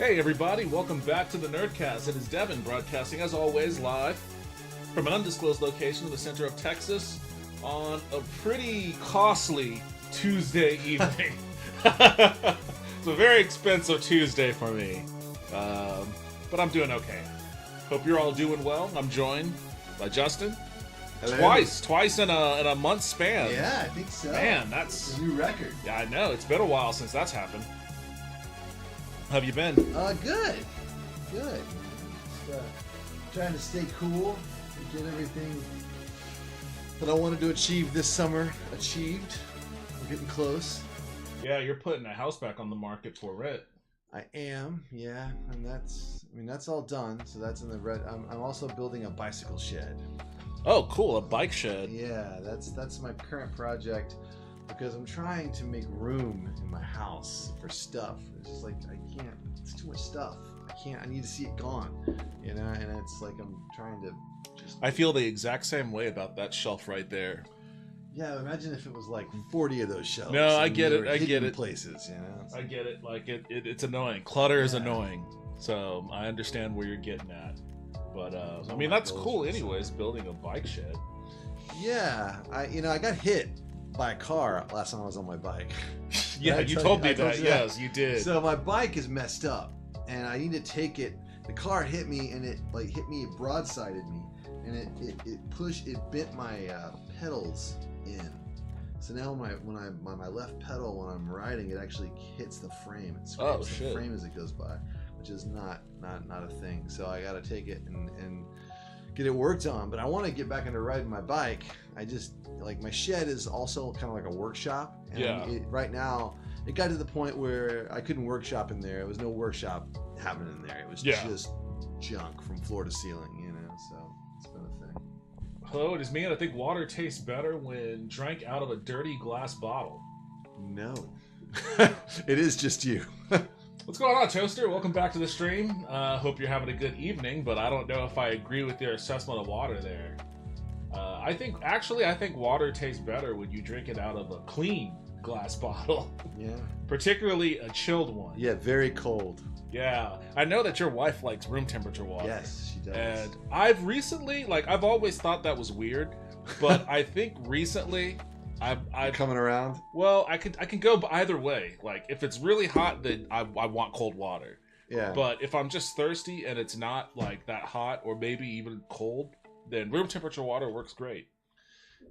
Hey everybody, welcome back to the Nerdcast. It is Devin broadcasting as always live from an undisclosed location in the center of Texas on a pretty costly Tuesday evening. It's a very expensive Tuesday for me, but I'm doing okay. Hope you're all doing well. I'm joined by Justin. Hello. Twice in a month span. Yeah, I think so. Man, that's It's a new record. Yeah, I know. It's been a while since that's happened. How have you been? Good. Just, trying to stay cool and get everything that I wanted to achieve this summer achieved. I'm getting close. Yeah, you're putting a house back on the market for rent. I am, yeah, and that's all done. So that's in the red. I'm also building a bicycle shed. Oh, cool, a bike shed. Yeah, that's my current project because I'm trying to make room in my house for stuff. It's just like I can't. It's too much stuff. I need to see it gone, you know. And it's like I'm trying to. I feel the exact same way about that shelf right there. Yeah, imagine if it was like 40 of those shelves. No, I and get they it. were I hidden get it. Places, you know. I get it. Like it's annoying. Clutter is Yeah. annoying. So I understand where you're getting at. But I all mean my that's goals cool. for the Anyways, building a bike shed. Yeah, I got hit by a car last time I was on my bike. Yeah, Did I you tell told you- me I told that. you that? Yes, you did. So my bike is messed up, and I need to take it. The car hit me, and it hit me, broadsided me, and it bent my pedals in. So now my left pedal when I'm riding, it actually hits the frame. It scrapes the shit. frame as it goes by, which is not a thing. So I got to take it and get it worked on. But I want to get back into riding my bike. I just like my shed is also kind of like a workshop. And Yeah. Right now, it got to the point where I couldn't workshop in there. There was no workshop happening in there. It was just junk from floor to ceiling, you know. So it's been a thing. Hello, it is me, and I think water tastes better when drank out of a dirty glass bottle. No, it is just you. What's going on, Toaster? Welcome back to the stream. Hope you're having a good evening, but I don't know if I agree with your assessment of water there. I think water tastes better when you drink it out of a clean glass bottle, Yeah. particularly a chilled one. Yeah, very cold. Yeah, I know that your wife likes room temperature water. Yes, she does. And I've recently, I've always thought that was weird, but I think recently I've coming around. well, I can go either way. Like if it's really hot, then I want cold water. Yeah. But if I'm just thirsty and it's not like that hot or maybe even cold, then room temperature water works great.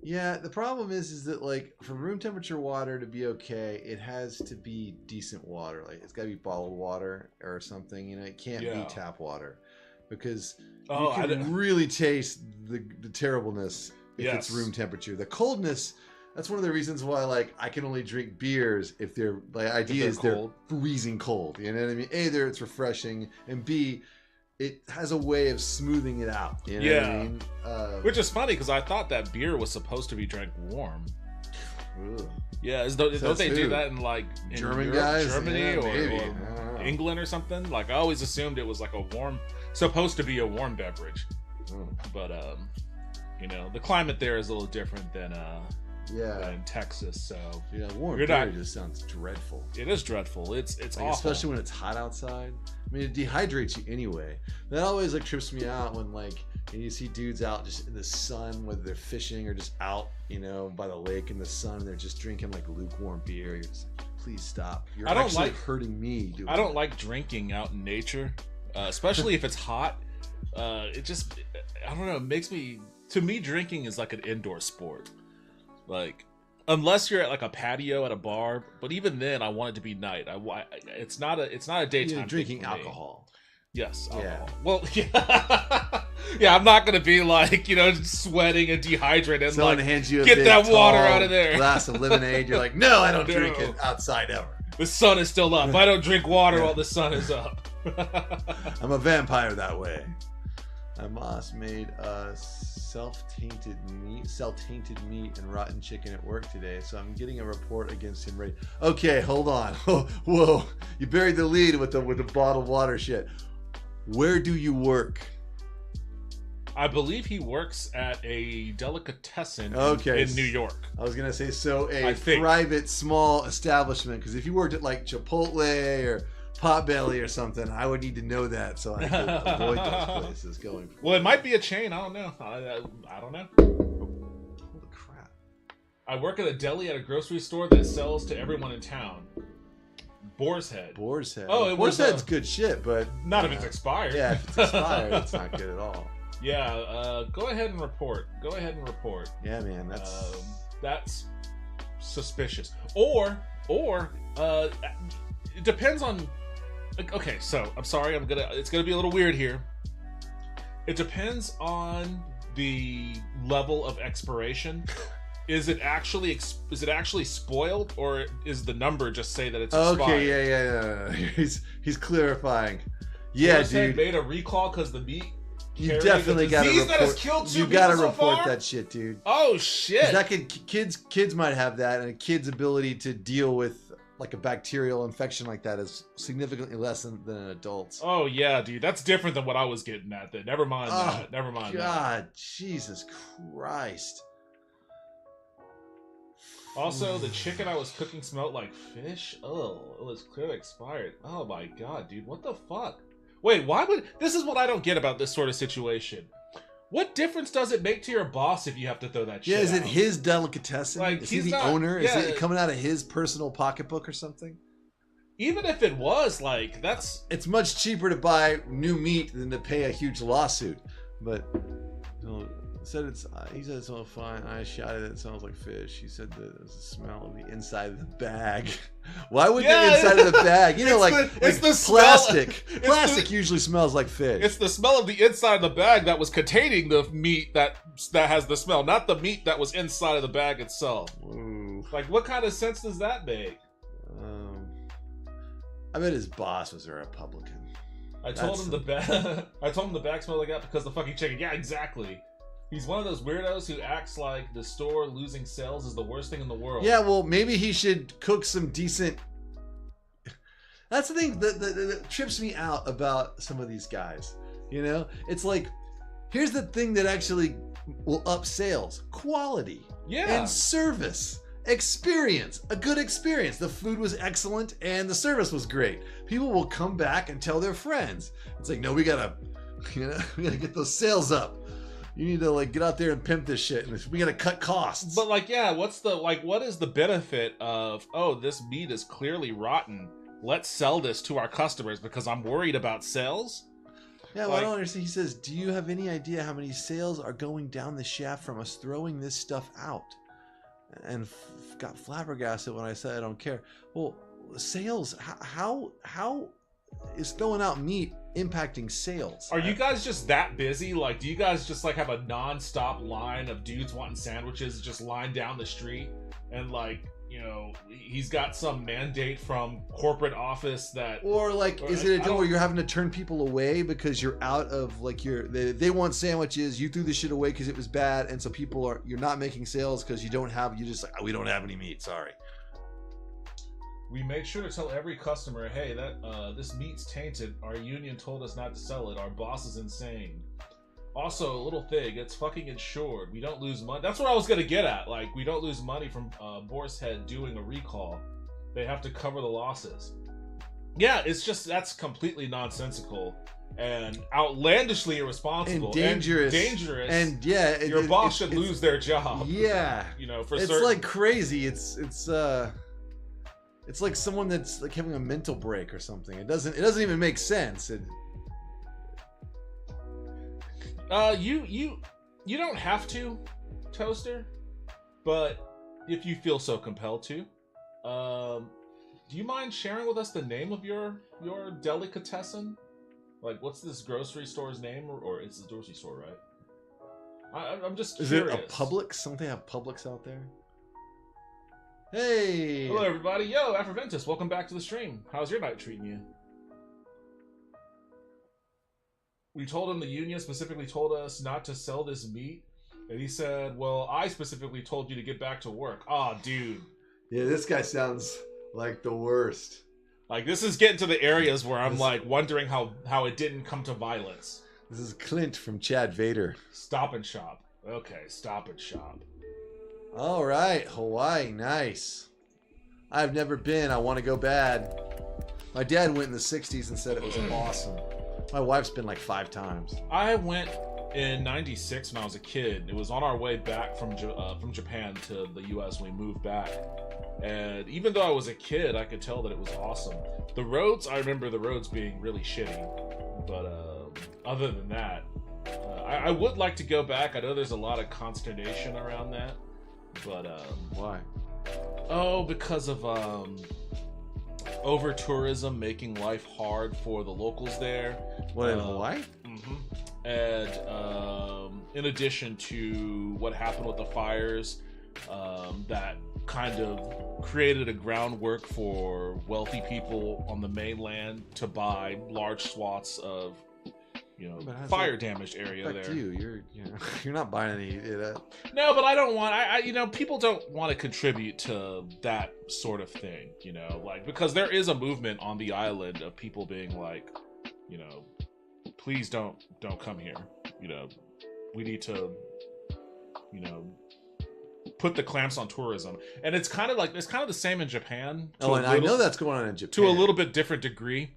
Yeah, the problem is that like for room temperature water to be okay, it has to be decent water. Like it's got to be bottled water or something. You know, it can't Yeah. be tap water because Oh, you I can didn't- really taste the terribleness if Yes. it's room temperature. The coldness. That's one of the reasons why like I can only drink beers if they're idea they're is cold. they're freezing cold. You know what I mean? A, there it's refreshing, and B, it has a way of smoothing it out. You know what I mean? Which is funny because I thought that beer was supposed to be drank warm. Ugh. Yeah, don't Says they do who? that in German Europe, guys, Germany, yeah, maybe. or I don't know. England or something? Like I always assumed it was like supposed to be a warm beverage, Oh. but the climate there is a little different than Yeah, in Texas, so yeah. Warm You're beer not- just sounds dreadful. it is dreadful. It's Like, awful. especially when it's hot outside. I mean, it dehydrates you anyway. That always like trips me out when you see dudes out just in the sun, whether they're fishing or just out, by the lake in the sun, and they're just drinking like lukewarm beer. You're just like, please stop. You're I don't actually like- hurting me. Doing I don't that. like drinking out in nature, especially if it's hot. It just, I don't know, it makes me. To me, drinking is like an indoor sport. Like, unless you're at like a patio at a bar, but even then, I want it to be night. It's not a daytime. You're thing drinking for me. alcohol. Yes, Yeah. alcohol. Well, yeah. Yeah, I'm not gonna be like sweating and dehydrated and Someone like hands you a get big, that water tall out of there. glass of lemonade. You're like, no, I don't No. drink it outside ever. the sun is still up. I don't drink water while the sun is up. I'm a vampire that way. My boss made self-tainted meat and rotten chicken at work today, so I'm getting a report against him. Right? Okay, hold on. Whoa, you buried the lead with the bottled water shit. Where do you work? I believe he works at a delicatessen Okay. in New York. I was gonna say I think. private small establishment, because if you worked at like Chipotle or Potbelly or something, I would need to know that so I could avoid those places going forward. Well, it might be a chain. I don't know. I don't know. Holy crap. I work at a deli at a grocery store that sells to everyone in town. Boar's Head. Boar's Head. Oh, it was Boar's Head's good shit, but Not if it's expired. yeah, if it's expired, it's not good at all. Yeah, go ahead and report. Yeah, man, That's suspicious. Or it depends on. Okay, so I'm sorry. It's gonna be a little weird here. It depends on the level of expiration. Is it actually spoiled, or is the number just say that it's expired? Okay, yeah. He's clarifying. Yeah, dude. Made a recall because the meat. You definitely got to report. That has killed two you got to people so report far? that shit, dude. Oh shit! That kids might have that, and a kid's ability to deal with like a bacterial infection like that is significantly less than an adult's. Oh yeah, dude, that's different than what I was getting at. Then never mind that. Never mind. God, Jesus Christ. Also, the chicken I was cooking smelled like fish. Oh, it was clearly expired. Oh my god, dude, what the fuck? Wait, why would... This is what I don't get about this sort of situation. What difference does it make to your boss if you have to throw that shit Yeah, is it out? his delicatessen? Like, is he he's the not- owner? yeah. Is it coming out of his personal pocketbook or something? Even if it was, like, that's... It's much cheaper to buy new meat than to pay a huge lawsuit. But he said it smelled fine. I shot it. It smells like fish. He said that it was the smell of the inside of the bag. Why would the inside of the bag? You know, it's the plastic. Smell, Plastic usually smells like fish. It's the smell of the inside of the bag that was containing the meat that has the smell, not the meat that was inside of the bag itself. Ooh. Like, what kind of sense does that make? I bet his boss was a Republican. I told him the bag smelled like that because the fucking chicken. Yeah, exactly. He's one of those weirdos who acts like the store losing sales is the worst thing in the world. Yeah, well, maybe he should cook some decent... That's the thing that trips me out about some of these guys. You know? It's like, here's the thing that actually will up sales. Quality. Yeah. And service. Experience. A good experience. The food was excellent and the service was great. People will come back and tell their friends. It's like, no, we gotta get those sales up. You need to like get out there and pimp this shit, and we gotta cut costs. But like, yeah, what is the benefit of, oh, this meat is clearly rotten, let's sell this to our customers because I'm worried about sales? Yeah, well, I don't understand. He says, do you have any idea how many sales are going down the shaft from us throwing this stuff out? And got flabbergasted when I said I don't care. Well, sales, how is throwing out meat impacting sales? Are you guys just that busy? Like, do you guys just like have a non-stop line of dudes wanting sandwiches just lined down the street? And like, you know, he's got some mandate from corporate office that... Or like, is it a deal where you're having to turn people away because you're out of like they want sandwiches, you threw the shit away because it was bad, and so you're not making sales because you just like, oh, we don't have any meat, sorry. We make sure to tell every customer, hey, that this meat's tainted. Our union told us not to sell it. Our boss is insane. Also, a little thing, it's fucking insured. We don't lose money. That's what I was gonna get at. Like, we don't lose money from Boar's Head doing a recall. They have to cover the losses. Yeah, it's just, that's completely nonsensical and outlandishly irresponsible and dangerous. And yeah, your boss should lose their job. Yeah, you know, for it's certain. like crazy. It's like someone that's like having a mental break or something. It doesn't even make sense. You don't have to, Toaster, but if you feel so compelled to, do you mind sharing with us the name of your delicatessen? Like, what's this grocery store's name, or it's a grocery store, right? I'm just curious. Is it a Publix? Don't they have Publix out there? Hey! Hello, everybody. Yo, Afroventus, welcome back to the stream. How's your night treating you? We told him the union specifically told us not to sell this meat. And he said, well, I specifically told you to get back to work. Aw, dude. Yeah, this guy sounds like the worst. Like, this is getting to the areas where I'm, like, wondering how it didn't come to violence. This is Clint from Chad Vader. Stop and Shop. Okay, Stop and Shop. All right, Hawaii, nice. I've never been. I want to go bad. My dad went in the 60s and said it was awesome. My wife's been like 5 times. I went in '96 when I was a kid. It was on our way back from Japan to the U.S. when we moved back. And even though I was a kid, I could tell that it was awesome. The roads, I remember the roads being really shitty. But other than that, I would like to go back. I know there's a lot of consternation around that. But Why? oh, because of over tourism making life hard for the locals there. What, in Hawaii? Mm-hmm. And in addition to what happened with the fires, that kind of created a groundwork for wealthy people on the mainland to buy large swaths of, fire damaged area there. You're not buying any of that. No, but I don't want. People don't want to contribute to that sort of thing. Because there is a movement on the island of people being like, please don't come here. We need to, put the clamps on tourism, and it's kind of the same in Japan. I know that's going on in Japan to a little bit different degree.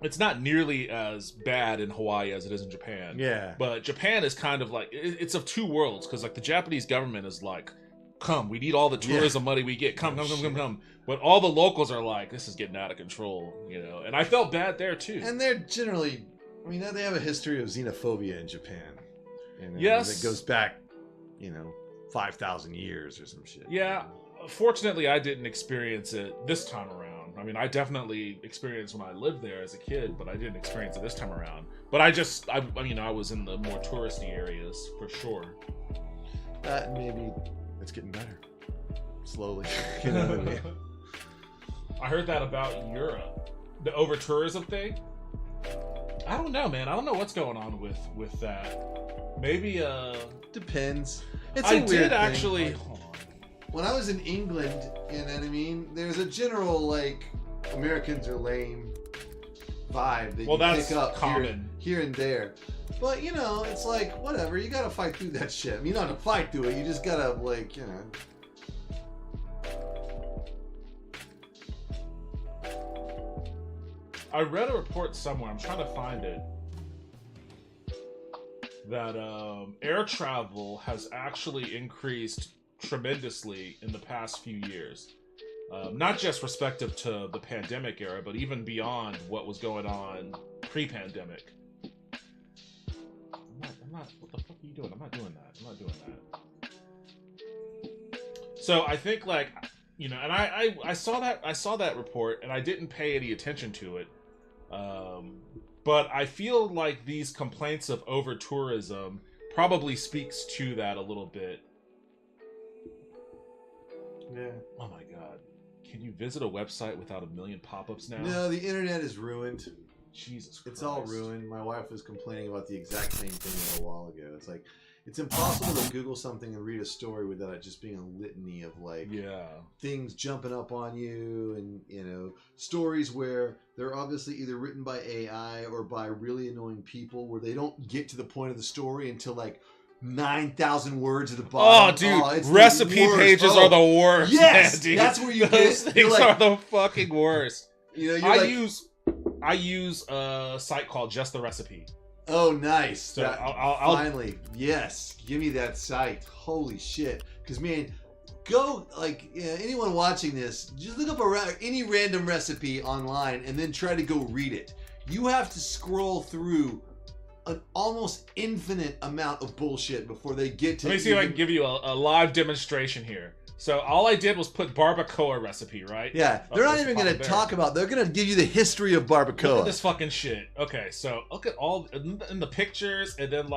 It's not nearly as bad in Hawaii as it is in Japan. Yeah. But Japan is kind of like, it's of two worlds, because like the Japanese government is like, come, we need all the tourism money we get. Come. But all the locals are like, this is getting out of control, And I felt bad there too. And they're generally, they have a history of xenophobia in Japan. Yes. It goes back, 5,000 years or some shit. Yeah. Fortunately, I didn't experience it this time around. I definitely experienced when I lived there as a kid, but I didn't experience it this time around. But I was in the more touristy areas for sure. That maybe it's getting better. Slowly. You know what I mean? I heard that about Europe. The over-tourism thing? I don't know, man. I don't know what's going on with that. Maybe, Depends. I did actually... Hold on. When I was in England, there's a general, like, Americans are lame vibe that you pick up common. Here and there. But, it's like, whatever, you gotta fight through that shit. You don't have to fight through it, you just gotta, like, I read a report somewhere, I'm trying to find it, that air travel has actually increased tremendously in the past few years. Not just respective to the pandemic era, but even beyond what was going on pre-pandemic. I'm not, what the fuck are you doing? I'm not doing that. So I think and I saw that report and I didn't pay any attention to it. But I feel like these complaints of over-tourism probably speaks to that a little bit. Yeah. Oh my god. Can you visit a website without a million pop-ups now? No, the internet is ruined. Jesus Christ. It's all ruined. My wife was complaining about the exact same thing a while ago. It's like, it's impossible to Google something and read a story without it just being a litany of things jumping up on you, and stories where they're obviously either written by AI or by really annoying people, where they don't get to the point of the story until like 9,000 words at the bottom. Oh, dude, recipe pages are the worst. Yes, man, dude. that's where you Those get. things are the fucking worst. I use a site called Just the Recipe. Oh, nice. So I'll finally, yes, give me that site. Holy shit. Because, man, go, anyone watching this, just look up any random recipe online and then try to go read it. You have to scroll through an almost infinite amount of bullshit before they get to... Let me see if I can give you a live demonstration here. So all I did was put barbacoa recipe, right? Yeah, they're not even going to talk about... They're going to give you the history of barbacoa. Look at this fucking shit. Okay, so look at all... In the pictures, and then,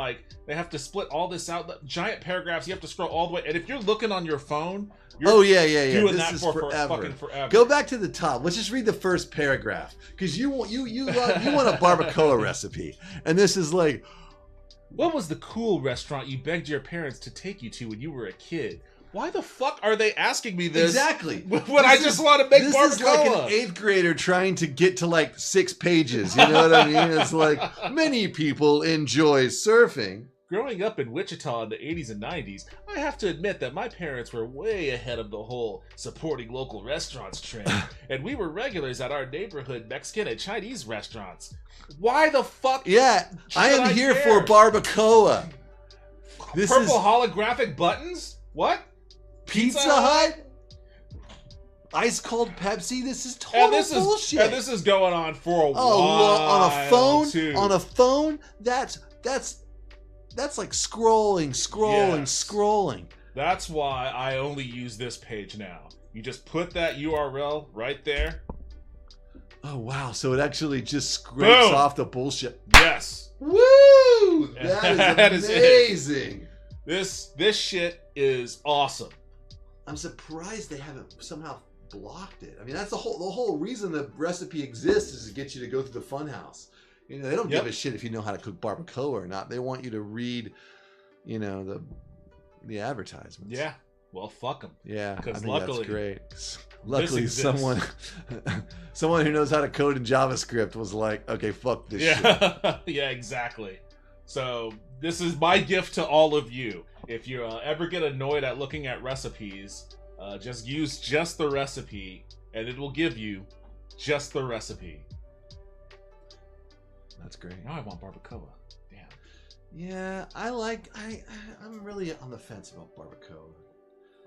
they have to split all this out. Giant paragraphs, you have to scroll all the way. And if you're looking on your phone... Doing this that for fucking forever. Go back to the top. Let's just read the first paragraph. Because you want a barbacoa recipe. And this is like... What was the cool restaurant you begged your parents to take you to when you were a kid? Why the fuck are they asking me this? Exactly. When I just want to make barbacoa. This is like an 8th grader trying to get to 6 pages. You know what I mean? It's like, many people enjoy surfing. Growing up in Wichita in the 80s and 90s, I have to admit that my parents were way ahead of the whole supporting local restaurants trend, and we were regulars at our neighborhood Mexican and Chinese restaurants. Why the fuck? Yeah, I am I here care? for barbacoa. This Purple is holographic buttons? What? Pizza Hut? Ice cold Pepsi? This is total bullshit. And this is going on for a while. On a phone? Too. On a phone? That's like scrolling. That's why I only use this page now. You just put that URL right there. Oh wow! So it actually just scrapes Boom. off the bullshit. Yes. Woo! That is That amazing. This shit is awesome. I'm surprised they haven't somehow blocked it. I mean, that's the whole reason the recipe exists is to get you to go through the funhouse. You know, they don't give a shit if you know how to cook barbacoa or not. They want you to read, you know, the advertisements. Yeah. Well, fuck them. Yeah, I 'Cause think luckily, that's great. Luckily, exists. someone who knows how to code in JavaScript was like, okay, fuck this shit. Yeah, exactly. So this is my gift to all of you. If you ever get annoyed at looking at recipes, just use just the recipe, and it will give you just the recipe. That's great. Now I want barbacoa. Damn. Yeah, I'm really on the fence about barbacoa.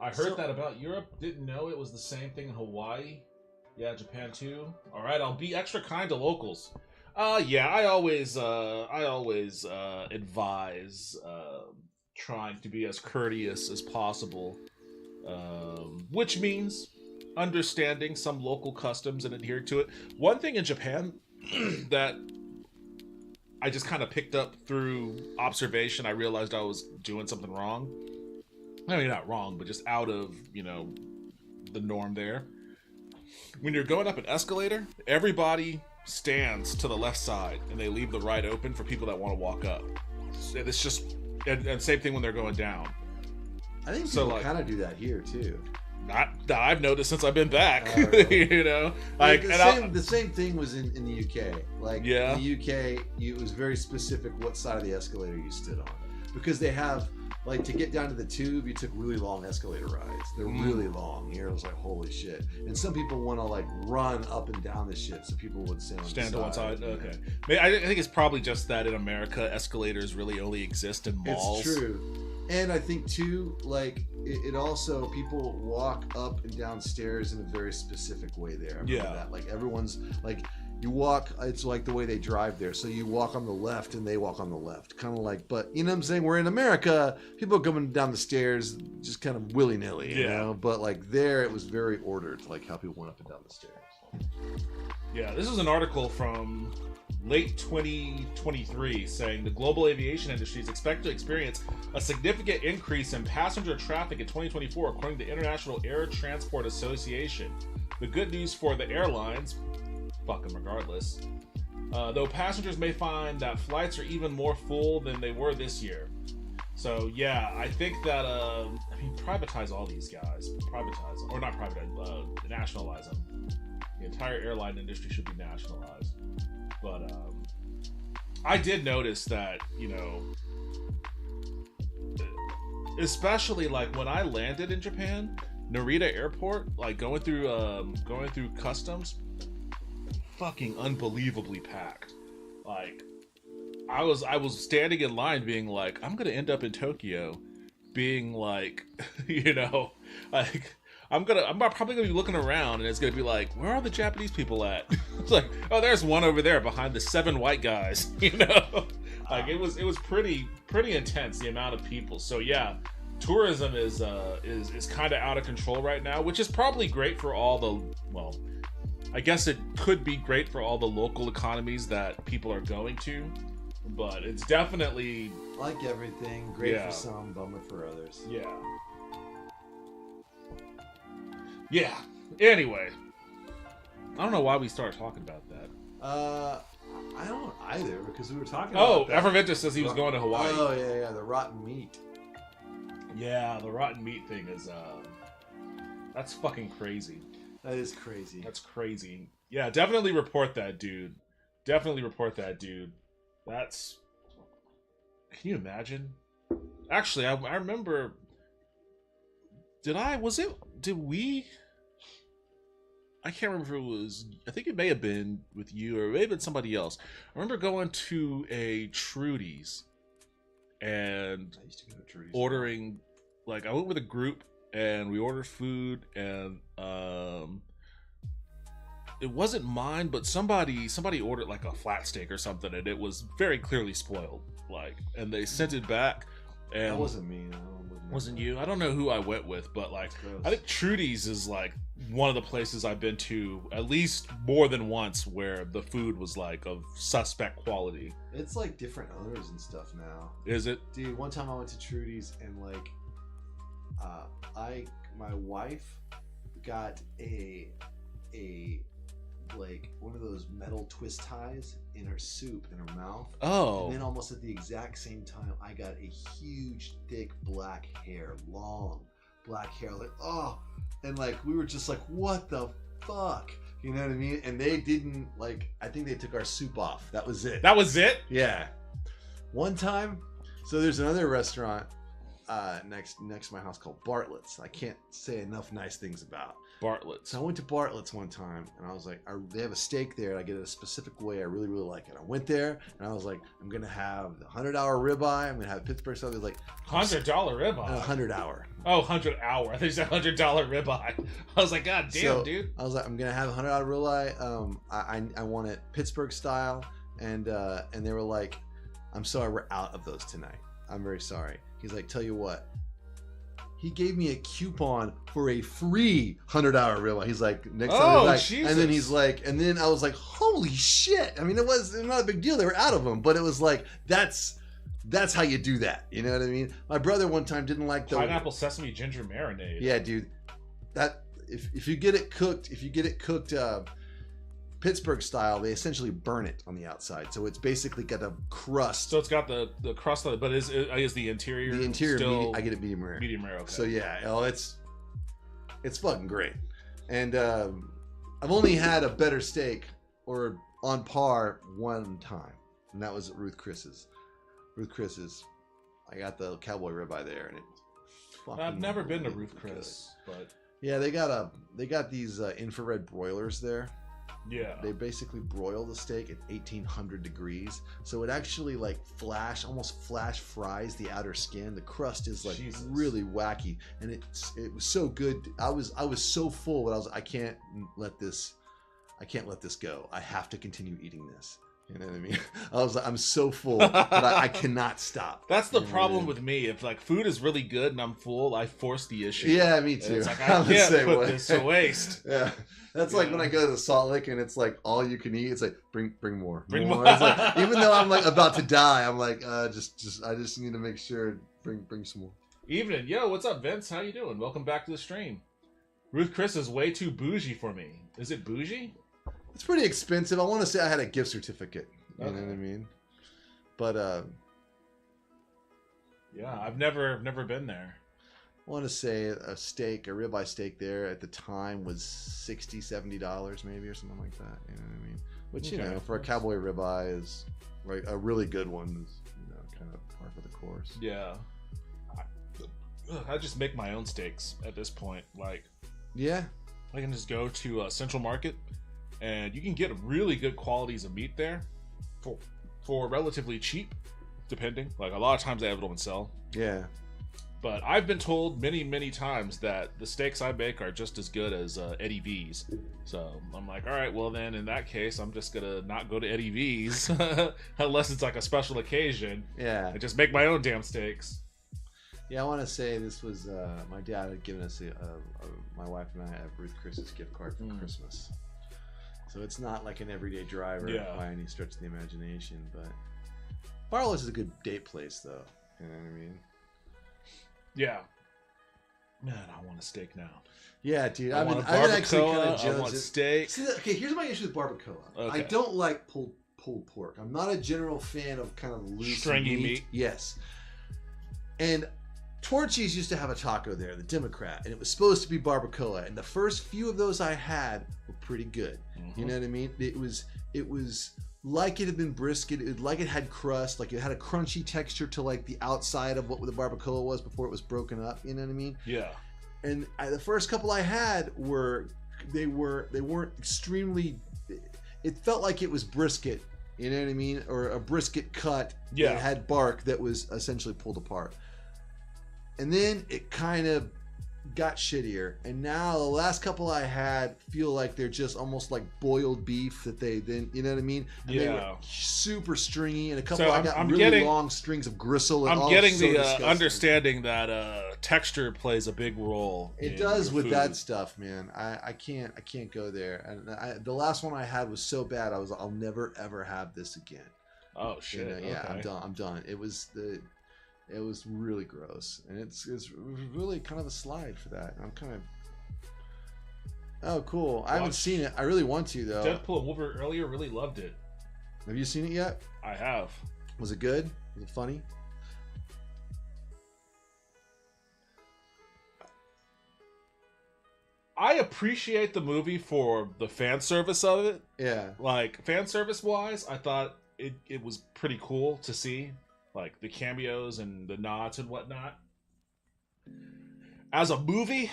I heard that about Europe. Didn't know it was the same thing in Hawaii. Yeah, Japan too. All right, I'll be extra kind to locals. Yeah, I always advise trying to be as courteous as possible, which means understanding some local customs and adhering to it. One thing in Japan that I just kind of picked up through observation, I realized I was doing something wrong. I mean, not wrong, but just out of, the norm there. When you're going up an escalator, everybody stands to the left side and they leave the right open for people that want to walk up. And it's just, and same thing when they're going down. I think people kind of do that here too. I've noticed since I've been back. Really? The same thing was in the UK. Like in the UK, it was very specific what side of the escalator you stood on, because they have, like, to get down to the tube, you took really long escalator rides. They're really long. Here it was like, holy shit. And some people want to like run up and down the shit, so people would stand to one side. Okay. I think it's probably just that in America, escalators really only exist in malls. It's true. And I think too, like, it also, people walk up and down stairs in a very specific way there. I remember that. Like, everyone's like, you walk, it's like the way they drive there. So you walk on the left and they walk on the left. Kind of like, but you know what I'm saying? We're in America, people are coming down the stairs just kind of willy-nilly, you know? But like there, it was very ordered, like how people went up and down the stairs. Yeah, this is an article from late 2023 saying the global aviation industry is expected to experience a significant increase in passenger traffic in 2024, according to the International Air Transport Association. The good news for the airlines, fuck them regardless, though passengers may find that flights are even more full than they were this year. So yeah, I think that privatize all these guys, nationalize them. The entire airline industry should be nationalized. But I did notice that, especially like when I landed in Japan, Narita Airport, like going through customs, fucking unbelievably packed. Like I was standing in line being like, I'm gonna end up in Tokyo being like, like I'm probably gonna be looking around and it's gonna be like, where are the Japanese people at? It's like, oh, there's one over there behind the 7 white guys. Like it was pretty intense, the amount of people. So yeah, tourism is kind of out of control right now, which is probably great for all the, well, I guess it could be great for all the local economies that people are going to, but it's definitely, like everything, great for some, bummer for others. Yeah. Anyway, I don't know why we started talking about that. I don't either, because we were talking about that. Efferventus says he was going to Hawaii. Oh, yeah, the rotten meat. Yeah, the rotten meat thing is, that's fucking crazy. That is crazy. That's crazy. Yeah, definitely report that, dude. That's... Can you imagine? Actually, I remember did we? I can't remember if it was. I think it may have been with you, or it may have been somebody else. I remember going to a Trudy's and I used to go to Trudy's. ordering. Like I went with a group and we ordered food, and it wasn't mine, but somebody ordered like a flat steak or something, and it was very clearly spoiled. Like, and they sent it back. And That wasn't me. No, wasn't you? I don't know who I went with, but like I think Trudy's is like one of the places I've been to at least more than once where the food was like of suspect quality. It's like different owners and stuff now. Is it? Dude, one time I went to Trudy's and like, my wife got a like one of those metal twist ties in her soup in her mouth. Oh. And then almost at the exact same time, I got a huge, thick black hair, long black hair. Like, oh, and like we were just like, what the fuck? You know what I mean? And they didn't like. I think they took our soup off. That was it. That was it? Yeah. One time, so there's another restaurant next to my house called Bartlett's. I can't say enough nice things about. Bartlett's. So I went to Bartlett's one time, and I was like, they have a steak there, and I get it a specific way. I really, really like it. I went there, and I was like, I'm going to have the 100-hour ribeye. I'm going to have Pittsburgh style. It was like $100 ribeye. 100-hour. Oh, 100-hour. I think it's $100 ribeye. I was like, God damn, So, dude. I was like, I'm going to have a 100-hour ribeye. I want it Pittsburgh style, and they were like, I'm sorry, we're out of those tonight. I'm very sorry. He's like, tell you what. He gave me a coupon for a free 100-hour ribeye. He's like, next time. Like, Jesus. and then he's like, and then I was like, holy shit. I mean, it was not a big deal. They were out of them, but it was like, that's how you do that. You know what I mean? My brother one time didn't like the Pineapple sesame ginger marinade. Yeah, dude. That if you get it cooked, Pittsburgh style, they essentially burn it on the outside, so it's basically got a crust. So it's got the crust on it, but is the interior still I get it medium rare. medium rare? Okay. So yeah, it's fucking great. And I've only had a better steak or on par one time, and that was at Ruth Chris's. I got the cowboy ribeye there, and it. I've never been to Ruth Chris, but yeah, they got these infrared broilers there. yeah, They basically broil the steak at 1800 degrees, so it actually like almost flash fries the outer skin. The crust is like Jesus. really wacky, and it was so good. I was so full, but I can't let this go. I have to continue eating this. You know what I mean? I was like, I'm so full that I cannot stop. that's the You know problem what I mean? with me. If like food is really good and I'm full, I force the issue. Yeah, me And too. it's like I I'm the can't same put way. this to waste. Yeah, that's like Yeah. when I go to Salt Lake and it's like all you can eat. It's like bring more, Bring more. It's like, even though I'm like about to die, I'm like I just need to make sure bring some more. Evening, yo, what's up, Vince? How you doing? Welcome back to the stream. Ruth Chris is way too bougie for me. Is it bougie? It's pretty expensive. I want to say I had a gift certificate. You Okay. know what I mean? But Yeah, I've never been there. I want to say a ribeye steak there at the time was $60-$70 maybe or something like that. You know what I mean? Which you Okay. know for a cowboy ribeye is like a really good one is kind of par for the course. Yeah. I just make my own steaks at this point. Like, Yeah. I can just go to Central Market, and you can get really good qualities of meat there for relatively cheap, depending. Like, a lot of times they have it on sale. Yeah. But I've been told many times that the steaks I make are just as good as Eddie V's. So I'm like, all right, well then in that case, I'm just gonna not go to Eddie V's unless it's like a special occasion Yeah. and just make my own damn steaks. Yeah, I want to say this was my dad had given us my wife and I a Ruth Chris's gift card for Christmas. So it's not like an everyday driver by any stretch of the imagination, but Barlow's is a good date place though. You know what I mean? Yeah. Man, I want a steak now. Yeah, dude. I I've want been a actually kind barbacoa. of I want jealous. steak. See, okay, here's my issue with barbacoa. Okay. I don't like pulled pork. I'm not a general fan of kind of loose Stringy meat. Yes. And Torchy's used to have a taco there, the Democrat, and it was supposed to be barbacoa. And the first few of those I had were pretty good. You know what I mean? It was like it had been brisket, like it had crust, like it had a crunchy texture to like the outside of what the barbacoa was before it was broken up. You know what I mean? Yeah. and the first couple I had they weren't extremely. It felt like it was brisket, you know what I mean, or a brisket cut. Yeah. That had bark that was essentially pulled apart, and then it kind of got shittier. And now the last couple I had feel like they're just almost like boiled beef that they then, you know what I mean? And they were super stringy, and a couple I got really long strings of gristle. And I'm getting the understanding that texture plays a big role. It does with that stuff, man. I can't go there. And the last one I had was so bad. I'll never ever have this again. Oh shit! You know, yeah, okay. I'm done. It was really gross, and it's really kind of a slide for that. I'm kind of. Oh, cool! I haven't seen it. I really want to though. Deadpool and Wolverine earlier really loved it. Have you seen it yet? I have. Was it good? Was it funny? I appreciate the movie for the fan service of it. Yeah. Like fan service wise, I thought it was pretty cool to see. Like the cameos and the nods and whatnot. As a movie,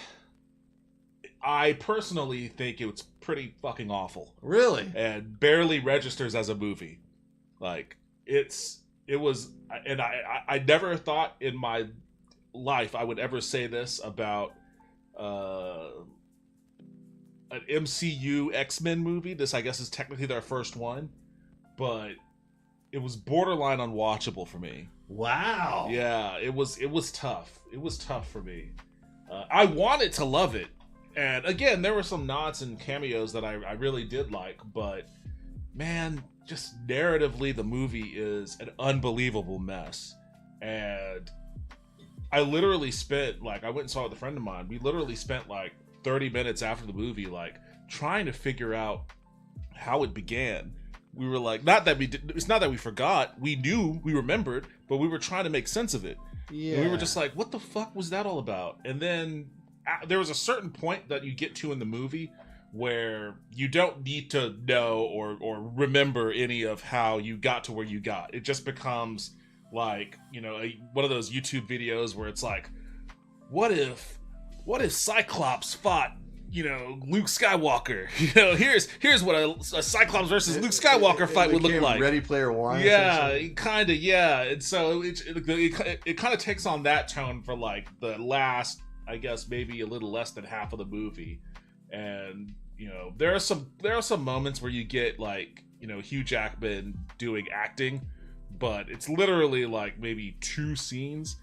I personally think it's pretty fucking awful. Really? And barely registers as a movie. Like it was, and I never thought in my life I would ever say this about an MCU X-Men movie. This, I guess, is technically their first one, but it was borderline unwatchable for me. Wow. Yeah, it was tough. It was tough for me. I wanted to love it. And again, there were some nods and cameos that I really did like, but man, just narratively, the movie is an unbelievable mess. And I literally spent, like, I went and saw it with a friend of mine. We literally spent like 30 minutes after the movie, like, trying to figure out how it began. We were like, it's not that we forgot. We knew, we remembered, but we were trying to make sense of it. Yeah. And we were just like, what the fuck was that all about? And then there was a certain point that you get to in the movie where you don't need to know or remember any of how you got to where you got. It just becomes like, you know, one of those YouTube videos where it's like, what if Cyclops fought, you know, Luke Skywalker? You know, here's what a Cyclops versus Luke Skywalker fight would look like. Ready Player One. Yeah, kind of, yeah. And so it kind of takes on that tone for like the last, I guess, maybe a little less than half of the movie. And you know, there are some moments where you get like, you know, Hugh Jackman doing acting, but it's literally like maybe 2 scenes,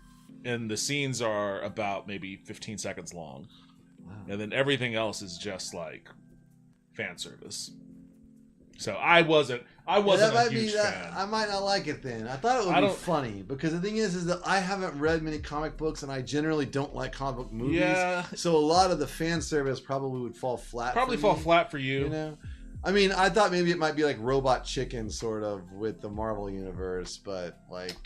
and the scenes are about maybe 15 seconds long. Wow. And then everything else is just like fan service. So I wasn't a huge fan. I might not like it then. I thought it would be funny, because the thing is that I haven't read many comic books, and I generally don't like comic book movies. Yeah. So a lot of the fan service probably would fall flat. Fall flat for you. You know, I mean, I thought maybe it might be like Robot Chicken, sort of, with the Marvel universe, but like,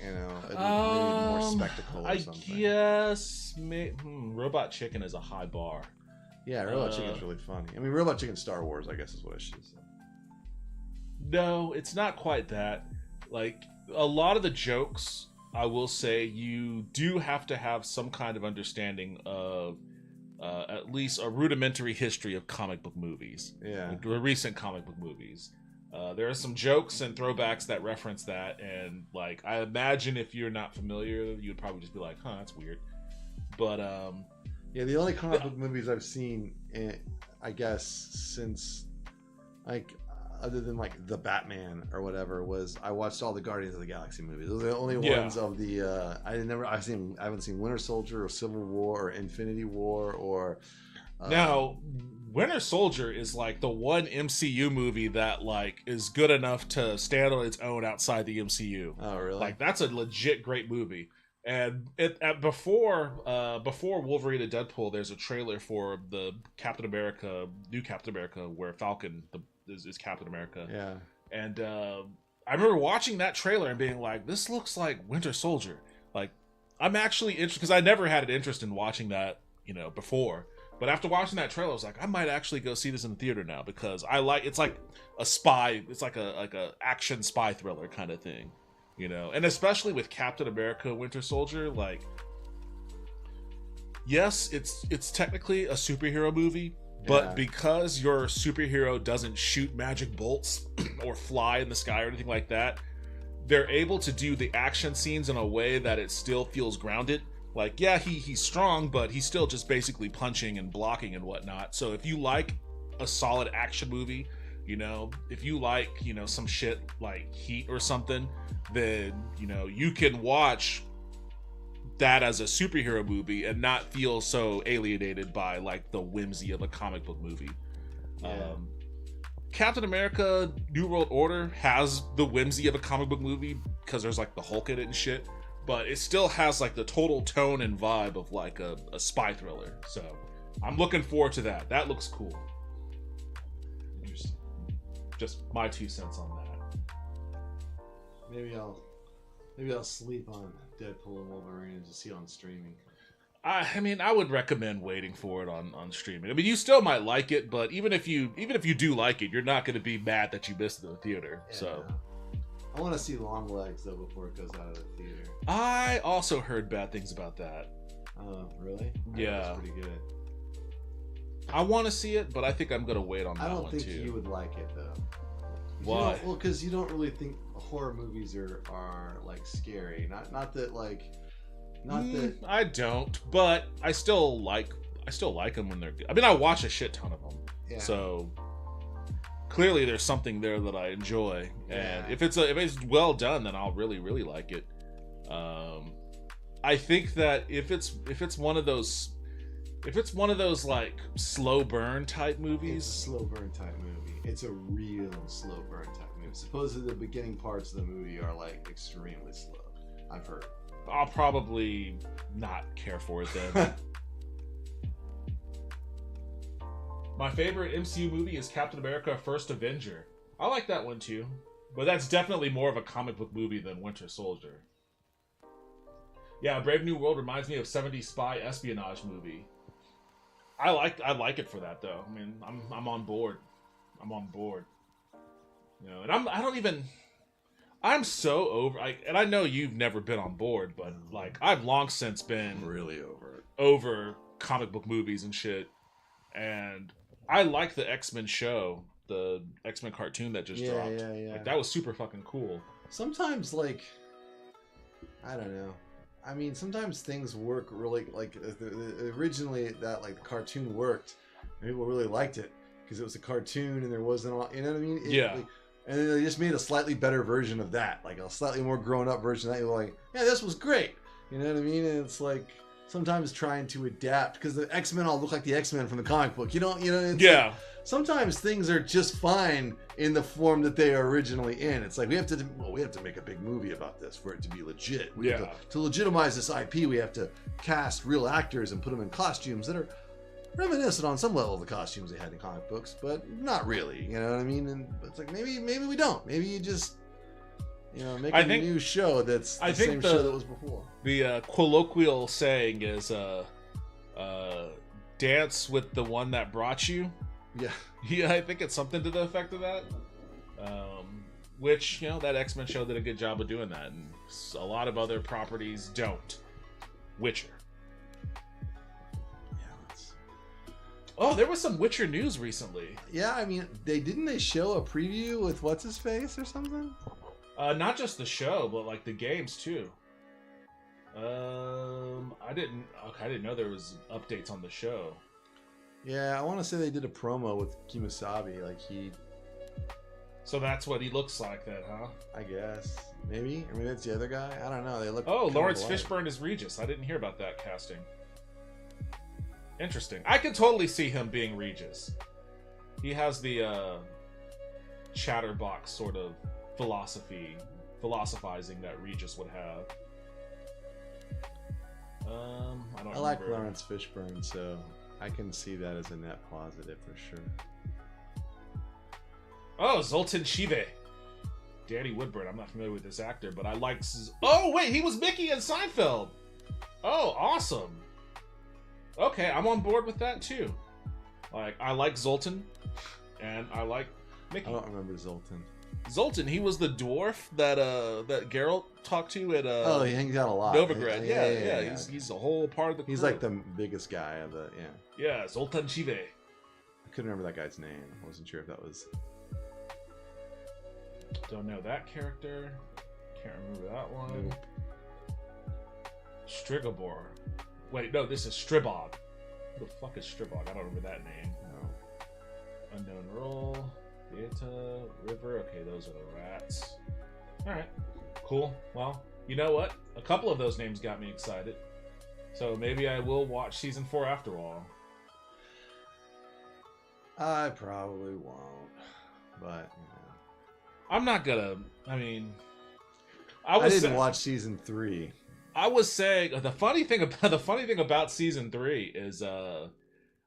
you know, maybe more spectacle or something. I guess Robot Chicken is a high bar. Yeah, Robot Chicken's really funny. I mean, Robot Chicken Star Wars, I guess, is what I should say. No, it's not quite that. Like, a lot of the jokes, I will say, you do have to have some kind of understanding of at least a rudimentary history of comic book movies. Yeah. Like, recent comic book movies. There are some jokes and throwbacks that reference that, and like, I imagine if you're not familiar, you'd probably just be like, huh, that's weird. But yeah, the only comic book movies I've seen, I guess, since like, other than like the Batman or whatever, was I watched all the Guardians of the Galaxy movies. Those are the only ones of the I haven't seen Winter Soldier or Civil War or Infinity War or now Winter Soldier is like the one MCU movie that like is good enough to stand on its own outside the MCU. Oh, really? Like, that's a legit great movie. And before Wolverine and Deadpool, there's a trailer for the new Captain America, where Falcon is Captain America. Yeah. And I remember watching that trailer and being like, this looks like Winter Soldier. Like, I'm actually interested, because I never had an interest in watching that, you know, before. But after watching that trailer, I was like, I might actually go see this in the theater now, because it's like a spy, it's like a action spy thriller kind of thing, you know. And especially with Captain America Winter Soldier, like, yes, it's technically a superhero movie, but Yeah. because your superhero doesn't shoot magic bolts or fly in the sky or anything like that, they're able to do the action scenes in a way that it still feels grounded. Like, yeah, he's strong, but he's still just basically punching and blocking and whatnot. So if you like a solid action movie, you know, if you like, you know, some shit like Heat or something, then, you know, you can watch that as a superhero movie and not feel so alienated by like the whimsy of a comic book movie. Yeah. Captain America New World Order has the whimsy of a comic book movie because there's like the Hulk in it and shit, but it still has like the total tone and vibe of like a spy thriller. So I'm looking forward to that. That looks cool. Interesting. Just my 2 cents on that. Maybe I'll sleep on Deadpool and Wolverine and just see it on streaming. I mean, I would recommend waiting for it on streaming. I mean, you still might like it, but even if you do like it, you're not going to be mad that you missed it in the theater. Yeah. So I want to see Long Legs though before it goes out of the theater. I also heard bad things about that. Oh, really? Yeah. It's pretty good. I want to see it, but I think I'm going to wait on that I don't one think too. you would like it though. Why? Well, because you don't really think horror movies are like scary. Not that like. Not that. I don't, but I still like them when they're good. I mean, I watch a shit ton of them, Yeah. so clearly there's something there that I enjoy. Yeah. And if it's well done, then I'll really like it. I think that if it's one of those like slow burn type movies, It's a slow burn type movie. It's a real slow burn type movie. Supposedly the beginning parts of the movie are like extremely slow. I've heard. I'll probably not care for it then. My favorite MCU movie is Captain America: First Avenger. I like that one too, but that's definitely more of a comic book movie than Winter Soldier. Yeah, Brave New World reminds me of 70s spy espionage movie. I like it for that though. I mean, I'm on board. I'm on board. You know, and I'm so over. And I know you've never been on board, but like I've long since been Really over comic book movies and shit. And I like the X-Men show, the X-Men cartoon that just dropped. Yeah. Like that was super fucking cool. Sometimes, like, I don't know. I mean, sometimes things work really like originally that like the cartoon worked. And people really liked it because it was a cartoon and there wasn't all. You know what I mean? Yeah. Like, and then they just made a slightly better version of that, like a slightly more grown-up version of that. You're like, yeah, this was great. You know what I mean? And it's like sometimes trying to adapt because the X-Men all look like the X-Men from the comic book. You know. It's Yeah. like, sometimes things are just fine in the form that they are originally in. It's like we have to make a big movie about this for it to be legit. We have Yeah. to legitimize this IP, we have to cast real actors and put them in costumes that are reminiscent on some level of the costumes they had in comic books, but not really. You know what I mean? And it's like maybe we don't. Maybe you just make a new show that's the same show that was before. The colloquial saying is dance with the one that brought you. Yeah. Yeah, I think it's something to the effect of that. Which, that X-Men show did a good job of doing that, and a lot of other properties don't. Witcher. Oh, there was some Witcher news recently. Yeah, I mean, they show a preview with what's his face or something? Not just the show, but like the games too. I didn't know there was updates on the show. Yeah, I want to say they did a promo with Kimasabi, So that's what he looks like, then, huh? I guess maybe. I mean, that's the other guy. I don't know. They look. Oh, kinda Lawrence alike. Fishburne is Regis. I didn't hear about that casting. Interesting. I could totally see him being Regis. He has the chatterbox sort of philosophizing that Regis would have. I like Lawrence Fishburne, so I can see that as a net positive for sure. Oh, Zoltan Chive. Danny Woodburn. I'm not familiar with this actor, but I like. Oh wait, he was Mickey in Seinfeld. Oh, awesome. Okay, I'm on board with that too. Like, I like Zoltan, and I like Mickey. I don't remember Zoltan. Zoltan, he was the dwarf that Geralt talked to at Oh, he hangs out a lot. Novigrad. Yeah. He's a whole part of the crew. He's like the biggest guy of the Yeah, Zoltan Chive. I couldn't remember that guy's name. I wasn't sure if that was. Don't know that character. Can't remember that one. Nope. Strigobor. Wait, no, this is Stribog. Who the fuck is Stribog? I don't remember that name. No. Unknown Role, Beta, River. Okay, those are the rats. Alright, cool. Well, you know what? A couple of those names got me excited. So maybe I will watch season 4 after all. I probably won't, but I'm not gonna. I mean, I didn't watch season 3. I was saying the funny thing about season 3 is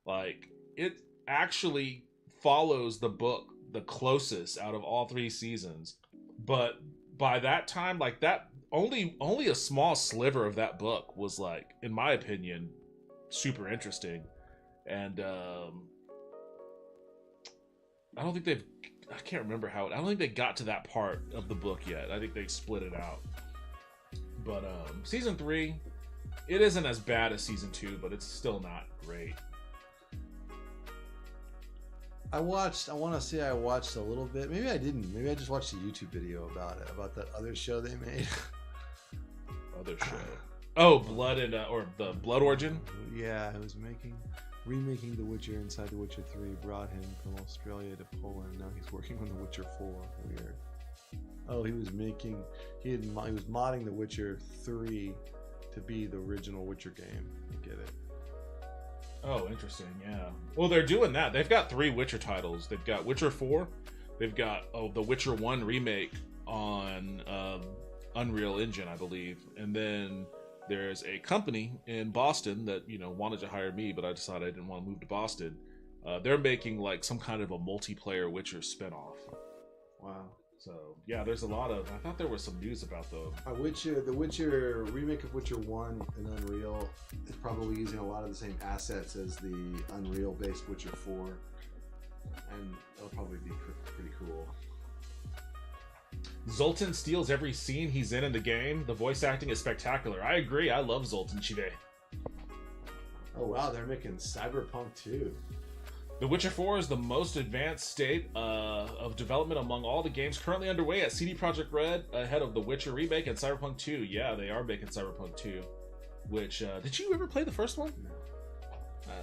like it actually follows the book the closest out of all 3 seasons, but by that time, like that only a small sliver of that book was, like, in my opinion, super interesting. And I don't think I can't remember how I don't think they got to that part of the book yet. I think they split it out. But season 3, it isn't as bad as season 2, but it's still not great. I want to say I watched a little bit. Maybe I didn't. Maybe I just watched a YouTube video about it, about that other show they made. Other show. Oh, Blood and or the Blood Origin. Yeah, it was remaking The Witcher inside The Witcher 3. Brought him from Australia to Poland. Now he's working on The Witcher 4. Weird. Oh, he was modding The Witcher 3 to be the original Witcher game. I get it. Oh, interesting. Yeah. Well, they're doing that. They've got 3 Witcher titles. They've got Witcher 4. They've got the Witcher 1 remake on Unreal Engine, I believe. And then there's a company in Boston that, wanted to hire me, but I decided I didn't want to move to Boston. They're making like some kind of a multiplayer Witcher spinoff. Wow. So yeah, there's a lot of. I thought there was some news about the Witcher remake of Witcher 1 in Unreal is probably using a lot of the same assets as the Unreal-based Witcher 4, and it'll probably be pretty cool. Zoltan steals every scene he's in the game. The voice acting is spectacular. I agree. I love Zoltan Chive. Oh wow, they're making Cyberpunk 2. The Witcher 4 is the most advanced state of development among all the games currently underway at CD Projekt Red, ahead of The Witcher remake and Cyberpunk 2. Yeah, they are making Cyberpunk 2. Which, did you ever play the first one? No.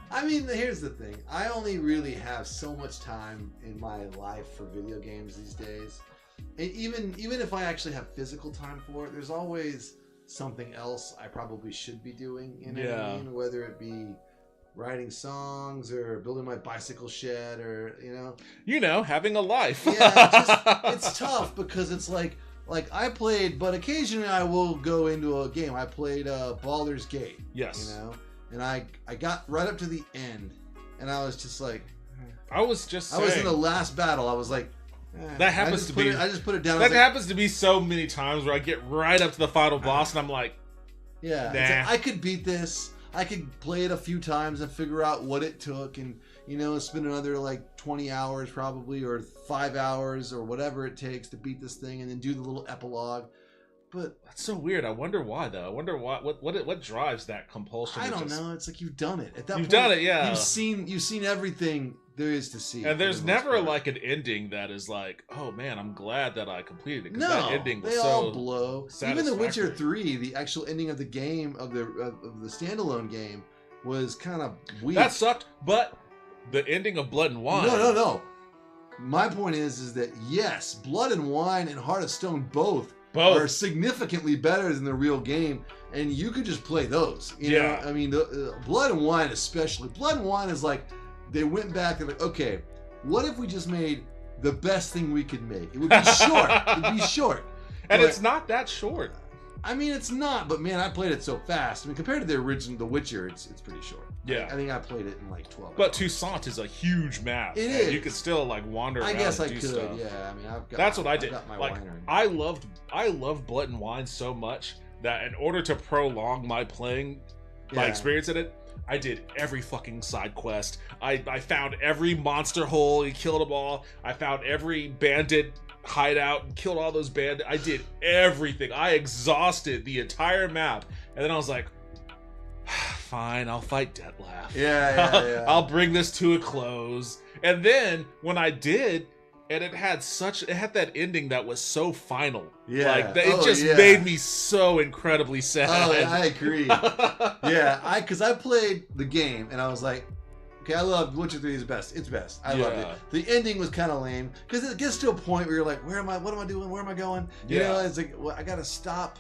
I mean, here's the thing. I only really have so much time in my life for video games these days. And even if I actually have physical time for it, there's always something else I probably should be doing. You know what I mean? Whether it be writing songs or building my bicycle shed or having a life. Yeah, it's tough because it's like I played, but occasionally I will go into a game. I played Baldur's Gate. Yes. And I got right up to the end and I was just like, I was in the last battle. I was like, that happens I just put it down. That happens to be so many times where I get right up to the final boss and I'm like, yeah, nah. I could beat this. I could play it a few times and figure out what it took and, spend another like 20 hours probably or 5 hours or whatever it takes to beat this thing and then do the little epilogue. But that's so weird. I wonder why though. I wonder what drives that compulsion. I don't know. It's like you've done it. At that you've point, done it, yeah. You've seen everything there is to see. And there's never like an ending that is like, oh man, I'm glad that I completed it. No, that ending was they so all blow. Even The Witcher 3, the actual ending of the game of the standalone game was kind of weak. That sucked, but the ending of Blood and Wine. No. My point is that yes, Blood and Wine and Heart of Stone both are significantly better than the real game, and you could just play those. You know? I mean, the Blood and Wine especially. Blood and Wine is like they went back and like, okay, what if we just made the best thing we could make? It would be short. It'd be short, and it's not that short. I mean, it's not, but man, I played it so fast. I mean, compared to the original, The Witcher, it's pretty short. Yeah, I think I played it in like 12 But hours. Toussaint is a huge map. It is. You could still like wander around. I guess and I do could. stuff. Yeah, I mean, That's what I did. Got my like, winery. I loved Blood and Wine so much that in order to prolong my playing, my experience in it, I did every fucking side quest. I found every monster hole and killed them all. I found every bandit hideout and killed all those bandits. I did everything. I exhausted the entire map. And then I was like, fine, I'll fight Detlef. Yeah. I'll bring this to a close. And then when I did, and it had that ending that was so final. Yeah. Like it just made me so incredibly sad. Oh, yeah, I agree. Yeah, because I played the game and I was like, okay, I love Witcher 3 is best. It's best. I loved it. The ending was kind of lame because it gets to a point where you're like, where am I? What am I doing? Where am I going? You know, it's like, well, I got to stop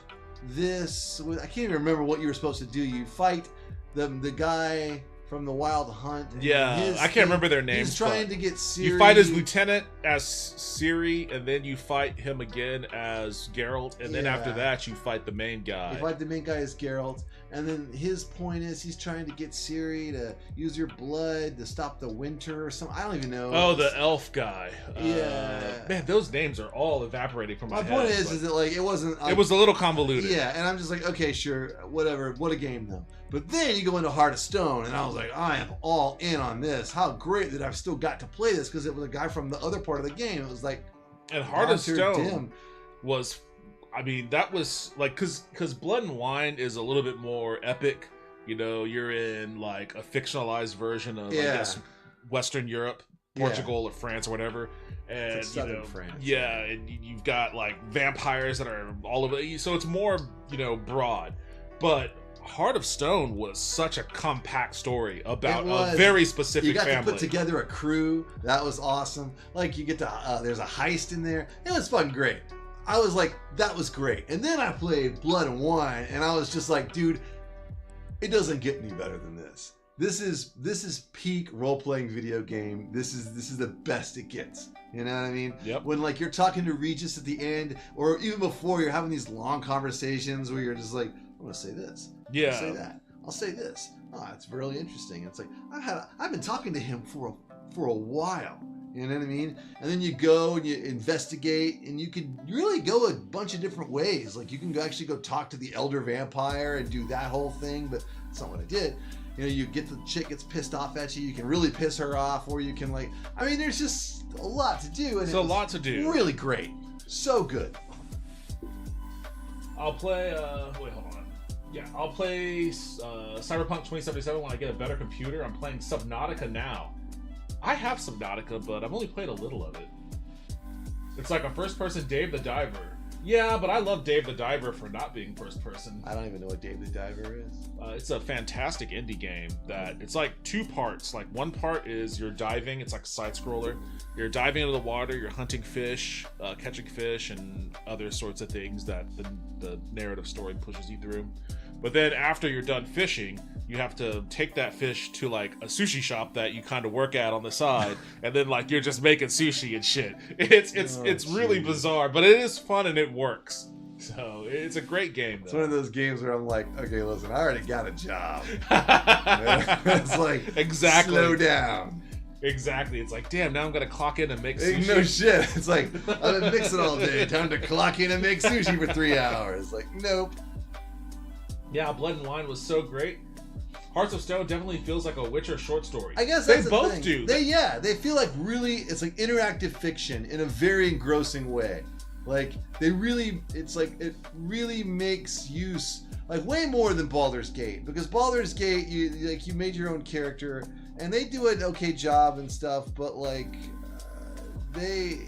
this. I can't even remember what you were supposed to do. You fight the guy from the Wild Hunt. I can't remember their names. He's trying to get Ciri. You fight his lieutenant as Ciri, and then you fight him again as Geralt, and then after that you fight the main guy. You fight the main guy as Geralt, and then his point is he's trying to get Ciri to use your blood to stop the winter or something. I don't even know. Oh, the elf guy. Yeah. Man, those names are all evaporating from my head. My point is that like it wasn't. It was a little convoluted. Yeah, and I'm just like, okay, sure, whatever. What a game though. But then you go into Heart of Stone, and I was like, I am all in on this. How great that I've still got to play this because it was a guy from the other part of the game. It was like, and Heart of Stone was, I mean, that was like, because Blood and Wine is a little bit more epic. You know, you're in like a fictionalized version of, I guess, Western Europe, Portugal or France or whatever. And it's like Southern France. Yeah, and you've got like vampires that are all over. So it's more, broad. But Heart of Stone was such a compact story about a very specific family. You got to put together a crew. That was awesome. Like you get to, there's a heist in there. It was fucking great. I was like, that was great. And then I played Blood and Wine, and I was just like, dude, it doesn't get any better than this. This is peak role-playing video game. This is the best it gets. You know what I mean? Yep. When like you're talking to Regis at the end, or even before, you're having these long conversations where you're just like, I'm gonna say this. Yeah. I'll say that. I'll say this. Oh, it's really interesting. It's like I've been talking to him for a while. You know what I mean? And then you go and you investigate, and you can really go a bunch of different ways. Like you can actually go talk to the elder vampire and do that whole thing, but that's not what I did. You get the chick gets pissed off at you. You can really piss her off, or you can there's just a lot to do. And it's a lot to do. Really great. So good. I'll play. Wait, hold on. Yeah, I'll play Cyberpunk 2077 when I get a better computer. I'm playing Subnautica now. I have Subnautica, but I've only played a little of it. It's like a first-person Dave the Diver. Yeah, but I love Dave the Diver for not being first-person. I don't even know what Dave the Diver is. It's a fantastic indie game that it's like two parts. Like one part is you're diving. It's like a side-scroller. You're diving into the water. You're hunting fish, catching fish, and other sorts of things that the narrative story pushes you through. But then after you're done fishing, you have to take that fish to like a sushi shop that you kind of work at on the side, and then like you're just making sushi and shit. It's really bizarre, but it is fun and it works. So it's a great game. Though. It's one of those games where I'm like, okay, listen, I already got a job. It's like exactly. Slow down. Exactly. It's like, damn, now I'm gonna clock in and make sushi. No shit. It's like I've been mixing all day. Time to clock in and make sushi for 3 hours. Like, nope. Yeah, Blood and Wine was so great. Hearts of Stone definitely feels like a Witcher short story. I guess that's they the both thing. do. They feel like really, it's like interactive fiction in a very engrossing way. Like it really makes use, like way more than Baldur's Gate, because Baldur's Gate, you made your own character, and they do an okay job and stuff, but like the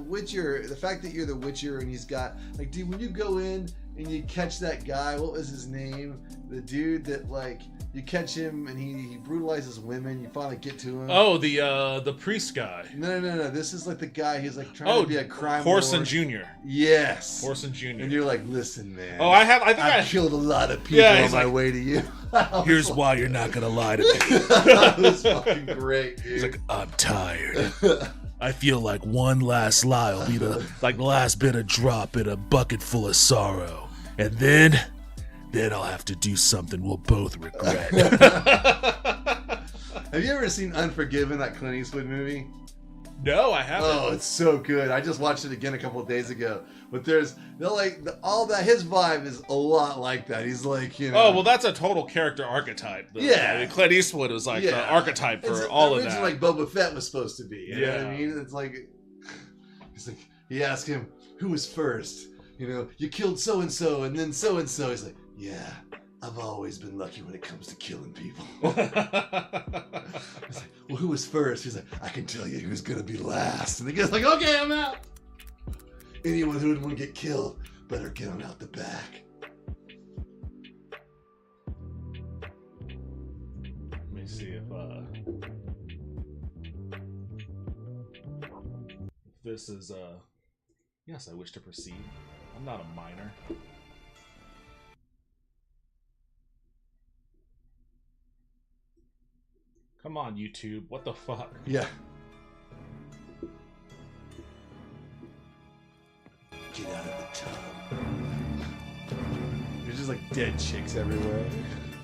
Witcher, the fact that you're the Witcher and he's got like, dude, when you go in and you catch that guy, what was his name? The dude that like you catch him and he brutalizes women. You finally get to him. Oh, the priest guy. No. This is like the guy. He's like trying to be a crime Whoreson lord. Jr. Yes. Whoreson Jr. And you're like, listen, man. Oh, I think I've killed a lot of people on my way to you. Here's why you're not gonna lie to me. That was fucking great, dude. He's like, I'm tired. I feel like one last lie will be the last bit of drop in a bucket full of sorrow. And then I'll have to do something we'll both regret. Have you ever seen Unforgiven, that Clint Eastwood movie? No, I haven't. Oh, it's so good. I just watched it again a couple of days ago. But all that. His vibe is a lot like that. He's like, you know. Oh, well, that's a total character archetype. Yeah. I mean, Clint Eastwood was like the archetype for all of that. Like Boba Fett was supposed to be. You know what Yeah. I mean? It's like, he's like, he asked him, who was first? You know, you killed so-and-so and then so-and-so. He's like, yeah, I've always been lucky when it comes to killing people. He's like, well, who was first? He's like, I can tell you who's going to be last. And the guy's like, okay, I'm out. Anyone who would want to get killed better get on out the back. Let me see if this is yes, I wish to proceed. I'm not a minor. Come on, YouTube. What the fuck? Yeah. Get out of the tub. There's just like dead chicks everywhere.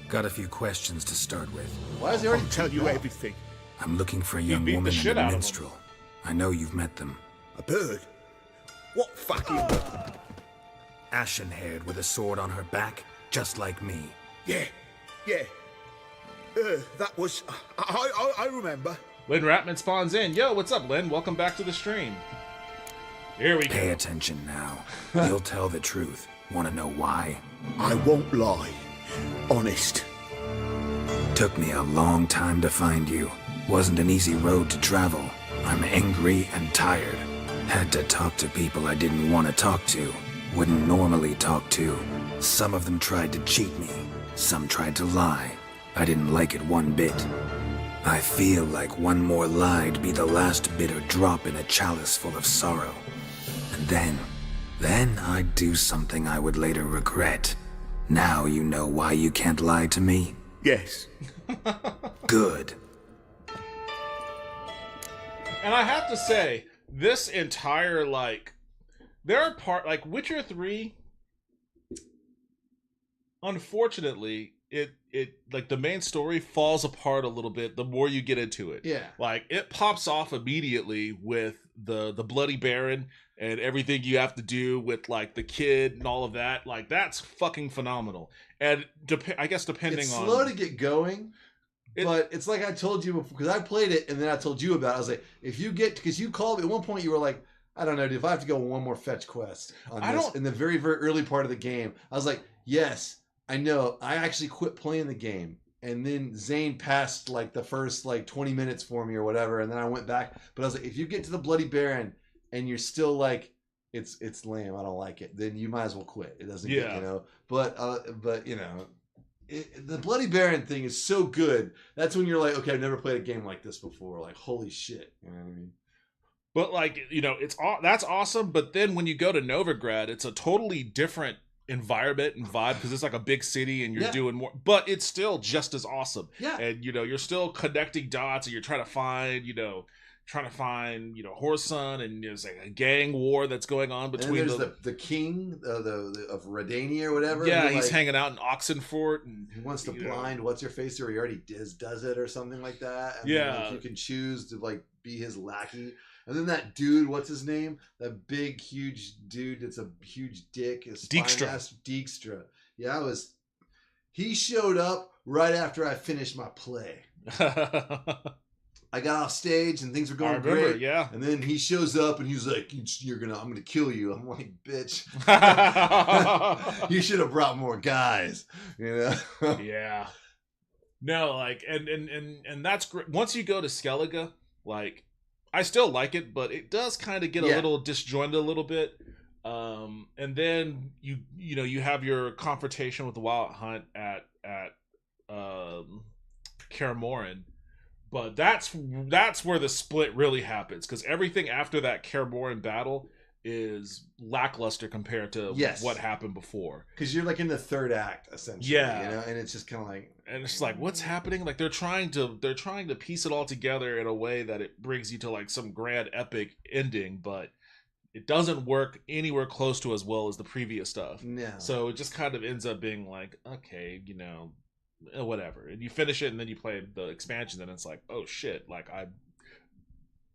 Got a few questions to start with. Why is he already Tell you everything. I'm looking for a young beat the woman shit and a out of him. minstrel. I know you've met them. A bird? What fucking bird? Ashen-haired with a sword on her back, just like me. Yeah. That was... I remember. Lynn Ratman spawns in. Yo, what's up, Lynn? Welcome back to the stream. Here we Pay go. attention now. You'll tell the truth. Want to know why? I won't lie. Honest. Took me a long time to find you. Wasn't an easy road to travel. I'm angry and tired. Had to talk to people I didn't want to talk to. Wouldn't normally talk to. Some of them tried to cheat me. Some tried to lie. I didn't like it one bit. I feel like one more lie'd be the last bitter drop in a chalice full of sorrow. And then I'd do something I would later regret. Now you know why you can't lie to me? Yes. Good. And I have to say, this entire, like, there are like, Witcher 3, unfortunately, it like, the main story falls apart a little bit the more you get into it. Yeah. Like, it pops off immediately with the Bloody Baron and everything you have to do with, like, the kid and all of that. Like, that's fucking phenomenal. And I guess depending It's on... slow to get going, but it's like I told you before, because I played it and then I told you about it. I was like, if you get, because you called me at one point, you were like, I don't know, dude, if I have to go one more fetch quest on this in the very, very early part of the game, I was like, yes, I know. I actually quit playing the game. And then Zane passed like the first like 20 minutes for me or whatever. And then I went back. But I was like, if you get to the Bloody Baron and you're still like, it's lame, I don't like it, then you might as well quit. It doesn't get, you know. But you know, the Bloody Baron thing is so good. That's when you're like, okay, I've never played a game like this before. Like, holy shit. You know what I mean? But like, you know, that's awesome. But then when you go to Novigrad, it's a totally different environment and vibe because it's like a big city and you're doing more, but it's still just as awesome. Yeah. And you know, you're still connecting dots and you're trying to find, Whoreson, and there's like a gang war that's going on between. And there's the king of Redania or whatever. Yeah, he's like, hanging out in Oxenfurt, and he wants to blind what's your face, or he already does it or something like that. And yeah, then, like, you can choose to like be his lackey. And then that dude, what's his name? That big, huge dude that's a huge dick. Dijkstra. Yeah, he showed up right after I finished my play. I got off stage and things were going great. Yeah. And then he shows up and he's like, I'm gonna kill you. I'm like, bitch. You should have brought more guys. You know? Yeah. No, like, and that's great. Once you go to Skellige, like, I still like it, but it does kind of get a little disjointed a little bit. And then you have your confrontation with the Wild Hunt at Kaer Morhen. But that's where the split really happens, because everything after that Kaer Morhen battle is lackluster compared to what happened before. Because you're like in the third act, essentially. Yeah, you know, and it's just kind of like, and it's like, what's happening? Like they're trying to piece it all together in a way that it brings you to like some grand epic ending, but it doesn't work anywhere close to as well as the previous stuff. No. So it just kind of ends up being like, okay, whatever. And you finish it and then you play the expansion and it's like, oh shit, like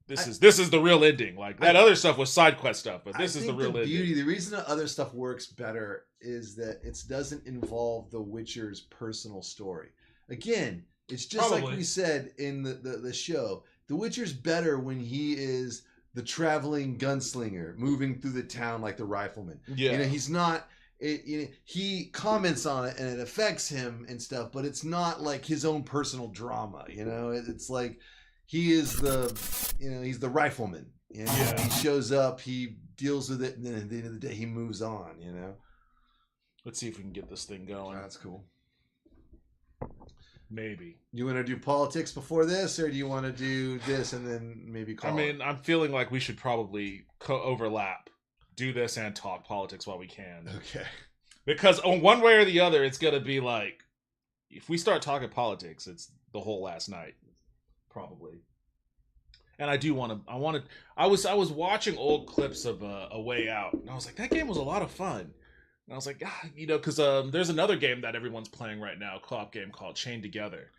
this is the real ending. Like that other stuff was side quest stuff, but this is the real ending. The reason that other stuff works better is that it doesn't involve the Witcher's personal story. Again, it's just like we said in the show. The Witcher's better when he is the traveling gunslinger moving through the town like the rifleman. Yeah. You know, he's not. He comments on it and it affects him and stuff, but it's not like his own personal drama. You know, it's like he is he's the rifleman. You know? Yeah. He shows up, he deals with it, and then at the end of the day, he moves on. You know. Let's see if we can get this thing going. That's cool. Maybe. You want to do politics before this, or do you want to do this and then maybe call it? I'm feeling like we should probably overlap. Do this and talk politics while we can. Okay. Because on one way or the other, it's going to be like, if we start talking politics, it's the whole last night. Probably. And I was watching old clips of A Way Out, and I was like, that game was a lot of fun. And I was like, because there's another game that everyone's playing right now, co-op game called Chained Together.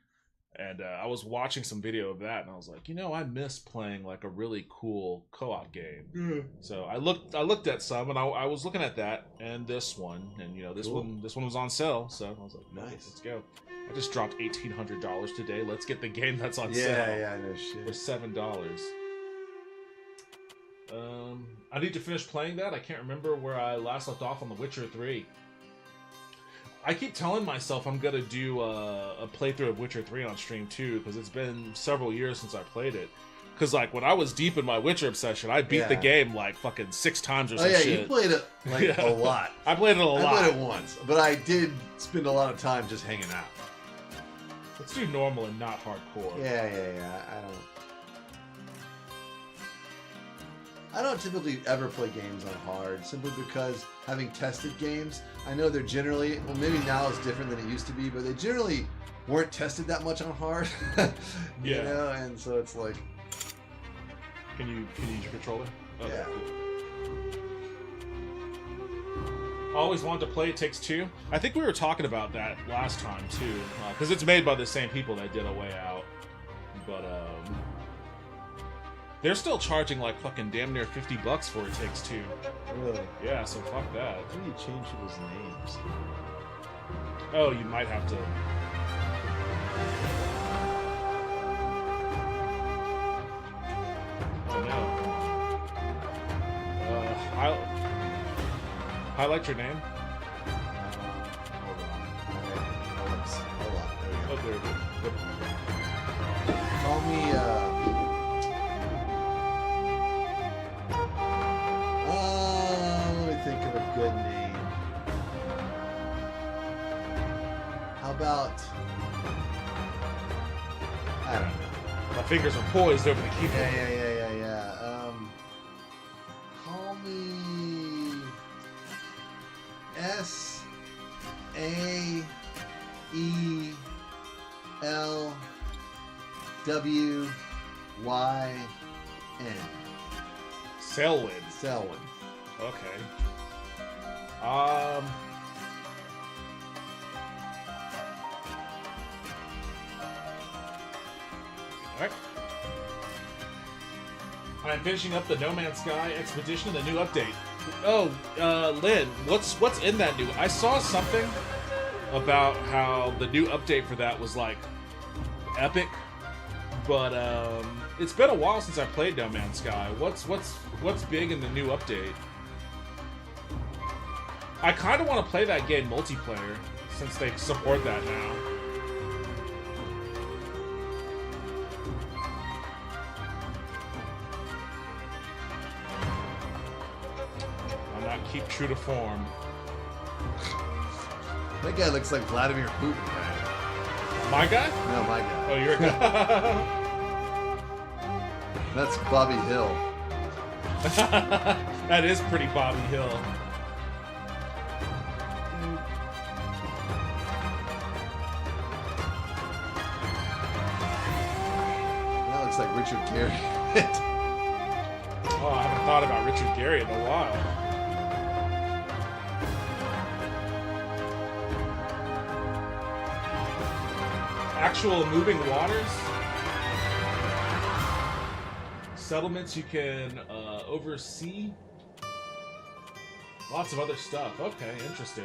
And I was watching some video of that, and I was like, I miss playing like a really cool co-op game. Yeah. So I looked at some, and I was looking at that and this one, and this one was on sale. So I was like, nice, let's go. I just dropped $1,800 today. Let's get the game that's on sale. Yeah, no shit. For $7. I need to finish playing that. I can't remember where I last left off on The Witcher 3. I keep telling myself I'm gonna do a playthrough of Witcher 3 on stream too, because it's been several years since I played it. Because like when I was deep in my Witcher obsession, I beat the game like fucking 6 times or some shit. You played it like a lot. I played it a lot. I played it once, but I did spend a lot of time just hanging out. Let's do normal and not hardcore. Yeah. I don't typically ever play games on hard, simply because having tested games, I know they're generally, well, maybe now it's different than it used to be, but they generally weren't tested that much on hard. You know, and so it's like. Can you use your controller? Okay, yeah. Cool. I always wanted to play It Takes Two. I think we were talking about that last time too, because it's made by the same people that did A Way Out, but they're still charging like fucking damn near $50 for It Takes Two. Really? Yeah, so fuck that. How do you change people's names? Oh, you might have to. Oh no. Highlight your name. Hold on. Oh, there we go. Call me, let me think of a good name. How about, I don't know. My fingers are poised over the keyboard. Yeah. Call me SAELWYN. Selwyn. Okay. Alright. I'm finishing up the No Man's Sky Expedition, the new update. Oh, Lynn, what's in that new? I saw something about how the new update for that was like epic, but it's been a while since I played No Man's Sky. What's big in the new update? I kind of want to play that game multiplayer since they support that now. Why not keep true to form? That guy looks like Vladimir Putin, man. My guy? No, my guy. Oh, your guy. That's Bobby Hill. That is pretty Bobby Hill. That looks like Richard Gere. Oh, I haven't thought about Richard Gere in a while. Actual moving waters? settlements you can oversee. Lots of other stuff. Okay, interesting.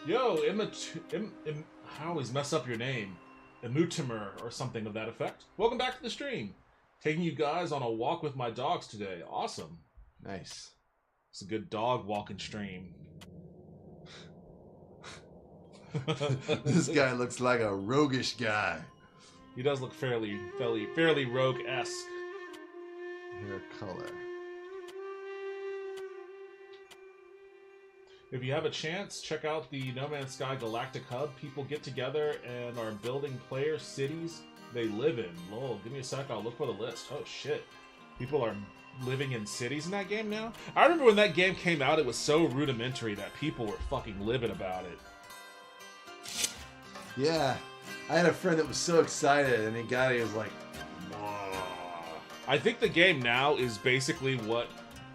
Yo, I always mess up your name. Imutimer or something of that effect. Welcome back to the stream. Taking you guys on a walk with my dogs today. Awesome. Nice. It's a good dog walking stream. This guy looks like a roguish guy. He does look fairly rogue-esque. Hair color. If you have a chance, check out the No Man's Sky Galactic Hub. People get together and are building player cities they live in. Lol, give me a sec, I'll look for the list. Oh shit. People are living in cities in that game now? I remember when that game came out, it was so rudimentary that people were fucking livid about it. Yeah. I had a friend that was so excited, and he got it, he was like, Whoa. I think the game now is basically what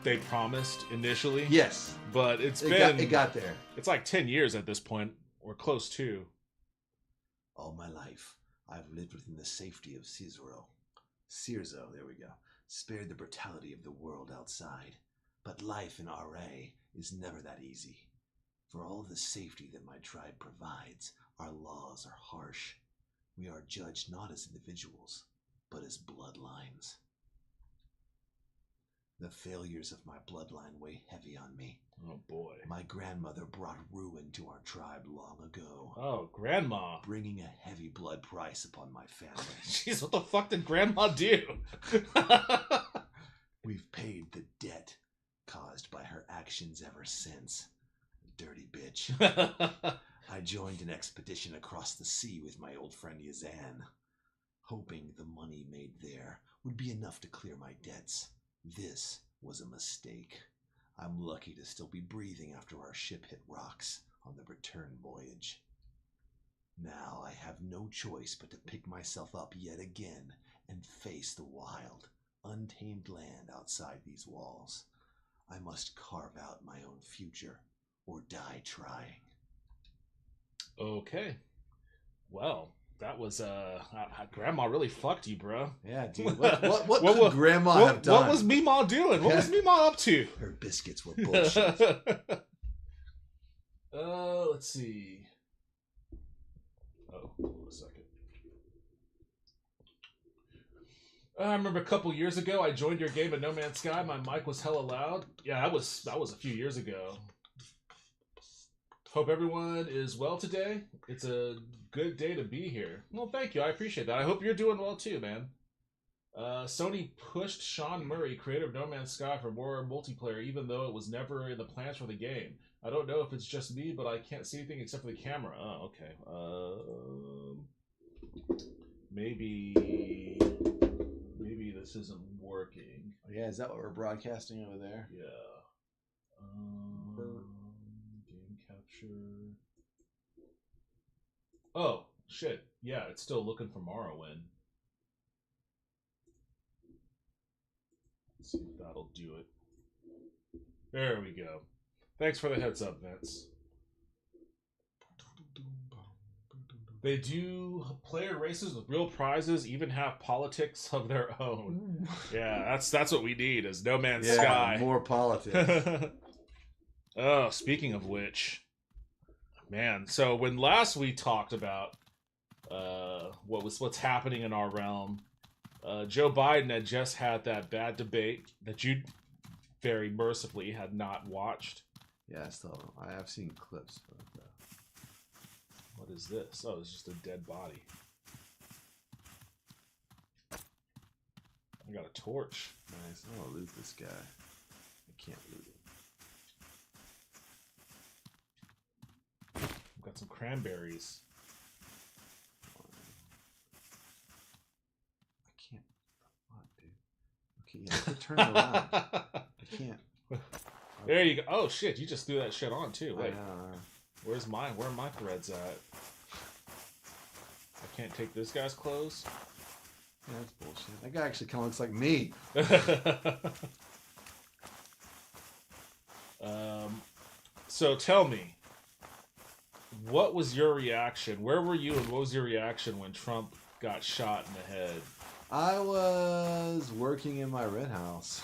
they promised initially. yes. But it got there. It's like 10 years at this point, or close to. All my life, I've lived within the safety of Cirzo, there we go. Spared the brutality of the world outside. But life in RA is never that easy. For all the safety that my tribe provides, our laws are harsh. We are judged not as individuals, but as bloodlines. The failures of my bloodline weigh heavy on me. Oh boy. My grandmother brought ruin to our tribe long ago. Oh, Grandma. Bringing a heavy blood price upon my family. Jeez, what the fuck did Grandma do? We've paid the debt caused by her actions ever since. Dirty bitch. I joined an expedition across the sea with my old friend Yazan, hoping the money made there would be enough to clear my debts. This was a mistake. I'm lucky to still be breathing after our ship hit rocks on the return voyage. Now I have no choice but to pick myself up yet again and face the wild, untamed land outside these walls. I must carve out my own future or die trying. Okay. Well, that was Grandma really fucked you, bro. Yeah, dude. What could Grandma have done? What was Meemaw doing? What was Meemaw up to? Her biscuits were bullshit. Let's see. Oh, hold on a second. I remember a couple years ago, I joined your game at No Man's Sky. My mic was hella loud. Yeah, that was a few years ago. Hope everyone is well today. It's a good day to be here. Well, thank you. I appreciate that. I hope you're doing well too, man. Sony pushed Sean Murray, creator of No Man's Sky, for more multiplayer, even though it was never in the plans for the game. I don't know if it's just me, but I can't see anything except for the camera. Oh, okay. Maybe this isn't working. Yeah, is that what we're broadcasting over there? Yeah. Game capture. Oh, shit. Yeah, it's still looking for Morrowind. Let's see if that'll do it. There we go. Thanks for the heads up, Vince. They do player races with real prizes, even have politics of their own. Yeah, that's what we need is No Man's Sky. More politics. Oh, speaking of which, man, so when last we talked about what's happening in our realm, Joe Biden had just had that bad debate that you very mercifully had not watched. Yeah, I have seen clips. But, what is this? Oh, it's just a dead body. I got a torch. Nice. I want to loot this guy. I can't loot him. I've got some cranberries. I can't. What, dude? Okay, yeah, turn it around. I can't. There you go. Oh shit! You just threw that shit on too. Wait, I where are my threads at? I can't take this guy's clothes. Yeah, that's bullshit. That guy actually kind of looks like me. So tell me, what was your reaction? Where were you, and what was your reaction when Trump got shot in the head? I was working in my rent house.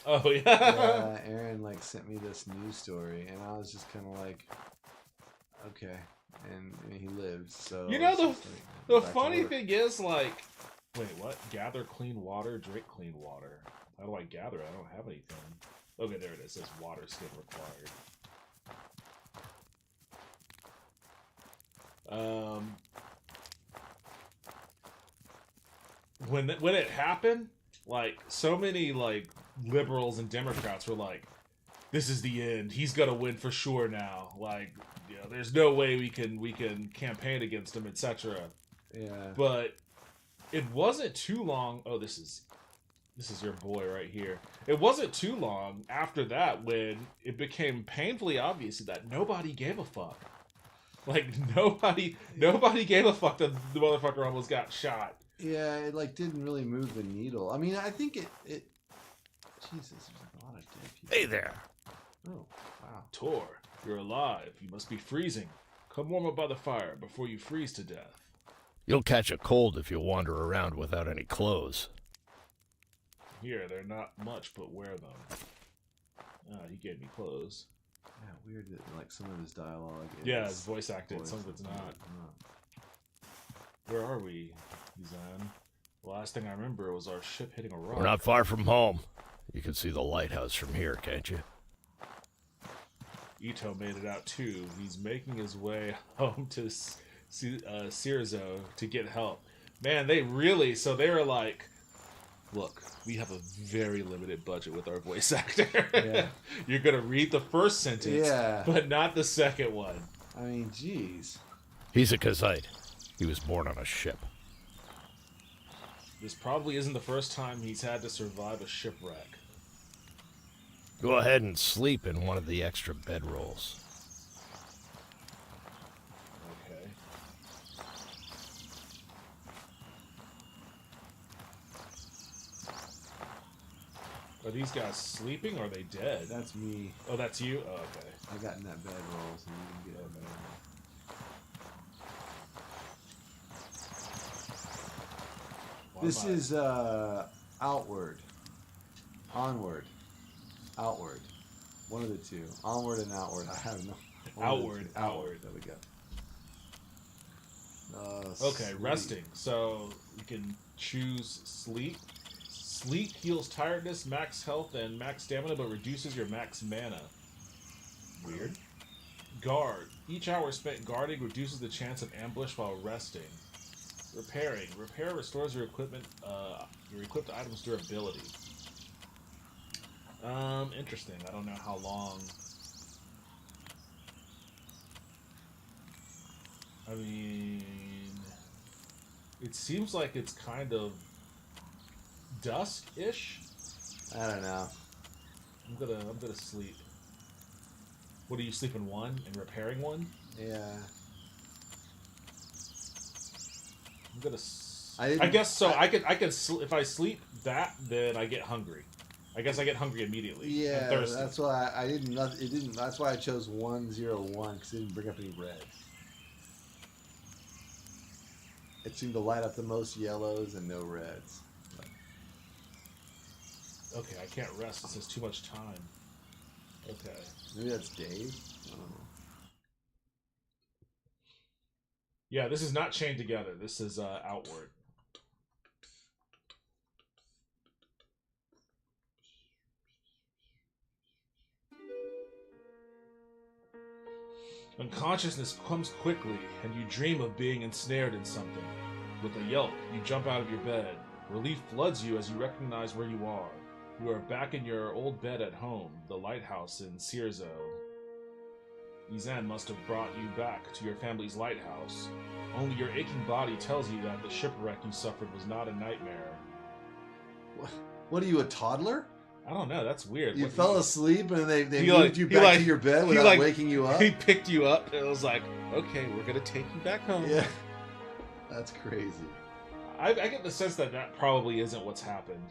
Oh yeah. Yeah, Aaron like sent me this news story, and I was just kind of like, okay. And he lived, so You know it's the just like, the back to funny work. thing is like, wait, what? Gather clean water, drink clean water. How do I gather it? I don't have anything. Okay, there it is. It says water skin required. When it happened, like so many like liberals and Democrats were like, "This is the end. He's gonna win for sure now." Like, you know, there's no way we can campaign against him, etc. Yeah. But it wasn't too long. Oh, this is your boy right here. It wasn't too long after that when it became painfully obvious that nobody gave a fuck. Like nobody gave a fuck that the motherfucker almost got shot. Yeah, it like didn't really move the needle. I mean, I think it. Jesus, there's like a lot of dead people. Hey there. Oh, wow. Tor, you're alive. You must be freezing. Come warm up by the fire before you freeze to death. You'll catch a cold if you wander around without any clothes. Here, they're not much, but wear them. Ah, he gave me clothes. Yeah, weird that like some of his dialogue. Is Yeah, it's voice acted. Some of it's acted. not. Where are we, Zan? The last thing I remember was our ship hitting a rock. We're not far from home. You can see the lighthouse from here, can't you? Ito made it out too. He's making his way home to Cirzo to get help. Man, they really, so they were like, look, we have a very limited budget with our voice actor. Yeah. You're going to read the first sentence, Yeah. but not the second one. I mean, jeez. He's a Kazite. He was born on a ship. This probably isn't the first time he's had to survive a shipwreck. Go ahead and sleep in one of the extra bedrolls. Okay. Are these guys sleeping or are they dead? That's me. Oh, that's you? Oh, okay. I got in that bedroll, so you can get in there. Why This am I- is outward, onward, outward. One of the two. Onward and outward. I have no. one of the Outward, two. outward. There we go. Okay, Sleep. resting. So you can choose sleep. Sleep heals tiredness, max health, and max stamina, but reduces your max mana. Weird. Guard. Each hour spent guarding reduces the chance of ambush while resting. Repairing. Repair restores your equipment, your equipped items' durability. Interesting. I don't know how long. I mean, it seems like it's kind of dusk-ish. I don't know. I'm gonna sleep. What, are you sleeping one and repairing one? Yeah. I'm gonna. I didn't- I guess so. I could if I sleep that, then I get hungry. I guess I get hungry immediately. and Yeah, thirsty. that's why I didn't. It didn't. That's why I chose 101 because it didn't bring up any red. It seemed to light up the most yellows and no reds. Okay, I can't rest. It says too much time. Okay. Maybe that's Dave. I don't know. Yeah, this is not chained together. This is outward. Unconsciousness comes quickly, and you dream of being ensnared in something. With a yelp, you jump out of your bed. Relief floods you as you recognize where you are. You are back in your old bed at home, the lighthouse in Cirzo. Izan must have brought you back to your family's lighthouse. Only your aching body tells you that the shipwreck you suffered was not a nightmare. What are you, a toddler? I don't know, that's weird. You What- fell asleep and they He moved like- you he back like- to your bed he without like- waking you up? He picked you up and it was like, okay, we're gonna take you back home. Yeah. That's crazy. I get the sense that that probably isn't what's happened,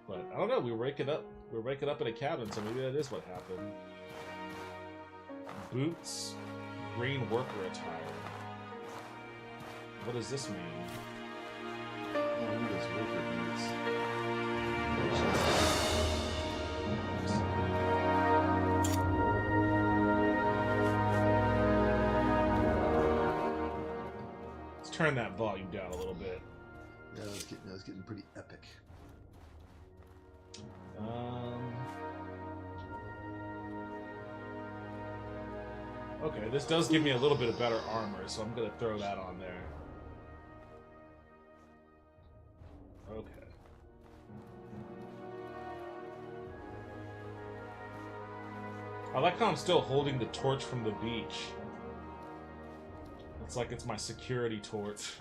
but I don't know. We're waking up in a cabin, so maybe that is what happened. Boots, green worker attire. What does this mean? who does worker boots? Let's turn that volume down a little bit. Yeah, I was getting pretty epic. Okay, this does give me a little bit of better armor, so I'm gonna throw that on there. Okay. I like how I'm still holding the torch from the beach. It's like it's my security torch.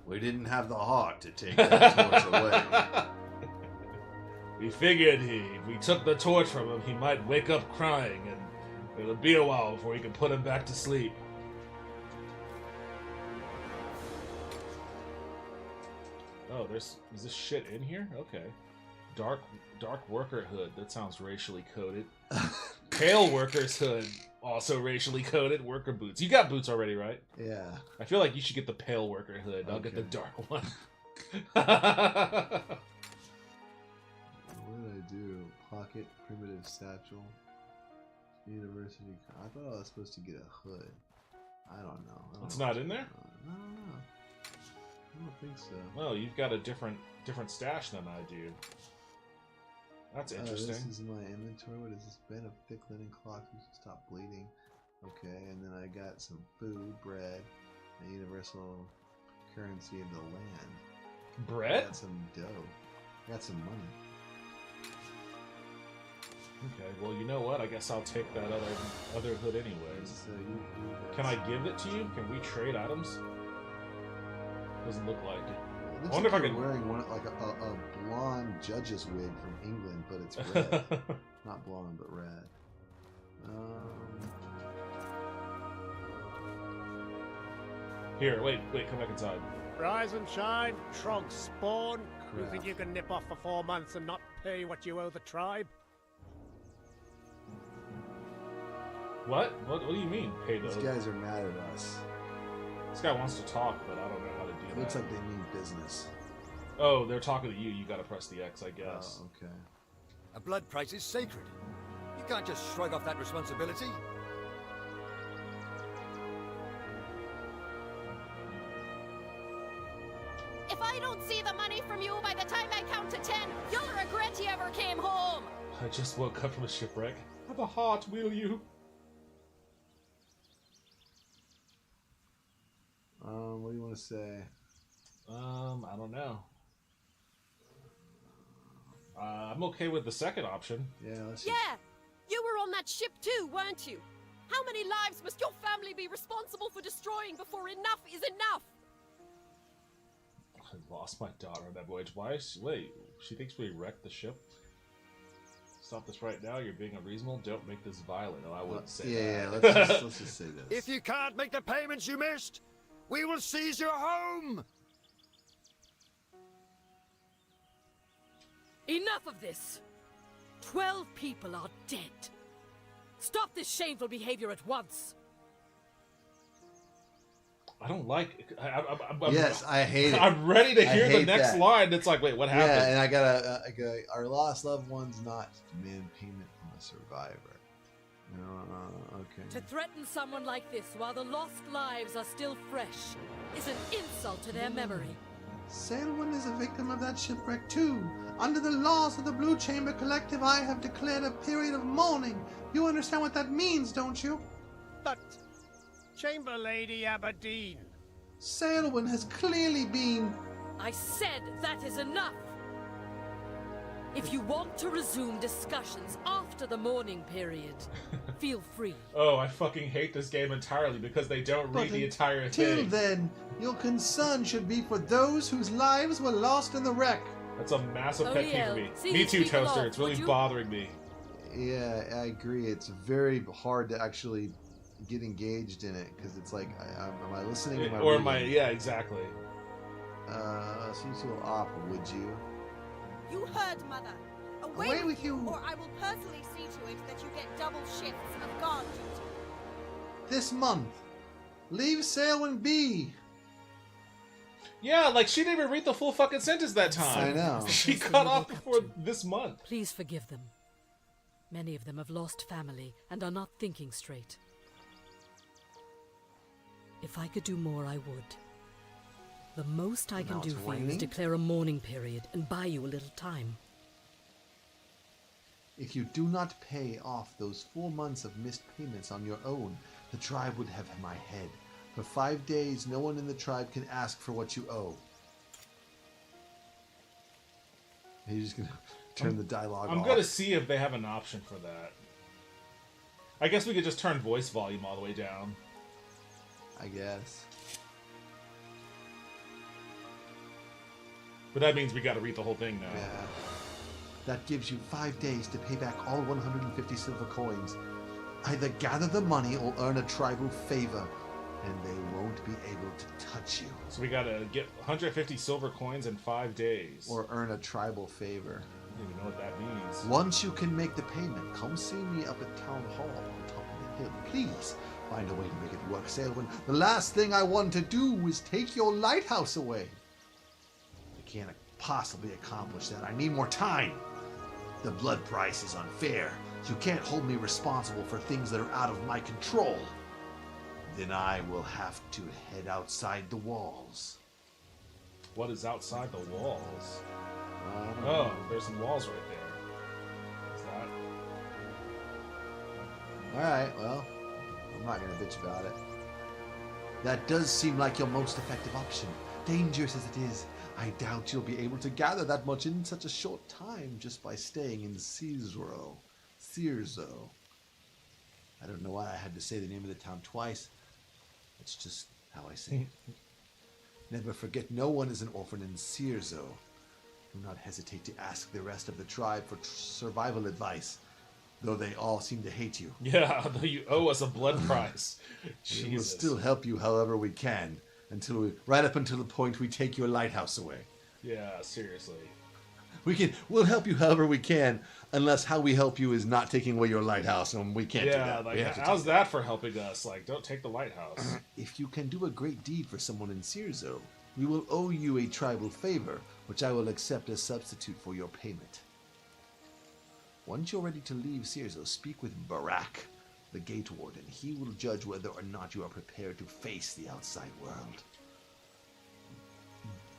We didn't have the heart to take that torch away. We figured if we took the torch from him, he might wake up crying, and it'll be a while before we can put him back to sleep. Oh, is this shit in here? Okay. Dark worker hood. That sounds racially coded. Pale worker's hood. Also racially coded. Worker boots. You got boots already, right? Yeah. I feel like you should get the pale worker hood. I'll get the Okay. dark one. What did I do? Pocket, primitive satchel, university. I thought I was supposed to get a hood. I don't know. It's not in there? I don't know. I don't think so. Oh, you've got a different stash than I do. That's interesting. This is my inventory. What has this been? A thick linen cloth who should stop bleeding. Okay, and then I got some food, bread, the universal currency of the land. I Bread? got some dough. I got some money. Okay, well, you know what? I guess I'll take that other hood anyways. So you Can I give it to you? Can we trade items? Doesn't look like it. It looks I wonder like if I you're can- wearing one like a blonde judge's wig from England, but it's red. Not blonde, but red. Here, wait, come back inside. Rise and shine, Trog spawn. You Crap. think you can nip off for 4 months and not pay what you owe the tribe? What? What do you mean, pay These those? guys are mad at us. This guy wants to talk, but I don't know how to It do looks that. like they mean business. Oh, they're talking to you. You gotta press the X, I guess. Oh, okay. A blood price is sacred. You can't just shrug off that responsibility. If I don't see the money from you by the time I count to 10, you'll regret you ever came home. I just woke up from a shipwreck. Have a heart, will you? What do you want to say? I don't know. I'm okay with the second option. Yeah, let's Yeah, you were on that ship too, weren't you? How many lives must your family be responsible for destroying before enough is enough? I lost my daughter on that voyage. Why is wait, she thinks we wrecked the ship? Stop this right now. You're being unreasonable. Don't make this violent. No, I wouldn't say yeah, that. let's just say this. If you can't make the payments you missed, we will seize your home! Enough of this! 12 people are dead. Stop this shameful behavior at once. I don't like. Yes, I hate it. I'm ready to I hear the hate next that. line. It's like, wait, what happened? Yeah, and I got our lost loved ones not to demand payment from a survivor. Okay. To threaten someone like this while the lost lives are still fresh is an insult to their memory. Sailwyn is a victim of that shipwreck too. Under the laws of the Blue Chamber Collective, I have declared a period of mourning. You understand what that means, don't you? But, Chamber Lady Aberdeen, Sailwyn has clearly been... I said that is enough! If you want to resume discussions after the mourning period, feel free. Oh, I fucking hate this game entirely because they don't read the entire Till thing. then, your concern should be for those whose lives were lost in the wreck. That's a massive pet peeve for me. see Me these too, people Toaster. off, It's really would you? bothering me. Yeah, I agree. It's very hard to actually get engaged in it because it's like, am I listening? Am I Or reading? my yeah, exactly. Cease you off, would you? You heard, Mother. Away with you. Or I will personally see to it that you get double shifts of guard duty. This month. Leave Sailwyn be. Yeah, like she didn't even read the full fucking sentence that time. I know. She cut off before this month. Please forgive them. Many of them have lost family and are not thinking straight. If I could do more, I would. The most I can Now do it's for you is raining? declare a mourning period and buy you a little time. If you do not pay off those 4 months of missed payments on your own, the tribe would have my head. For 5 days, no one in the tribe can ask for what you owe. Are you just gonna turn the dialogue off? I'm gonna see if they have an option for that. I guess we could just turn voice volume all the way down. I guess. But that means we gotta read the whole thing now. Yeah. That gives you 5 days to pay back all 150 silver coins. Either gather the money or earn a tribal favor, and they won't be able to touch you. So we gotta get 150 silver coins in 5 days. Or earn a tribal favor. I don't even know what that means. Once you can make the payment, come see me up at Town Hall on top of the hill. Please, find a way to make it work, Sailwind. The last thing I want to do is take your lighthouse away. I can't possibly accomplish that. I need more time. The blood price is unfair. You can't hold me responsible for things that are out of my control. Then I will have to head outside the walls. What is outside the walls? I don't Oh, know. there's some walls right there. Is that? Alright, well, I'm not going to bitch about it. That does seem like your most effective option. Dangerous as it is, I doubt you'll be able to gather that much in such a short time just by staying in Cierzo. I don't know why I had to say the name of the town twice. It's just how I say it. Never forget, no one is an orphan in Cierzo. Do not hesitate to ask the rest of the tribe for survival advice, though they all seem to hate you. Yeah, you owe us a blood price. We will Jesus. still help you however we can, right up until the point we take your lighthouse away. Yeah, seriously. We'll help you however we can, unless how we help you is not taking away your lighthouse, and we can't do Yeah, that. like We have to how's take that for helping us? Like, don't take the lighthouse. If you can do a great deed for someone in Cierzo, we will owe you a tribal favor, which I will accept as substitute for your payment. Once you're ready to leave Cierzo, speak with Barak, the gate warden. He will judge whether or not you are prepared to face the outside world.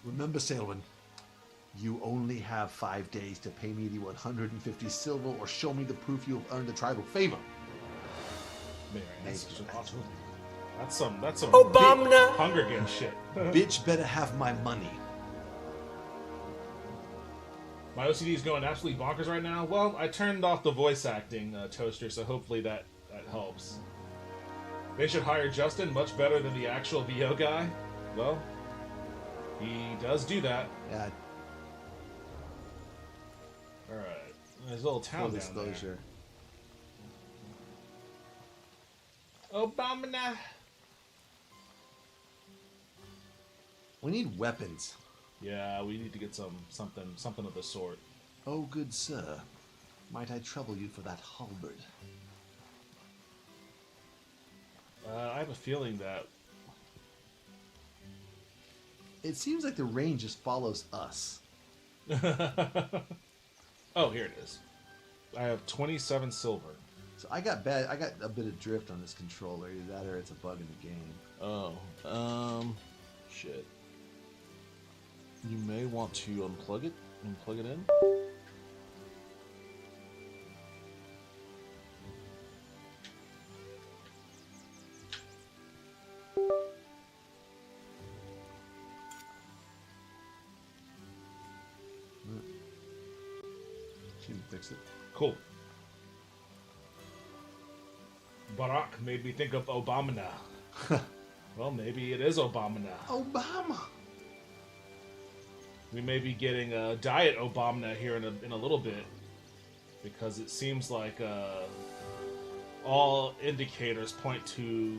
Remember, Sailwind, you only have 5 days to pay me the 150 silver or show me the proof you have earned a tribal favor. Man, that's such an awesome. That's some Obama! Hunger Games shit. Bitch better have my money. My OCD is going absolutely bonkers right now. Well, I turned off the voice acting, Toaster, so hopefully that helps. They should hire Justin, much better than the actual VO guy. Well, he does do that. Yeah, Alright. There's a little full town down disclosure. there. Obama. We need weapons. Yeah, we need to get something of the sort. Oh, good sir. Might I trouble you for that halberd? I have a feeling that... It seems like the rain just follows us. Oh, here it is. I have 27 silver. So I got a bit of drift on this controller. Either that or it's a bug in the game. Oh, shit. You may want to unplug it and plug it in. She can fix it. Cool. Barak made me think of Obama now. Well, maybe it is Obama now. Obama! We may be getting a diet Obama here in a little bit, because it seems like all indicators point to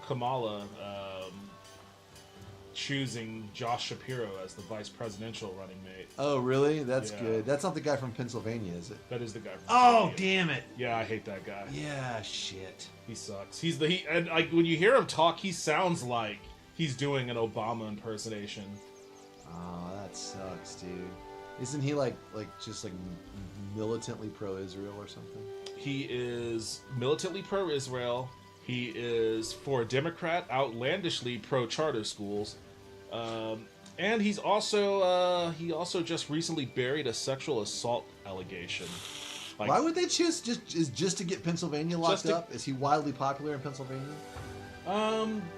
Kamala choosing Josh Shapiro as the vice presidential running mate. Oh, really? That's Yeah. good. That's not the guy from Pennsylvania, is it? That is the guy. From Oh, Pennsylvania. damn it! Yeah, I hate that guy. Yeah, shit. He sucks. And like when you hear him talk, he sounds like he's doing an Obama impersonation. Oh, that sucks, dude. Isn't he like just like militantly pro-Israel or something? He is militantly pro-Israel. He is, for a Democrat, outlandishly pro-charter schools. And he also just recently buried a sexual assault allegation. Like, why would they choose just to get Pennsylvania locked up? Is he wildly popular in Pennsylvania?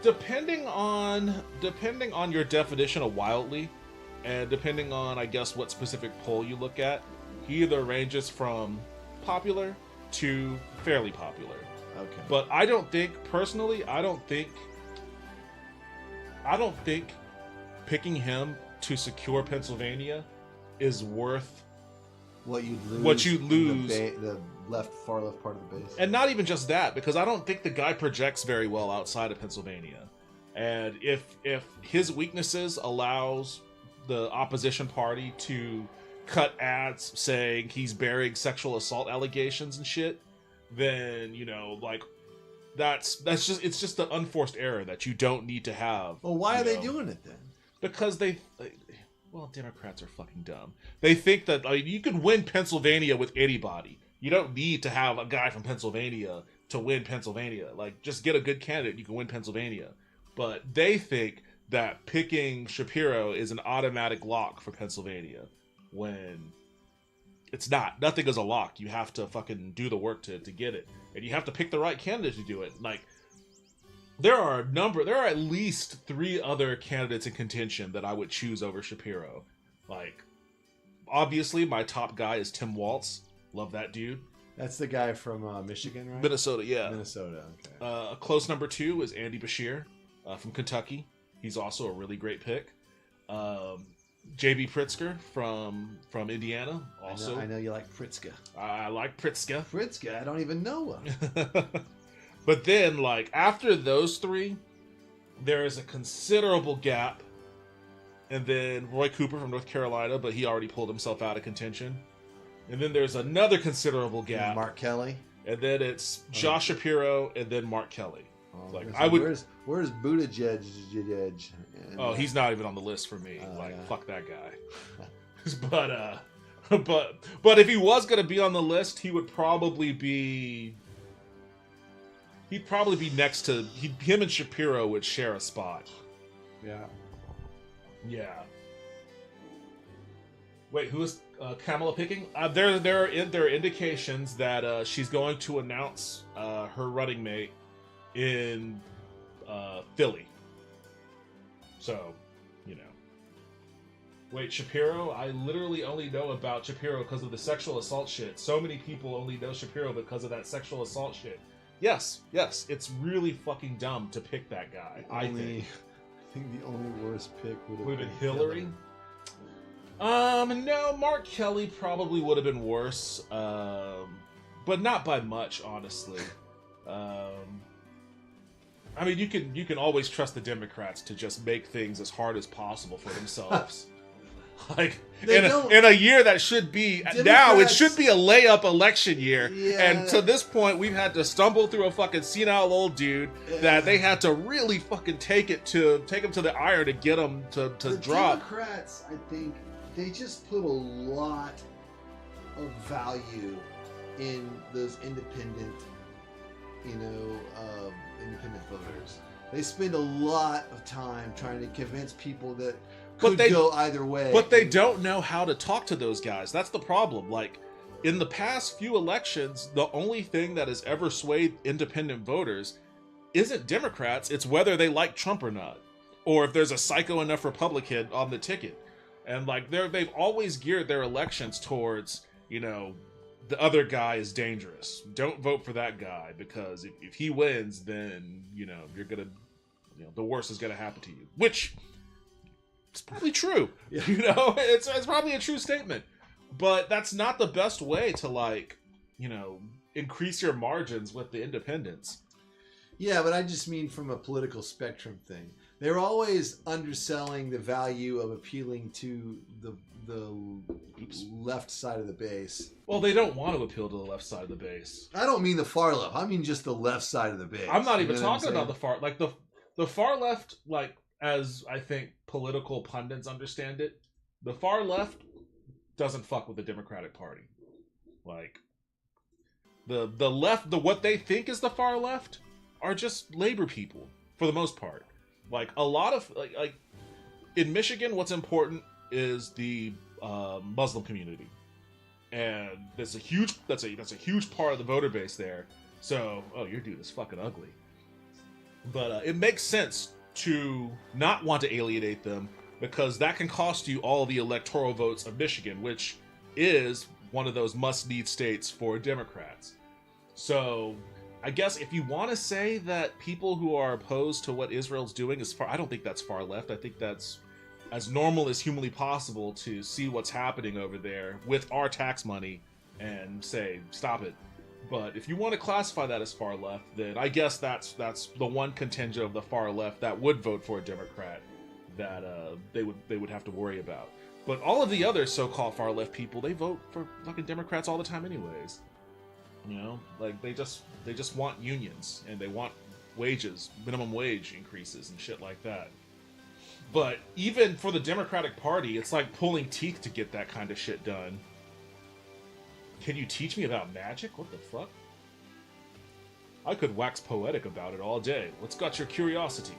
Depending on your definition of wildly, and depending on, I guess, what specific poll you look at, he either ranges from popular to fairly popular. Okay. But I don't think picking him to secure Pennsylvania is worth what you'd lose. The far left part of the base. And not even just that, because I don't think the guy projects very well outside of Pennsylvania. And if his weaknesses allows the opposition party to cut ads saying he's burying sexual assault allegations and shit, then, you know, like, it's just the unforced error that you don't need to have. Well, why are they doing it then? Because Democrats are fucking dumb. They think that you can win Pennsylvania with anybody. You don't need to have a guy from Pennsylvania to win Pennsylvania. Like, just get a good candidate, you can win Pennsylvania. But they think that picking Shapiro is an automatic lock for Pennsylvania, when it's not. Nothing is a lock. You have to fucking do the work to get it. And you have to pick the right candidate to do it. Like, there are at least 3 other candidates in contention that I would choose over Shapiro. Like, obviously, my top guy is Tim Walz. Love that dude. That's the guy from Michigan, right? Minnesota, yeah. Minnesota, okay. A close number 2 is Andy Beshear from Kentucky. He's also a really great pick. J.B. Pritzker from Indiana. Also, I know you like Pritzker. I like Pritzker. Pritzker, I don't even know him. But then, like, after those 3, there is a considerable gap. And then Roy Cooper from North Carolina, but he already pulled himself out of contention. And then there's another considerable gap. Mark Kelly. And then it's Josh Shapiro and then Mark Kelly. Where's Buttigieg? Oh, he's not even on the list for me. Fuck that guy. but if he was gonna be on the list, he'd probably be next to him and Shapiro would share a spot. Yeah. Wait, who is Kamala picking? There are indications that she's going to announce her running mate in Philly. So, you know. Wait, Shapiro? I literally only know about Shapiro because of the sexual assault shit. So many people only know Shapiro because of that sexual assault shit. Yes, it's really fucking dumb to pick that guy. I think the only worst pick would have been Hillary. No, Mark Kelly probably would have been worse, but not by much, honestly. I mean, you can always trust the Democrats to just make things as hard as possible for themselves. Like, in a year that should be now, it should be a layup election year, and to this point, we've had to stumble through a fucking senile old dude that they had to really fucking take him to the iron to get him to drop. Democrats, I think, they just put a lot of value in those independent independent voters. They spend a lot of time trying to convince people that could go either way. But they don't know how to talk to those guys. That's the problem. Like, in the past few elections, the only thing that has ever swayed independent voters isn't Democrats. It's whether they like Trump or not, or if there's a psycho enough Republican on the ticket. And like they've always geared their elections towards, the other guy is dangerous. Don't vote for that guy, because if he wins, then you're gonna, the worst is gonna happen to you. Which is probably true. Yeah. It's probably a true statement. But that's not the best way to increase your margins with the independents. Yeah, but I just mean from a political spectrum thing. They're always underselling the value of appealing to the left side of the base. Well, they don't want to appeal to the left side of the base. I don't mean the far left. I mean just the left side of the base. I'm not even talking about the far, the far left, as I think political pundits understand it, the far left doesn't fuck with the Democratic Party. Like, the left, what they think is the far left are just labor people for the most part. Like, a lot of like in Michigan, what's important is the Muslim community, and that's a huge part of the voter base there. So, oh, your dude is fucking ugly. But it makes sense to not want to alienate them, because that can cost you all the electoral votes of Michigan, which is one of those must-need states for Democrats. So, I guess if you want to say that people who are opposed to what Israel's doing is far, I don't think that's far left. I think that's as normal as humanly possible to see what's happening over there with our tax money and say, stop it. But if you want to classify that as far left, then I guess that's the one contingent of the far left that would vote for a Democrat that they would have to worry about. But all of the other so-called far left people, they vote for fucking Democrats all the time anyways. You know, like they just want unions, and they want wages, minimum wage increases and shit like that. But even for the Democratic Party, it's like pulling teeth to get that kind of shit done. Can you teach me about magic? What the fuck? I could wax poetic about it all day. What's got your curiosity?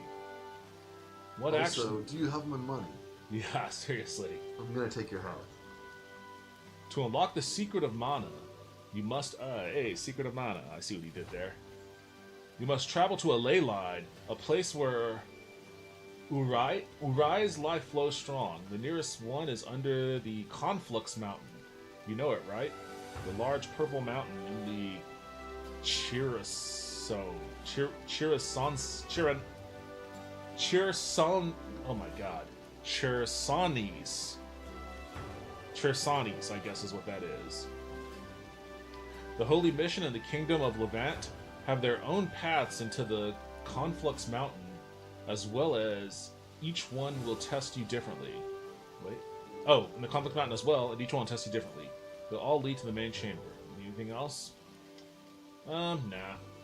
What Also, action? do you have my money? Yeah, seriously. I'm gonna take your health. To unlock the secret of mana, you must... hey, secret of mana. I see what he did there. You must travel to a ley line, a place where Urai's life flows strong. The nearest one is under the Conflux Mountain. You know it, right? The large purple mountain in the Chirison... Oh my god. Chersonis, I guess is what that is. The Holy Mission and the Kingdom of Levant have their own paths into the Conflux Mountain, as well as each one will test you differently. Wait. Oh, and the Conflux Mountain as well, and each one will test you differently. They'll all lead to the main chamber. Anything else? Nah.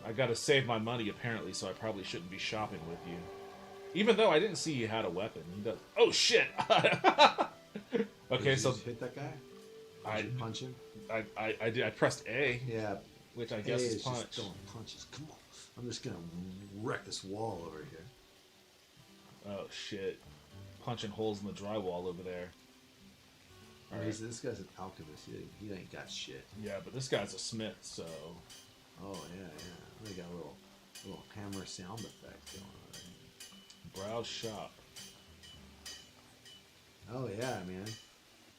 I gotta save my money, apparently, so I probably shouldn't be shopping with you. Even though I didn't see he had a weapon. He does. Oh, shit! Okay, Did so... you hit that guy? Did you punch him? I did. I pressed A. Yeah. Which I guess is punch. Just throwing punches. Come on. I'm just gonna wreck this wall over here. Oh, shit. Punching holes in the drywall over there. All right. This guy's an alchemist. He ain't got shit. Yeah, but this guy's a smith, so... Oh, yeah. They got a little hammer sound effect going on there. Browse shop. Oh, yeah, man.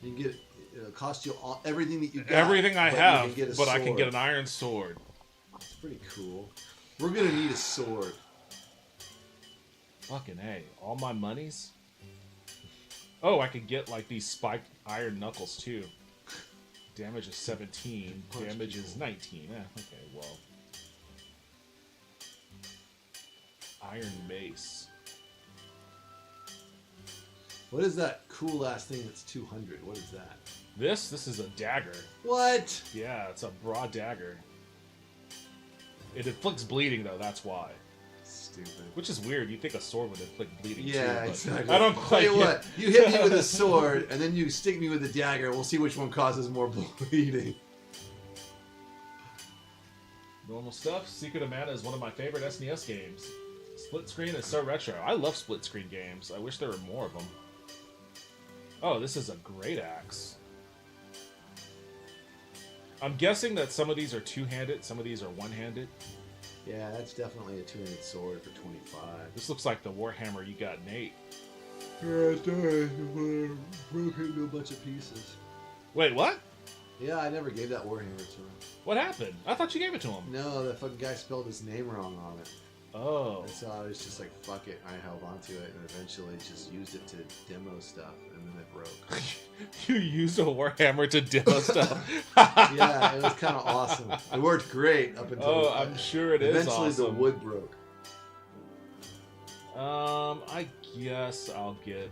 You can get... It'll cost you everything that you got. Everything I have, but I can get an an iron sword. It's pretty cool. We're gonna need a sword. Fucking A. All my monies? Oh, I could get, like, these spiked iron knuckles, too. Damage is 17. Damage is 19. Okay, well. Iron mace. What is that cool-ass thing that's 200? What is that? This is a dagger. What? Yeah, it's a broad dagger. It inflicts bleeding, though, that's why. Stupid. Which is weird. You'd think a sword would inflict bleeding, yeah, too. Exactly. I don't quite Tell you what, you hit me with a sword, and then you stick me with a dagger, we'll see which one causes more bleeding. Normal stuff. Secret of Mana is one of my favorite SNES games. Split screen is so retro. I love split screen games. I wish there were more of them. Oh, this is a great axe. I'm guessing that some of these are two-handed, some of these are one-handed. Yeah, that's definitely a two-handed sword for 25. This looks like the Warhammer you got, Nate. Yeah, it does. Broke it into a bunch of pieces. Wait, what? Yeah, I never gave that Warhammer to him. What happened? I thought you gave it to him. No, that fucking guy spelled his name wrong on it. Oh. And so I was just like, fuck it. I held onto it and eventually just used it to demo stuff, and then it broke. You used a Warhammer to demo stuff. Yeah, it was kind of awesome. It worked great up until... Oh, I'm sure it is eventually awesome. the wood broke. I guess I'll get...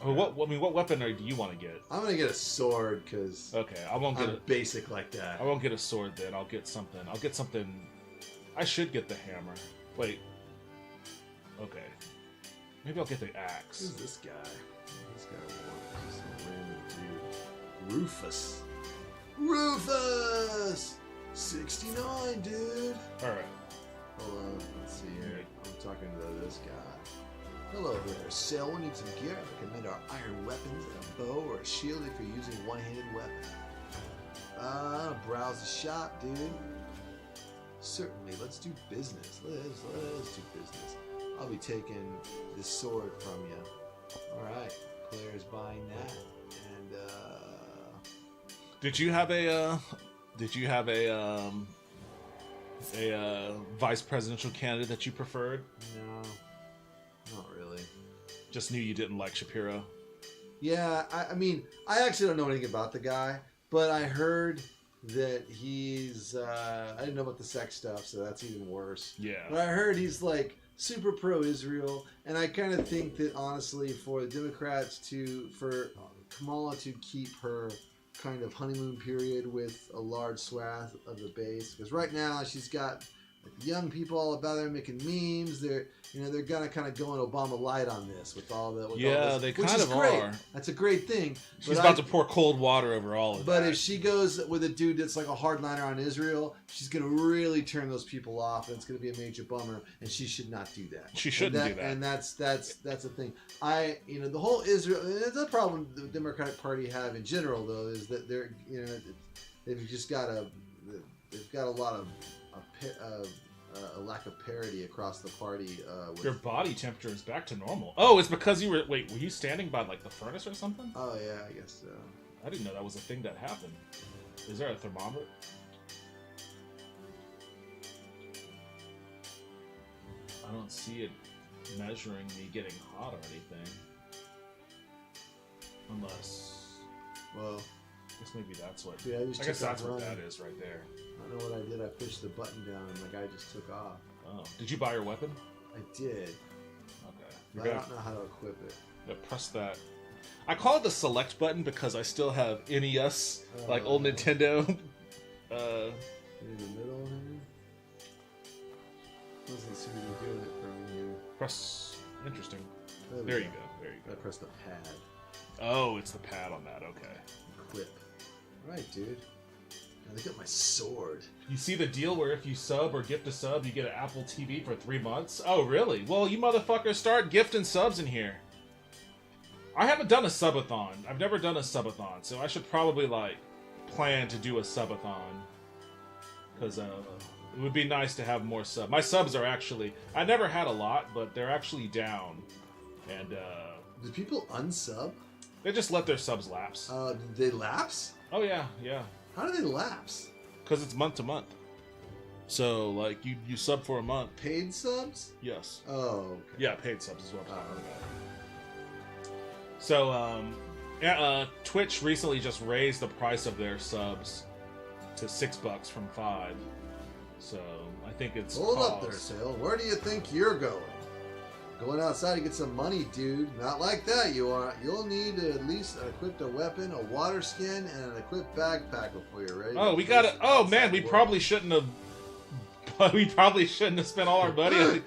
what weapon do you want to get? I'm gonna get a sword because okay, I won't get I'm basic like that. I won't get a sword then. I'll get something. I should get the hammer. Wait. Okay. Maybe I'll get the axe. Who's this guy? This guy was just some random dude. Rufus. Rufus! 69, dude. Alright. Hold on, let's see here. I'm talking to this guy. Hello there, Sale. We need some gear. I recommend our iron weapons and a bow or a shield if you're using one-handed weapon. Browse the shop, dude. Certainly, let's do business. Let's do business. I'll be taking this sword from you. Alright, player's buying that. And, Did you have a vice presidential candidate that you preferred? no, not really. Just knew you didn't like Shapiro. Yeah, I mean, I actually don't know anything about the guy, but I heard that he's, I didn't know about the sex stuff, so that's even worse. Yeah. But I heard he's like super pro-Israel, and I kind of think that honestly for the Democrats for Kamala to keep her kind of honeymoon period with a large swath of the base, because right now she's got like young people all about her making memes. They're gonna kind of go on Obama light on this with all the They which kind is of great. are. That's a great thing. She's about to pour cold water over all of But that. if she goes with a dude that's like a hardliner on Israel, she's gonna really turn those people off, and it's gonna be a major bummer. And she should not do that. She shouldn't do that. And that's the thing. The whole Israel. It's a problem the Democratic Party have in general, though, is that they've just got a lot of a lack of parity across the party. Your body temperature is back to normal. Oh, it's because were you standing by like the furnace or something? Oh yeah, I guess so. I didn't know that was a thing that happened. Is there a thermometer? I don't see it measuring me getting hot or anything. Unless, Well, I guess maybe that's what. yeah, I guess took that's off what running. that is right there. I don't know what I did. I pushed the button down, and the guy just took off. Oh, did you buy your weapon? I did. Okay. But I don't know how to equip it. Press that. I call it the select button because I still have NES, like old Nintendo. In the middle here. Doesn't seem to be doing it from here. Press. Interesting. we There you go. There you I go. pressed the pad. Oh, it's the pad on that. Okay. Equip. Right, dude. Now they got my sword. You see the deal where if you sub or gift a sub, you get an Apple TV for 3 months? Oh, really? Well, you motherfuckers start gifting subs in here. I haven't done a subathon. I've never done a subathon, so I should probably, plan to do a subathon. Because, it would be nice to have more subs. My subs are actually... I never had a lot, but they're actually down. And, Do people unsub? they just let their subs lapse. Did they lapse? Oh, yeah, yeah. How do they lapse? Because it's month to month. So, you sub for a month. Paid subs? Yes. Oh, okay. Yeah, paid subs as well. Oh, So, Twitch recently just raised the price of their subs to $6 from $5. So, I think it's Hold up there, Sale. Where do you think you're going? Going outside to get some money, dude. Not like that, you are. You'll need to at least equip a weapon, a water skin, and an equipped backpack before you're ready. Oh, to we face got it. the Oh outside man, we world. probably shouldn't have. We probably shouldn't have spent all our money on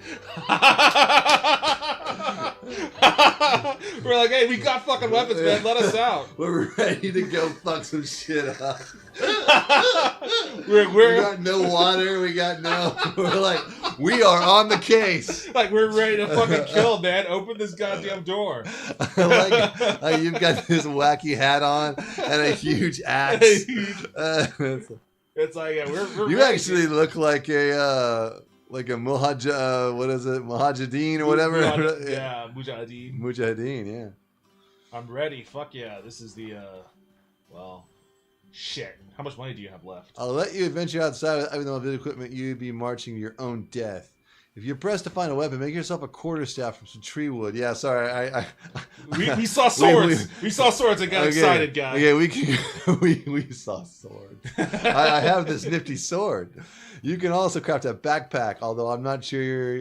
We're like, hey, we got fucking weapons, man. Let us out. We're ready to go fuck some shit up. We We got no water. We got no. We're like, we are on the case. like we're ready to fucking kill, man. Open this goddamn door. like you've got this wacky hat on and a huge axe. It's like, yeah, we're You ready. actually look like a Mujahideen or whatever. Yeah, Mujahideen. Mujahideen, yeah. I'm ready. Fuck yeah. This is the, shit. How much money do you have left? I'll let you adventure outside with the mobility equipment. You'd be marching to your own death. If you're pressed to find a weapon, make yourself a quarterstaff from some tree wood. Yeah, sorry. We saw swords. We saw swords and got excited, guys. Yeah, we saw swords. I have this nifty sword. You can also craft a backpack, although I'm sure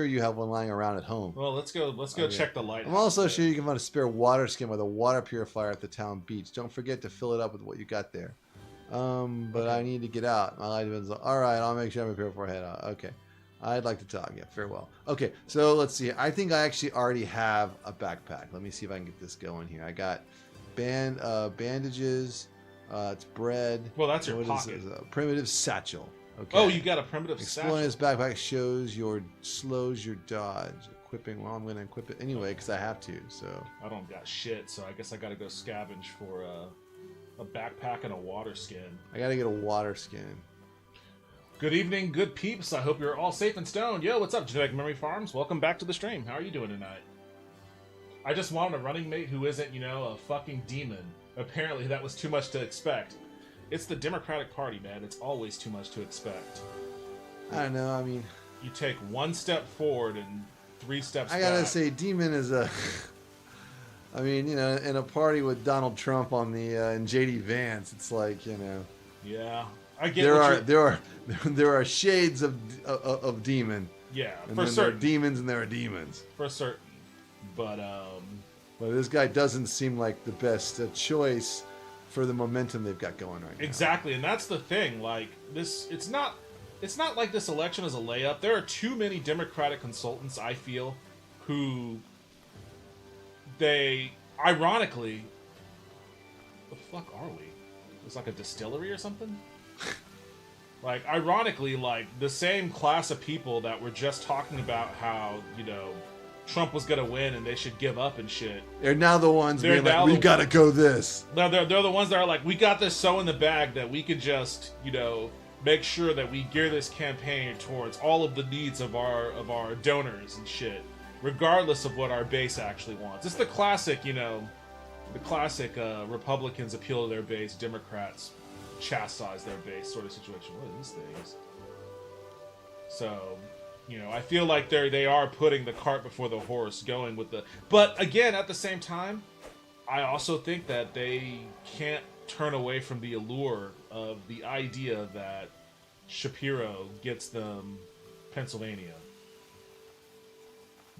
you have one lying around at home. Well, let's go check the lighthouse. I'm also sure you can find a spare water skin with a water purifier at the town beach. Don't forget to fill it up with what you got there. But I need to get out. My light depends on... All right, I'll make sure I'm prepared before I head out. Okay. I'd like to talk. Yeah, farewell. Okay, so let's see. I think I actually already have a backpack. Let me see if I can get this going here. I got bandages. It's bread. Well, that's your What pocket. Is a primitive satchel. Okay. Oh, you got a primitive Exploring this satchel. backpack slows your dodge. Equipping. Well, I'm going to equip it anyway because I have to. So I don't got shit, so I guess I gotta go scavenge for a backpack and a water skin. I got to get a water skin. Good evening, good peeps. I hope you're all safe and stoned. Yo, what's up, Genetic Memory Farms? Welcome back to the stream. How are you doing tonight? I just wanted a running mate who isn't, a fucking demon. Apparently that was too much to expect. It's the Democratic Party, man. It's always too much to expect. I don't know. I mean, You take one step forward and 3 steps I gotta back. say, Demon is a. I mean, in a party with Donald Trump on the and JD Vance, it's like Yeah, I get there are shades of demon. Yeah, And for then certain. there are demons and there are demons. For certain. But But this guy doesn't seem like the best choice for the momentum they've got going right now. exactly, and that's the thing. Like this, it's not like this election is a layup. There are too many Democratic consultants, I feel, who they ironically, the fuck are we? It's like a distillery or something. Like ironically, like the same class of people that were just talking about how Trump was gonna win and they should give up and shit. They're now the ones They're being like, now we the- gotta go this. They're the ones that are like, we got this so in the bag that we could just, make sure that we gear this campaign towards all of the needs of our donors and shit, regardless of what our base actually wants. It's the classic, Republicans appeal to their base, Democrats chastise their base sort of situation. What are these things? So, I feel like they are putting the cart before the horse, going with the. But again, at the same time, I also think that they can't turn away from the allure of the idea that Shapiro gets them Pennsylvania.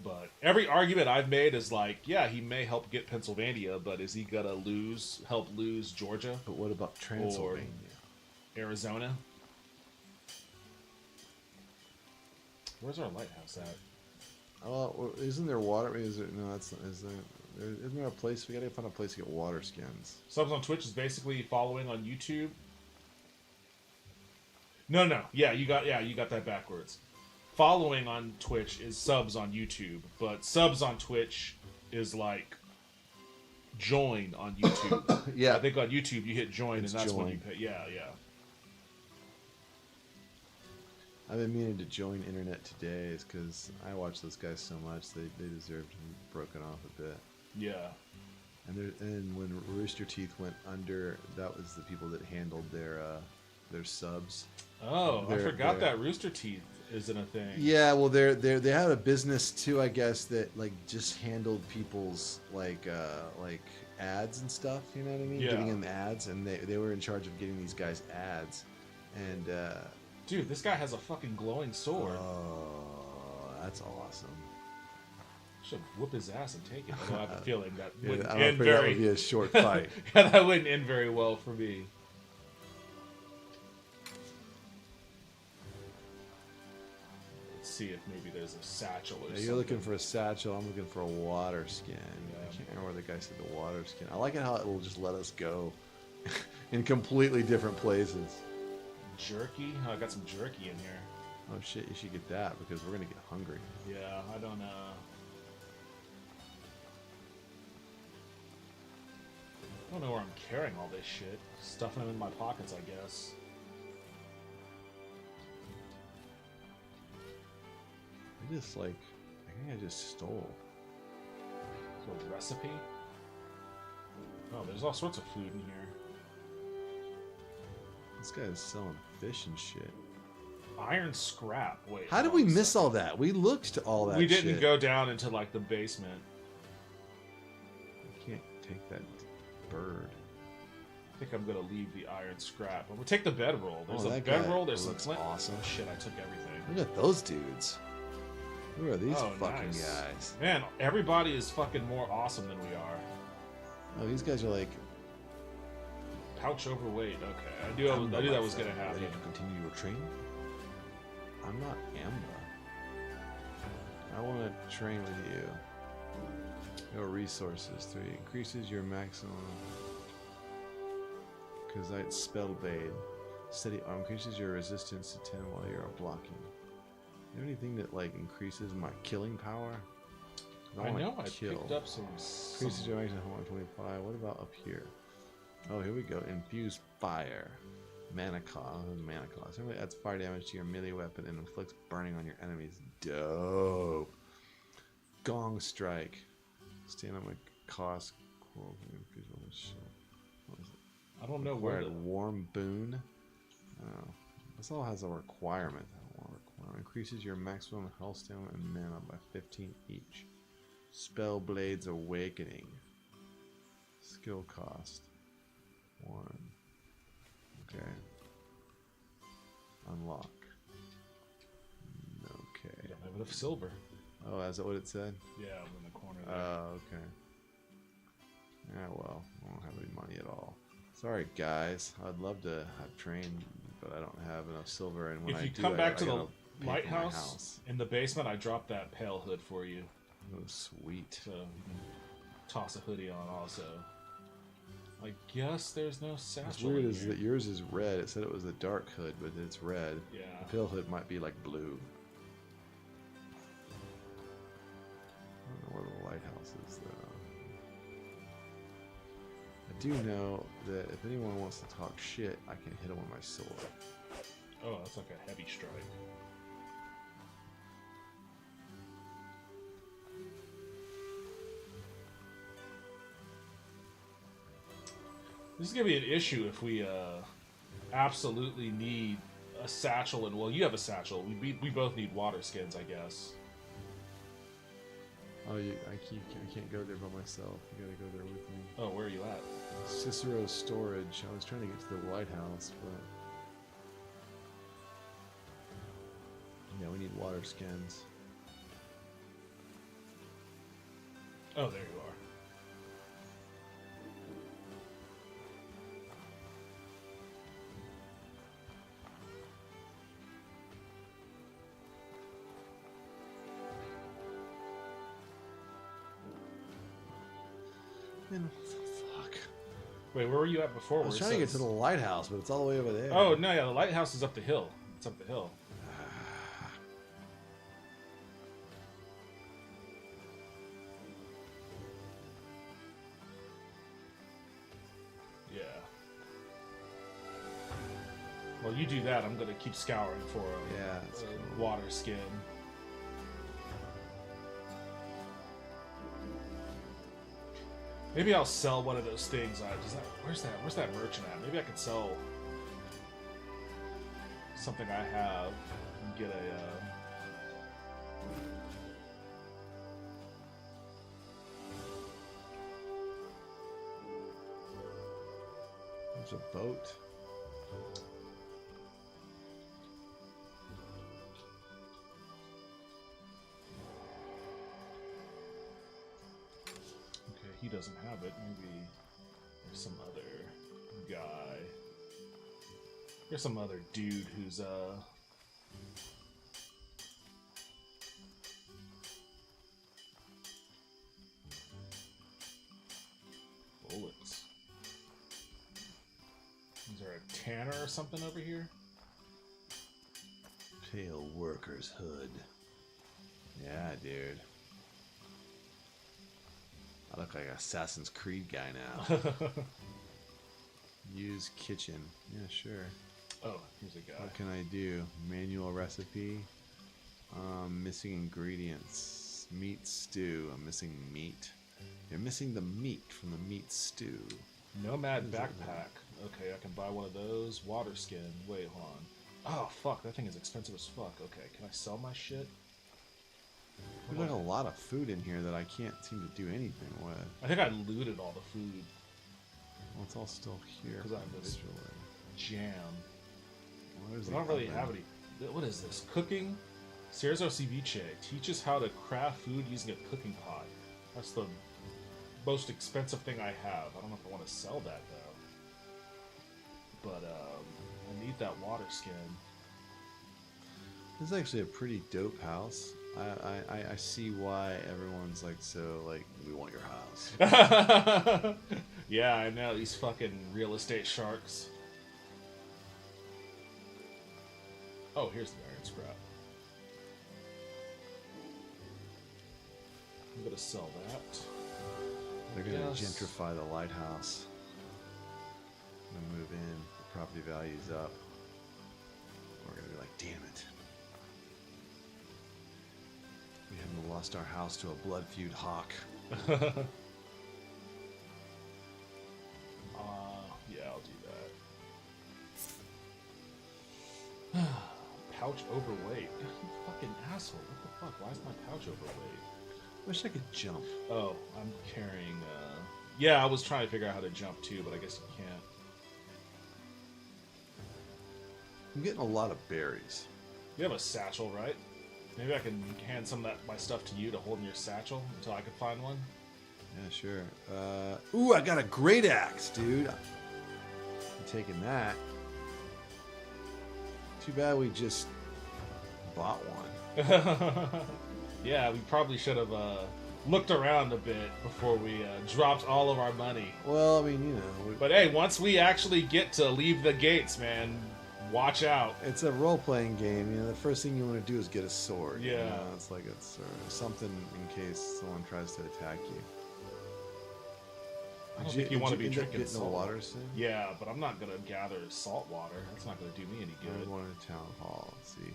But every argument I've made is like, yeah, he may help get Pennsylvania, but is he gonna help lose Georgia? But what about Transylvania? Or Arizona? Where's our lighthouse at? Oh, isn't there water? No, that's not. Isn't there a place? We gotta find a place to get water skins. Subs on Twitch is basically following on YouTube. No. Yeah, you got that backwards. Following on Twitch is subs on YouTube, but subs on Twitch is like join on YouTube. Yeah. I think on YouTube you hit join It's and that's when join. you pay. Yeah. I've been meaning to join Internet Today is because I watch those guys so much. They deserve to be broken off a bit. Yeah. And when Rooster Teeth went under, that was the people that handled their subs. Oh, I They're- forgot they're- that Rooster Teeth isn't a thing. Yeah, well, they had a business too, I guess, that like just handled people's like ads and stuff. You know what I mean? Yeah. Getting them ads, and they were in charge of getting these guys ads. And Dude, this guy has a fucking glowing sword. oh, that's awesome. Should whoop his ass and take it. Although I have a feeling that Yeah, wouldn't I don't end think that very. would be a short fight. Yeah, that wouldn't end very well for me. Let's see if maybe there's a satchel or Yeah, something. you're looking for a satchel. I'm looking for a water skin. Yeah. I can't remember where the guy said the water skin. I like it how it will just let us go in completely different places. jerky. Oh, I got some jerky in here. Oh shit! You should get that because we're gonna get hungry. Yeah, I don't know where I'm carrying all this shit. Stuffing them in my pockets, I guess. I just like. I think I just stole. So a recipe. Oh, there's all sorts of food in here. This guy is selling fish and shit. Iron scrap. Wait. How did hold we on a miss second. all that? We looked to all that. We didn't shit. go down into like the basement. I can't take that bird. I think I'm gonna leave the iron scrap. I'm gonna take the bedroll. There's Oh, a that bedroll. guy There's some looks flint. awesome. Oh shit! I took everything. Look at those dudes. Who are these Oh, fucking nice. guys? Man, everybody is fucking more awesome than we are. Oh, these guys are like. Pouch overweight. Okay, I knew that was gonna happen. Ready to continue your training? I'm not Amba. I want to train with you. Your resources 3 increases your maximum. Kazite Spellblade. Steady arm increases your resistance to 10 while you're blocking. You have anything that like increases my killing power? I know I kill. picked up some. Increases your maximum 125. What about up here? Oh, here we go. Infuse fire. Mana cost. Mana cost. Simply adds fire damage to your melee weapon and inflicts burning on your enemies. Dope. Gong strike. Stand on my cost. What is it? I don't know where. Warm boon. Oh, this all has a requirement. Increases your maximum health, stamina, and mana by 15 each. Spellblade's Awakening. Skill cost 1. Okay. Unlock. Okay. Yeah, a bit of silver. Oh, is that what it said? Yeah, in the corner there. Oh, okay. Yeah, well, I don't have any money at all. Sorry, guys. I'd love to have trained, but I don't have enough silver. And when if I you do, come back I to the gotta pay for my lighthouse house. in the basement, I dropped that pale hood for you. Oh, sweet. So you can toss a hoodie on also. I guess there's no satchel. What's weird in is here. that yours is red. It said it was a dark hood, but it's red. Yeah. The pale hood might be like blue. I don't know where the lighthouse is, though. I do know that if anyone wants to talk shit, I can hit them with my sword. Oh, that's like a heavy strike. This is gonna be an issue if we absolutely need a satchel, and well, you have a satchel. We both need water skins, I guess. Oh, I can't go there by myself. You gotta go there with me. Oh, where are you at? Cicero's storage. I was trying to get to the lighthouse, but yeah, we need water skins. Oh, there you are. Man, fuck. Wait, where were you at before? I was trying to get to the lighthouse, but it's all the way over there. Oh no, yeah, the lighthouse is up the hill. It's up the hill. Yeah. Well, you do that. I'm gonna keep scouring for Yeah, that's cool. water skin. Maybe I'll sell one of those things. Where's that merchant at? Maybe I could sell something I have and get a. There's a boat. Okay, he doesn't have it. Maybe there's some other guy. There's some other dude who's bullets. Is there a tanner or something over here? Pale worker's hood. Yeah, dude. I look like an Assassin's Creed guy now. Use kitchen. Yeah, sure. Oh, here's a guy. What can I do? Manual recipe. Missing ingredients. Meat stew. I'm missing meat. You're missing the meat from the meat stew. Nomad backpack. Okay, I can buy one of those. Water skin. Wait, hold on. Oh, fuck. That thing is expensive as fuck. Okay, can I sell my shit? There's like a lot of food in here that I can't seem to do anything with. I think I looted all the food. Well, it's all still here. 'Cause I have this individually. jam. Where's I the don't really oven? have any. What is this? Cooking? Cerzo Ceviche teaches how to craft food using a cooking pot. That's the most expensive thing I have. I don't know if I want to sell that though. But I need that water skin. This is actually a pretty dope house. I see why everyone's like so like we want your house. Yeah, I know these fucking real estate sharks. Oh, here's the iron scrap. I'm gonna sell that. They're gonna Yes. gentrify the lighthouse. I'm gonna move in. The property value's up. We're gonna be like, damn it. We haven't lost our house to a blood feud hawk. Yeah, I'll do that. Pouch overweight. Fucking asshole. What the fuck? Why is my pouch overweight? Wish I could jump. Oh, I'm carrying, Yeah, I was trying to figure out how to jump too, but I guess you can't. I'm getting a lot of berries. You have a satchel, right? Maybe I can hand some of that my stuff to you to hold in your satchel until I can find one. Yeah, sure. Ooh, I got a great axe, dude. I'm taking that. Too bad we just bought one. Yeah, we probably should have looked around a bit before we dropped all of our money. Well, I mean, you know. But hey, once we actually get to leave the gates, man, watch out. It's a role-playing game. You know, the first thing you want to do is get a sword. Yeah. You know? It's like it's something in case someone tries to attack you. I don't think you want to be end up drinking getting the salt water soon? Yeah, but I'm not gonna gather salt water. That's not gonna do me any I'm good. going to town hall. Let's see here.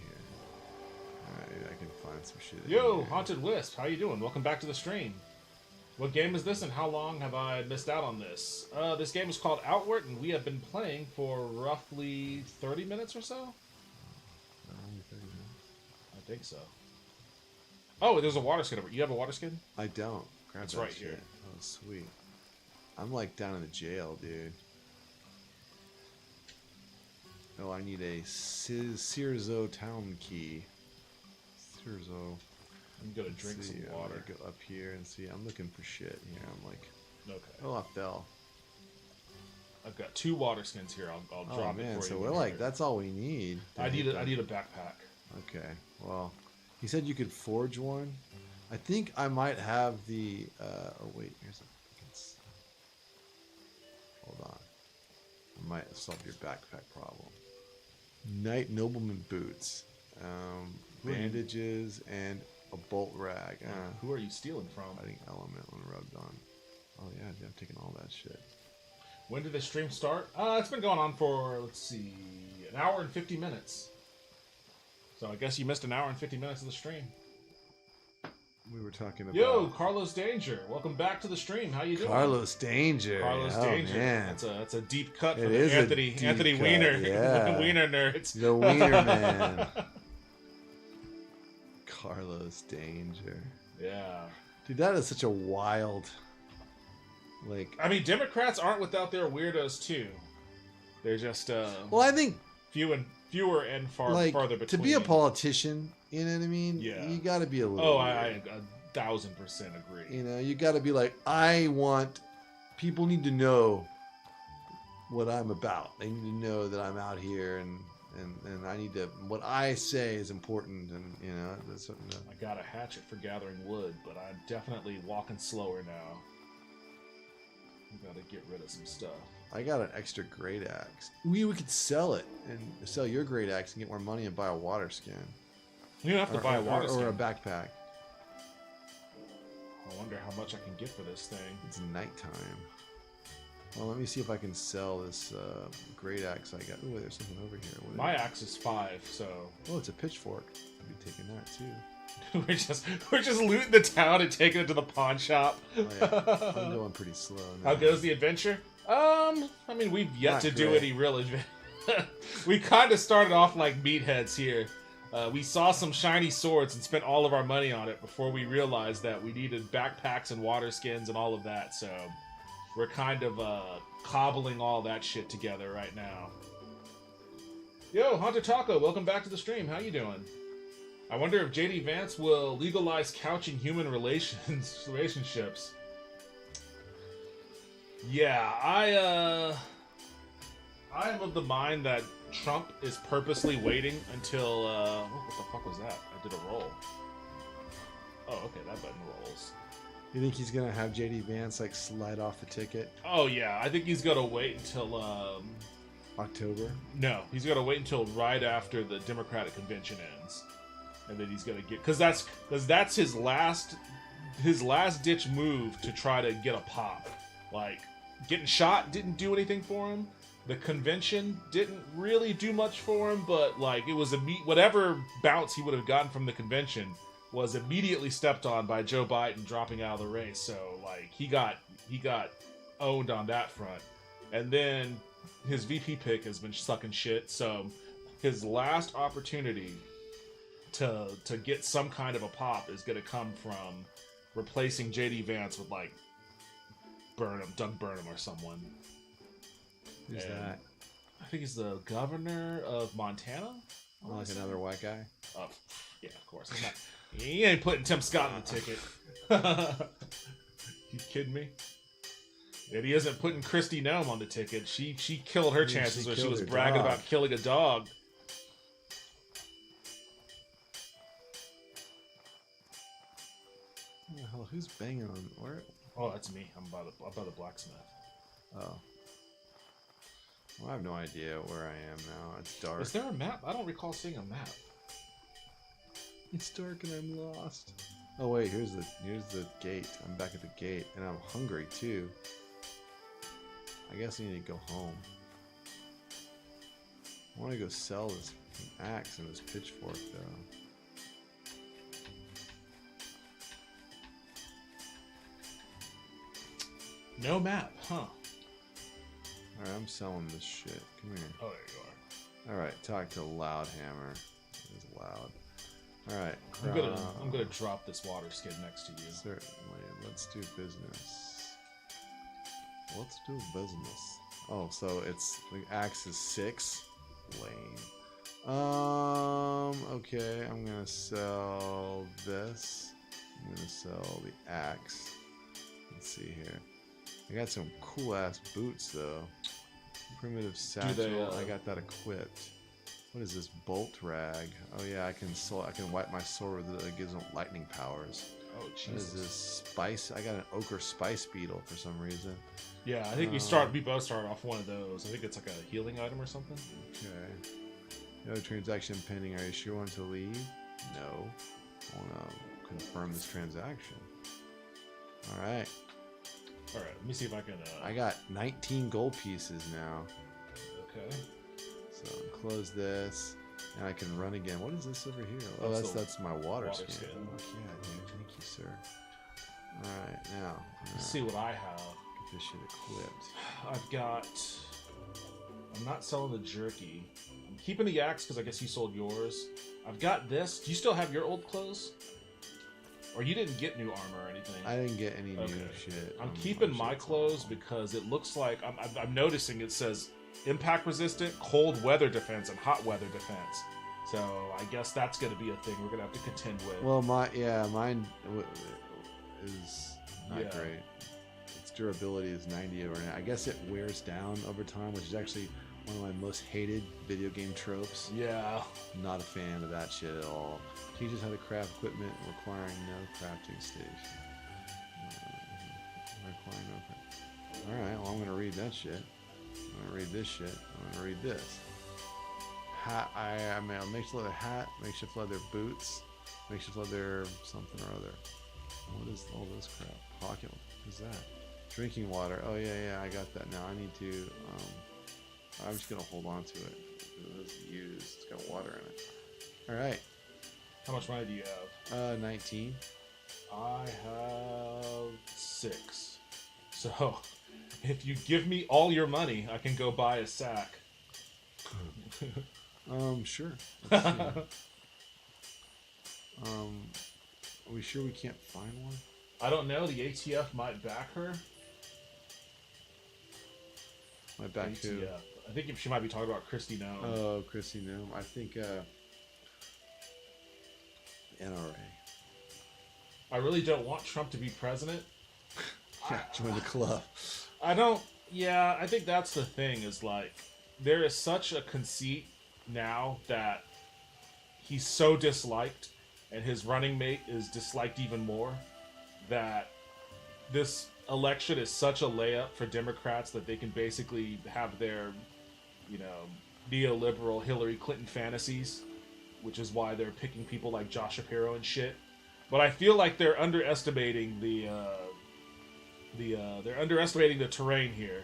Alright, I can find some shit. in Yo, here. Haunted Wisp, how you doing? Welcome back to the stream. What game is this, and how long have I missed out on this? This game is called Outward, and we have been playing for roughly 30 minutes or so. Only 30 minutes. I think so. Oh, there's a water skin over. You have a water skin? I don't. Grab It's that right shit. here. Oh, sweet. I'm like down in the jail, dude. Oh, I need a Cirzo town key. Cirzo. I'm gonna drink Let's see, some I'm gonna water. go up here and see. I'm looking for shit here. I'm like, Okay. oh, I fell. I've got 2 water skins here. I'll Oh drop it man, for so you. we're when like, you're here. that's all we need. I need a backpack. Okay, well, he said you could forge one. I think I might have the. Oh wait, here's a. Hold on. I might solve your backpack problem. Knight Nobleman boots, bandages, and a bolt rag. Who are you stealing from? I think element when rubbed on. Oh yeah, I'm taking all that shit. When did the stream start? It's been going on for, let's see, an hour and 50 minutes. So I guess you missed an hour and 50 minutes of the stream. We were talking about. Yo, Carlos Danger, welcome back to the stream. How you doing? Carlos Danger. Carlos Oh, Danger. man. That's a deep cut for It the is a Anthony deep cut, Weiner yeah. Weiner nerds. The Wiener Man. Carlos Danger. Yeah. Dude, that is such a wild. Like. I mean, Democrats aren't without their weirdos too. They're just Well, I think fewer and farther between. to be a politician, you know what I mean? Yeah. You got to be a little. Oh, weird. I 1000% agree. You know, you got to be like, I want. People need to know what I'm about. They need to know that I'm out here, and I need to. What I say is important, and you know, that's something. I got a hatchet for gathering wood, but I'm definitely walking slower now. We gotta get rid of some stuff. I got an extra great axe. We could sell it and sell your great axe and get more money and buy a water skin. You don't have to buy a water skin. or a backpack. I wonder how much I can get for this thing. It's nighttime. Well, let me see if I can sell this great axe I got. Oh, there's something over here. What is My it? axe is 5, so Oh, it's a pitchfork. I'll be taking that too. we're just looting the town and taking it to the pawn shop. Oh, yeah. I'm going pretty slow now. How goes the adventure? I mean, we've yet Not to do great. any real adventure. We kind of started off like meatheads here. We saw some shiny swords and spent all of our money on it before we realized that we needed backpacks and water skins and all of that. So we're kind of cobbling all that shit together right now. Yo, Hunter Taco, welcome back to the stream. How you doing? I wonder if JD Vance will legalize couching human relationships. Yeah, I am of the mind that Trump is purposely waiting until what the fuck was that? I did a roll. Oh, okay, that button rolls. You think he's gonna have JD Vance like slide off the ticket Oh yeah, I think he's gonna wait until October? no, he's gonna wait until right after the Democratic convention ends, and then he's gonna get because that's his last ditch move to try to get a pop. Like getting shot didn't do anything for him. The convention didn't really do much for him, but like it was whatever bounce he would have gotten from the convention was immediately stepped on by Joe Biden dropping out of the race. So like he got owned on that front. And then his VP pick has been sucking shit. So his last opportunity to get some kind of a pop is going to come from replacing JD Vance with like Doug Burnham or someone. Who's And that? I think he's the governor of Montana. Oh, like another white guy? Oh, yeah, of course. He ain't putting Tim Scott on the ticket. You kidding me? And he isn't putting Christy Nome on the ticket. She killed her chances when she was bragging about killing a dog. What the hell? Who's banging on where? Oh, that's me. I'm by the blacksmith. Oh. Well, I have no idea where I am now. It's dark. Is there a map? I don't recall seeing a map. It's dark and I'm lost. Oh wait, here's the gate. I'm back at the gate, and I'm hungry too. I guess I need to go home. I want to go sell this axe and this pitchfork though. No map, huh? Alright, I'm selling this shit. Come here. Oh, there you are. Alright, talk to Loudhammer. It is loud. Alright. I'm gonna drop this water skid next to you. Certainly. Let's do business. Let's do business. Oh, so it's the axe is 6. Lame. Okay, I'm gonna sell this. I'm gonna sell the axe. Let's see here. I got some cool ass boots though. Primitive satchel. I got that equipped. What is this bolt rag? Oh yeah, I can wipe my sword with it. It gives them lightning powers. Oh Jesus. Jesus. What is this spice? I got an ochre spice beetle for some reason. Yeah, I think we both started off one of those. I think it's like a healing item or something. Okay. No transaction pending. Are you sure you want to leave? No. I want to confirm this transaction. All right. All right, let me see if I can. I got 19 gold pieces now. Okay. So close this, and I can run again. What is this over here? Oh, that's my water skin. skin. Oh, yeah, dude. Thank you, sir. All right, now Let's see what I have. get this shit equipped. I've got. I'm not selling the jerky. I'm keeping the axe because I guess you sold yours. I've got this. Do you still have your old clothes? Or you didn't get new armor or anything? I didn't get any Okay. new shit. I'm keeping my clothes because it looks like I'm noticing it says impact resistant, cold weather defense, and hot weather defense. So I guess that's going to be a thing we're going to have to contend with. Well, mine is not Yeah. great. Its durability is 90 over. I guess it wears down over time, which is actually one of my most hated video game tropes. Yeah. Not a fan of that shit at all. Teaches how to craft equipment requiring no crafting station. Alright, well, I'm gonna read that shit. I'm gonna read this shit. I'm gonna read this. Hat. I mean, makeshift leather hat, makeshift leather boots, makeshift leather something or other. What is all this crap? Pocket. What is that? Drinking water. Oh yeah, I got that now. I need to. I'm just gonna hold on to it. It's used. It's got water in it. All right. How much money do you have? 19. I have 6. So if you give me all your money, I can go buy a sack. Sure. Let's see. Are we sure we can't find one? I don't know. The ATF might back her. My back to. ATF. I think she might be talking about Christy now. Oh, Chrissy Nome. I think NRA. I really don't want Trump to be president. Yeah, join the club. I don't. Yeah, I think that's the thing. Is like there is such a conceit now that he's so disliked, and his running mate is disliked even more, that this election is such a layup for Democrats that they can basically have their, you know, neoliberal Hillary Clinton fantasies, which is why they're picking people like Josh Shapiro and shit. But I feel like they're underestimating they're underestimating the terrain here.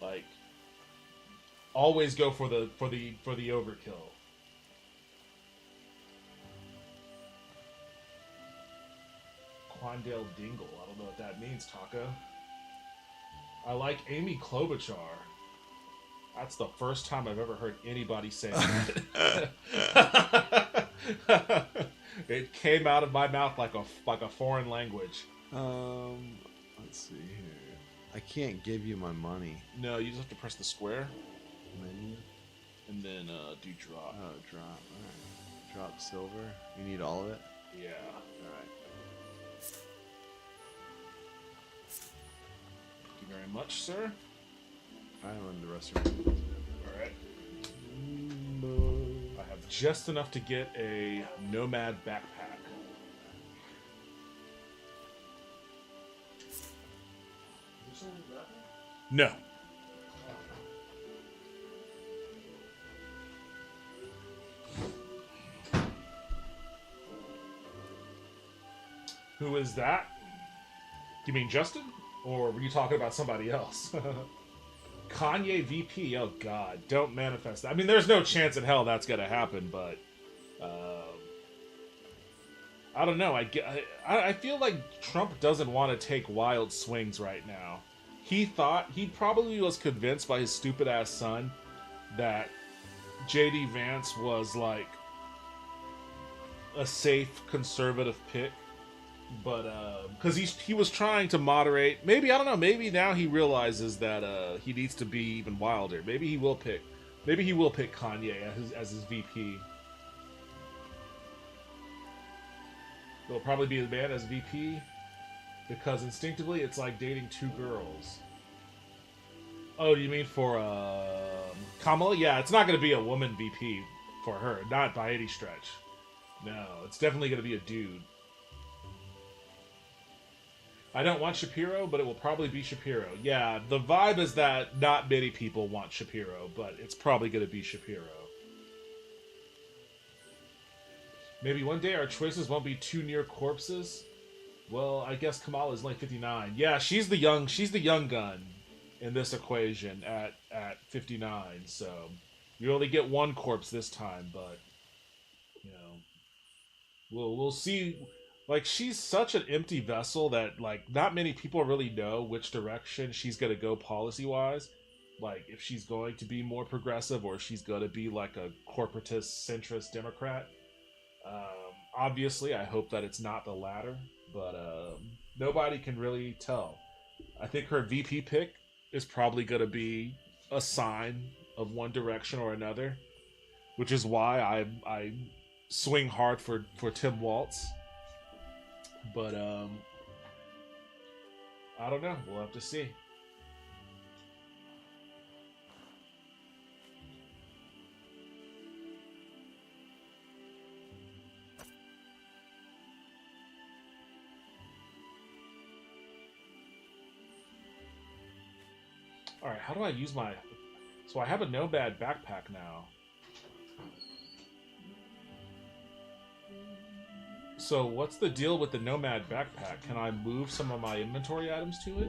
Like, always go for the overkill. Quandale Dingle. I don't know what that means, Taco. I like Amy Klobuchar. That's the first time I've ever heard anybody say that. It came out of my mouth like a foreign language. Let's see here. I can't give you my money. No, you just have to press the square. Menu. And then do drop. Oh, drop. Alright. Drop silver. You need all of it? Yeah. Alright. Thank you very much, sir. I run the rest of it. Alright. I have just enough to get a Nomad backpack. No. Who is that? You mean Justin? Or were you talking about somebody else? Kanye VP? Oh god, don't manifest that. I mean, there's no chance in hell that's gonna happen, but... I don't know. I feel like Trump doesn't want to take wild swings right now. He probably was convinced by his stupid ass son that JD Vance was like a safe conservative pick, but because he was trying to moderate. Maybe, I don't know. Maybe now he realizes that he needs to be even wilder. Maybe he will pick Kanye as his VP. It'll probably be the man as VP, because instinctively it's like dating two girls. Oh, you mean for Kamala? Yeah, it's not going to be a woman VP for her, not by any stretch. No, it's definitely going to be a dude. I don't want Shapiro, but it will probably be Shapiro. Yeah, the vibe is that not many people want Shapiro, but it's probably going to be Shapiro. Maybe one day our choices won't be too near corpses. Well, I guess Kamala is like 59. Yeah, she's the young gun in this equation at 59. So you only get one corpse this time, but you know, we'll see. Like, she's such an empty vessel that like not many people really know which direction she's gonna go policy-wise. Like, if she's going to be more progressive or she's gonna be like a corporatist centrist Democrat. Obviously, I hope that it's not the latter, but nobody can really tell. I think her VP pick is probably going to be a sign of one direction or another, which is why I swing hard for Tim Walz. But I don't know. We'll have to see. Alright, how do I use my... So I have a Nomad backpack now. So what's the deal with the Nomad backpack? Can I move some of my inventory items to it?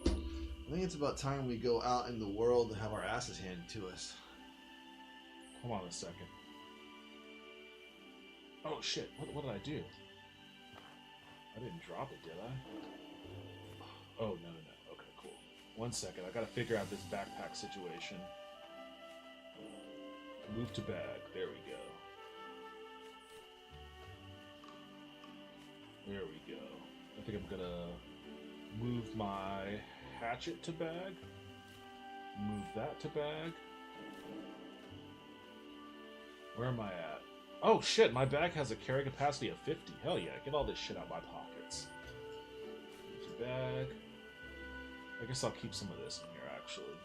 I think it's about time we go out in the world and have our asses handed to us. Hold on a second. Oh shit, what did I do? I didn't drop it, did I? Oh, no. Okay, cool. 1 second. I gotta figure out this backpack situation. Move to bag. There we go. There we go. I think I'm gonna move my hatchet to bag. Move that to bag. Where am I at? Oh shit, my bag has a carry capacity of 50. Hell yeah, get all this shit out of my pockets. Move to bag. I guess I'll keep some of this in here, actually.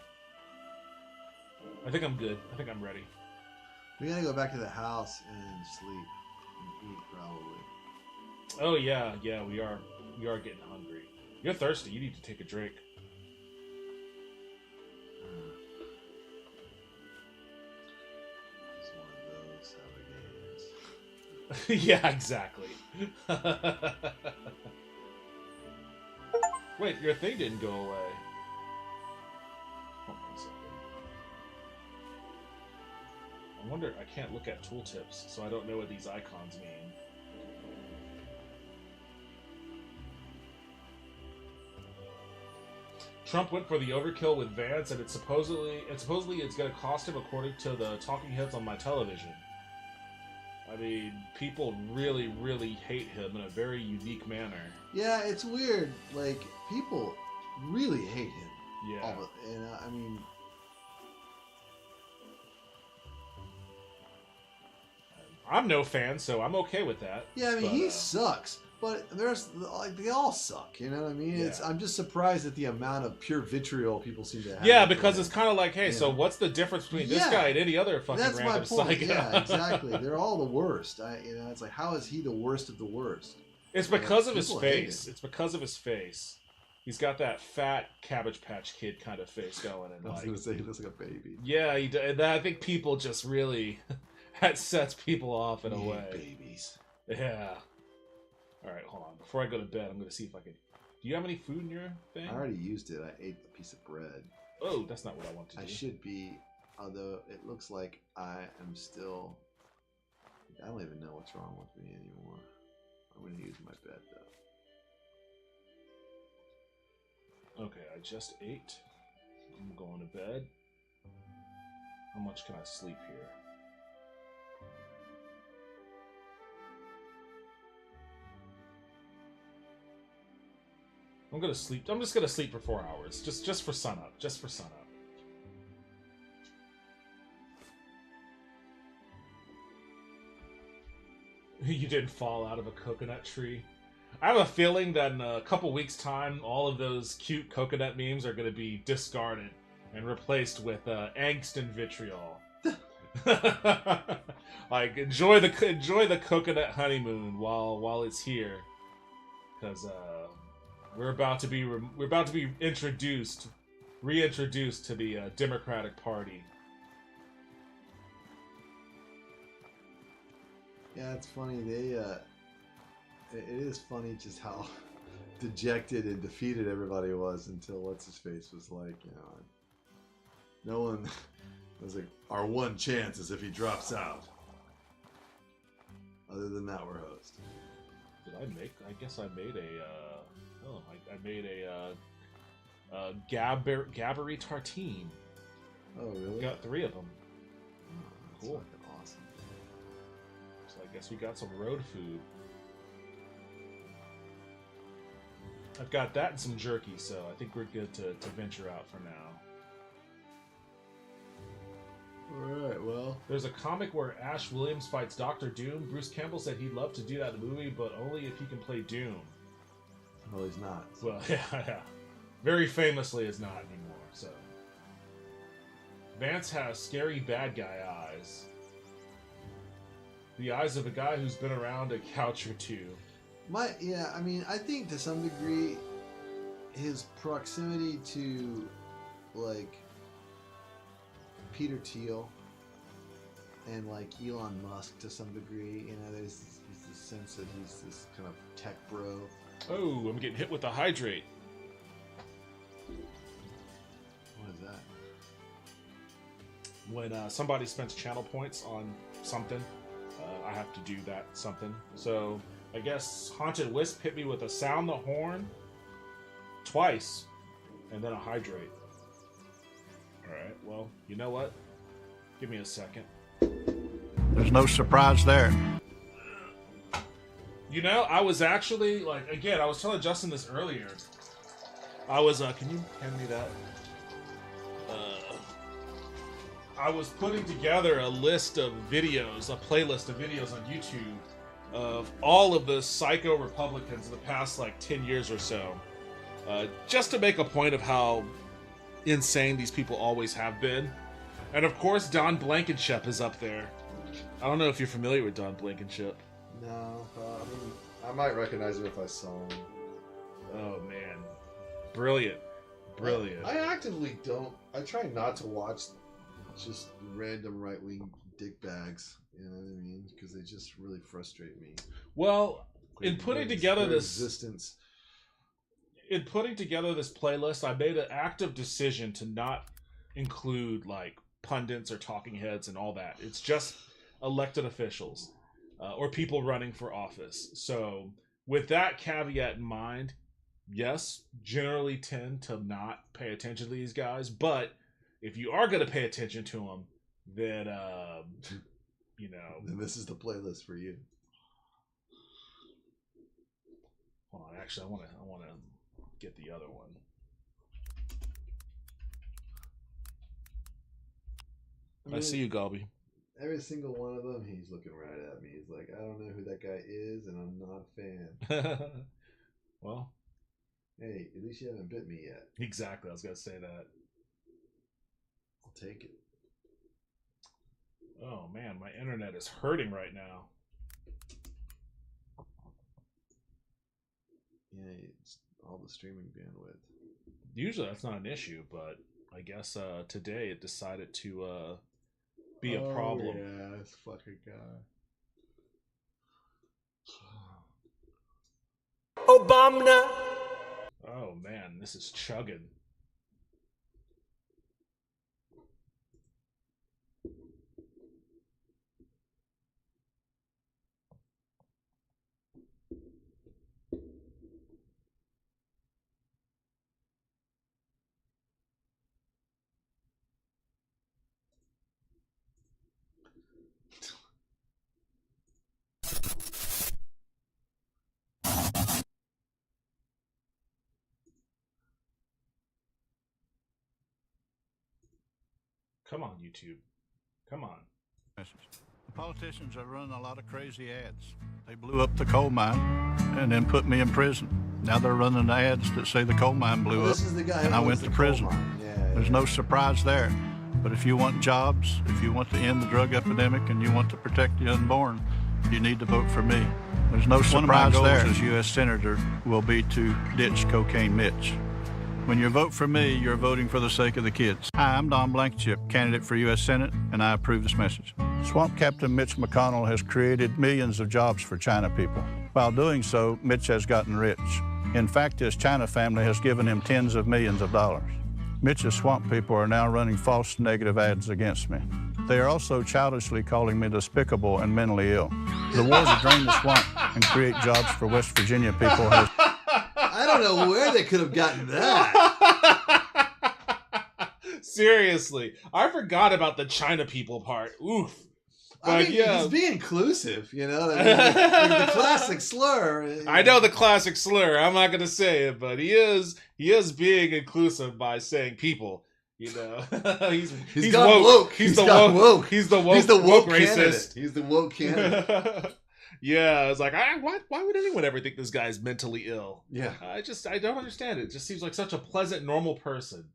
I think I'm good. I think I'm ready. We gotta go back to the house and sleep and eat probably. Oh yeah, we are getting hungry. You're thirsty. You need to take a drink. It's one of those games. Yeah, exactly. Wait, your thing didn't go away. Hold on a second. I wonder, I can't look at tooltips, so I don't know what these icons mean. Trump went for the overkill with Vance, and it's supposedly it's going to cost him, according to the talking heads on my television. I mean, people really, really hate him in a very unique manner. Yeah, it's weird. Like, people really hate him. Yeah. And I mean, I'm no fan, so I'm okay with that. yeah, I mean, but, he sucks. But there's like they all suck, you know what I mean? Yeah. I'm just surprised at the amount of pure vitriol people seem to have. Yeah, because it's kind of like, hey, Yeah. so what's the difference between this Yeah. guy and any other fucking That's my random point. psycho? Yeah, exactly. They're all the worst. It's like, how is he the worst of the worst? It's because of his People hate face. it. It's because of his face. He's got that fat Cabbage Patch Kid kind of face going, and I was like, gonna say he looks like a baby. yeah, and I think people just really that sets people off in a We hate way. babies. Yeah. All right, hold on. Before I go to bed, I'm gonna see if I can. Do you have any food in your thing? I already used it. I ate a piece of bread. Oh, that's not what I want to do. I should be, although it looks like I am still. I don't even know what's wrong with me anymore. I'm gonna use my bed though. Okay, I just ate. I'm going to bed. How much can I sleep here? I'm gonna sleep. I'm just gonna sleep for 4 hours, just for sunup. Just for sunup. You didn't fall out of a coconut tree. I have a feeling that in a couple weeks' time, all of those cute coconut memes are going to be discarded and replaced with angst and vitriol. Like enjoy the coconut honeymoon while it's here, because we're about to be reintroduced to the Democratic Party. Yeah, it's funny. It is funny just how dejected and defeated everybody was until what's his face was like, no one was like, our one chance is if he drops out. Other than that, we're host. Did I make? I guess I made I made a Gabbery tartine. Oh, really? Got 3 of them. Oh, that's Cool. fucking awesome. So I guess we got some road food. I've got that and some jerky, so I think we're good to venture out for now. Alright, well. There's a comic where Ash Williams fights Dr. Doom. Bruce Campbell said he'd love to do that in the movie, but only if he can play Doom. Well, he's not. Well, yeah. Very famously is not anymore, so. Vance has scary bad guy eyes. The eyes of a guy who's been around a couch or two. I mean, I think to some degree, his proximity to, like, Peter Thiel and, like, Elon Musk to some degree, there's this sense that he's this kind of tech bro. Oh, I'm getting hit with a hydrate. What is that? When somebody spends channel points on something, I have to do that something. So I guess Haunted Wisp hit me with a sound the horn twice, and then a hydrate. Alright, well, you know what? Give me a second. There's no surprise there. You know, I was actually, like, again, I was telling Justin this earlier. I was, can you hand me that? I was putting together a list of videos, a playlist of videos on YouTube of all of the psycho Republicans in the past, like, 10 years or so. Just to make a point of how insane these people always have been. And of course, Don Blankenship is up there. I don't know if you're familiar with Don Blankenship. No, I might recognize him if I saw him. Oh man, brilliant. I actively don't. I try not to watch just random right-wing dick bags. You know what I mean? Because they just really frustrate me. Well, in putting together this existence, in putting together this playlist, I made an active decision to not include like pundits or talking heads and all that. It's just elected officials or people running for office. So with that caveat in mind, yes, generally tend to not pay attention to these guys, but if you are going to pay attention to them, then you know, then this is the playlist for you. Hold on, actually, I want to get the other one. I see you, Galby. Every single one of them, he's looking right at me. He's like, I don't know who that guy is, and I'm not a fan. Well, hey, at least you haven't bit me yet. Exactly, I was going to say that. I'll take it. Oh man, my internet is hurting right now. Yeah, it's all the streaming bandwidth. Usually that's not an issue, but I guess today it decided to be a problem. Yeah, this fucking guy. Obama. Oh man, this is chugging. Come on, YouTube. Come on. The politicians are running a lot of crazy ads. They blew up the coal mine and then put me in prison. Now they're running ads that say the coal mine blew up, This is the guy and who I went owns to the prison. coal mine. Yeah, There's no surprise there. But if you want jobs, if you want to end the drug epidemic, and you want to protect the unborn, you need to vote for me. There's no surprise there. One of my goals as U.S. Senator will be to ditch Cocaine Mitch. When you vote for me, you're voting for the sake of the kids. Hi, I'm Don Blankenship, candidate for U.S. Senate, and I approve this message. Swamp Captain Mitch McConnell has created millions of jobs for China people. While doing so, Mitch has gotten rich. In fact, his China family has given him tens of millions of dollars. Mitch's swamp people are now running false negative ads against me. They are also childishly calling me despicable and mentally ill. The war to drain the swamp and create jobs for West Virginia people has... I don't know where they could have gotten that. Seriously, I forgot about the China people part. Oof. But I mean, yeah, he's being inclusive, you know. I mean, the classic slur. I know the classic slur. I'm not gonna say it, but he is being inclusive by saying people. You know, he's gone woke. He's the woke. He's the woke racist. Candidate. He's the woke candidate. Yeah, I was like, why would anyone ever think this guy's mentally ill? Yeah, I don't understand it. It just seems like such a pleasant, normal person.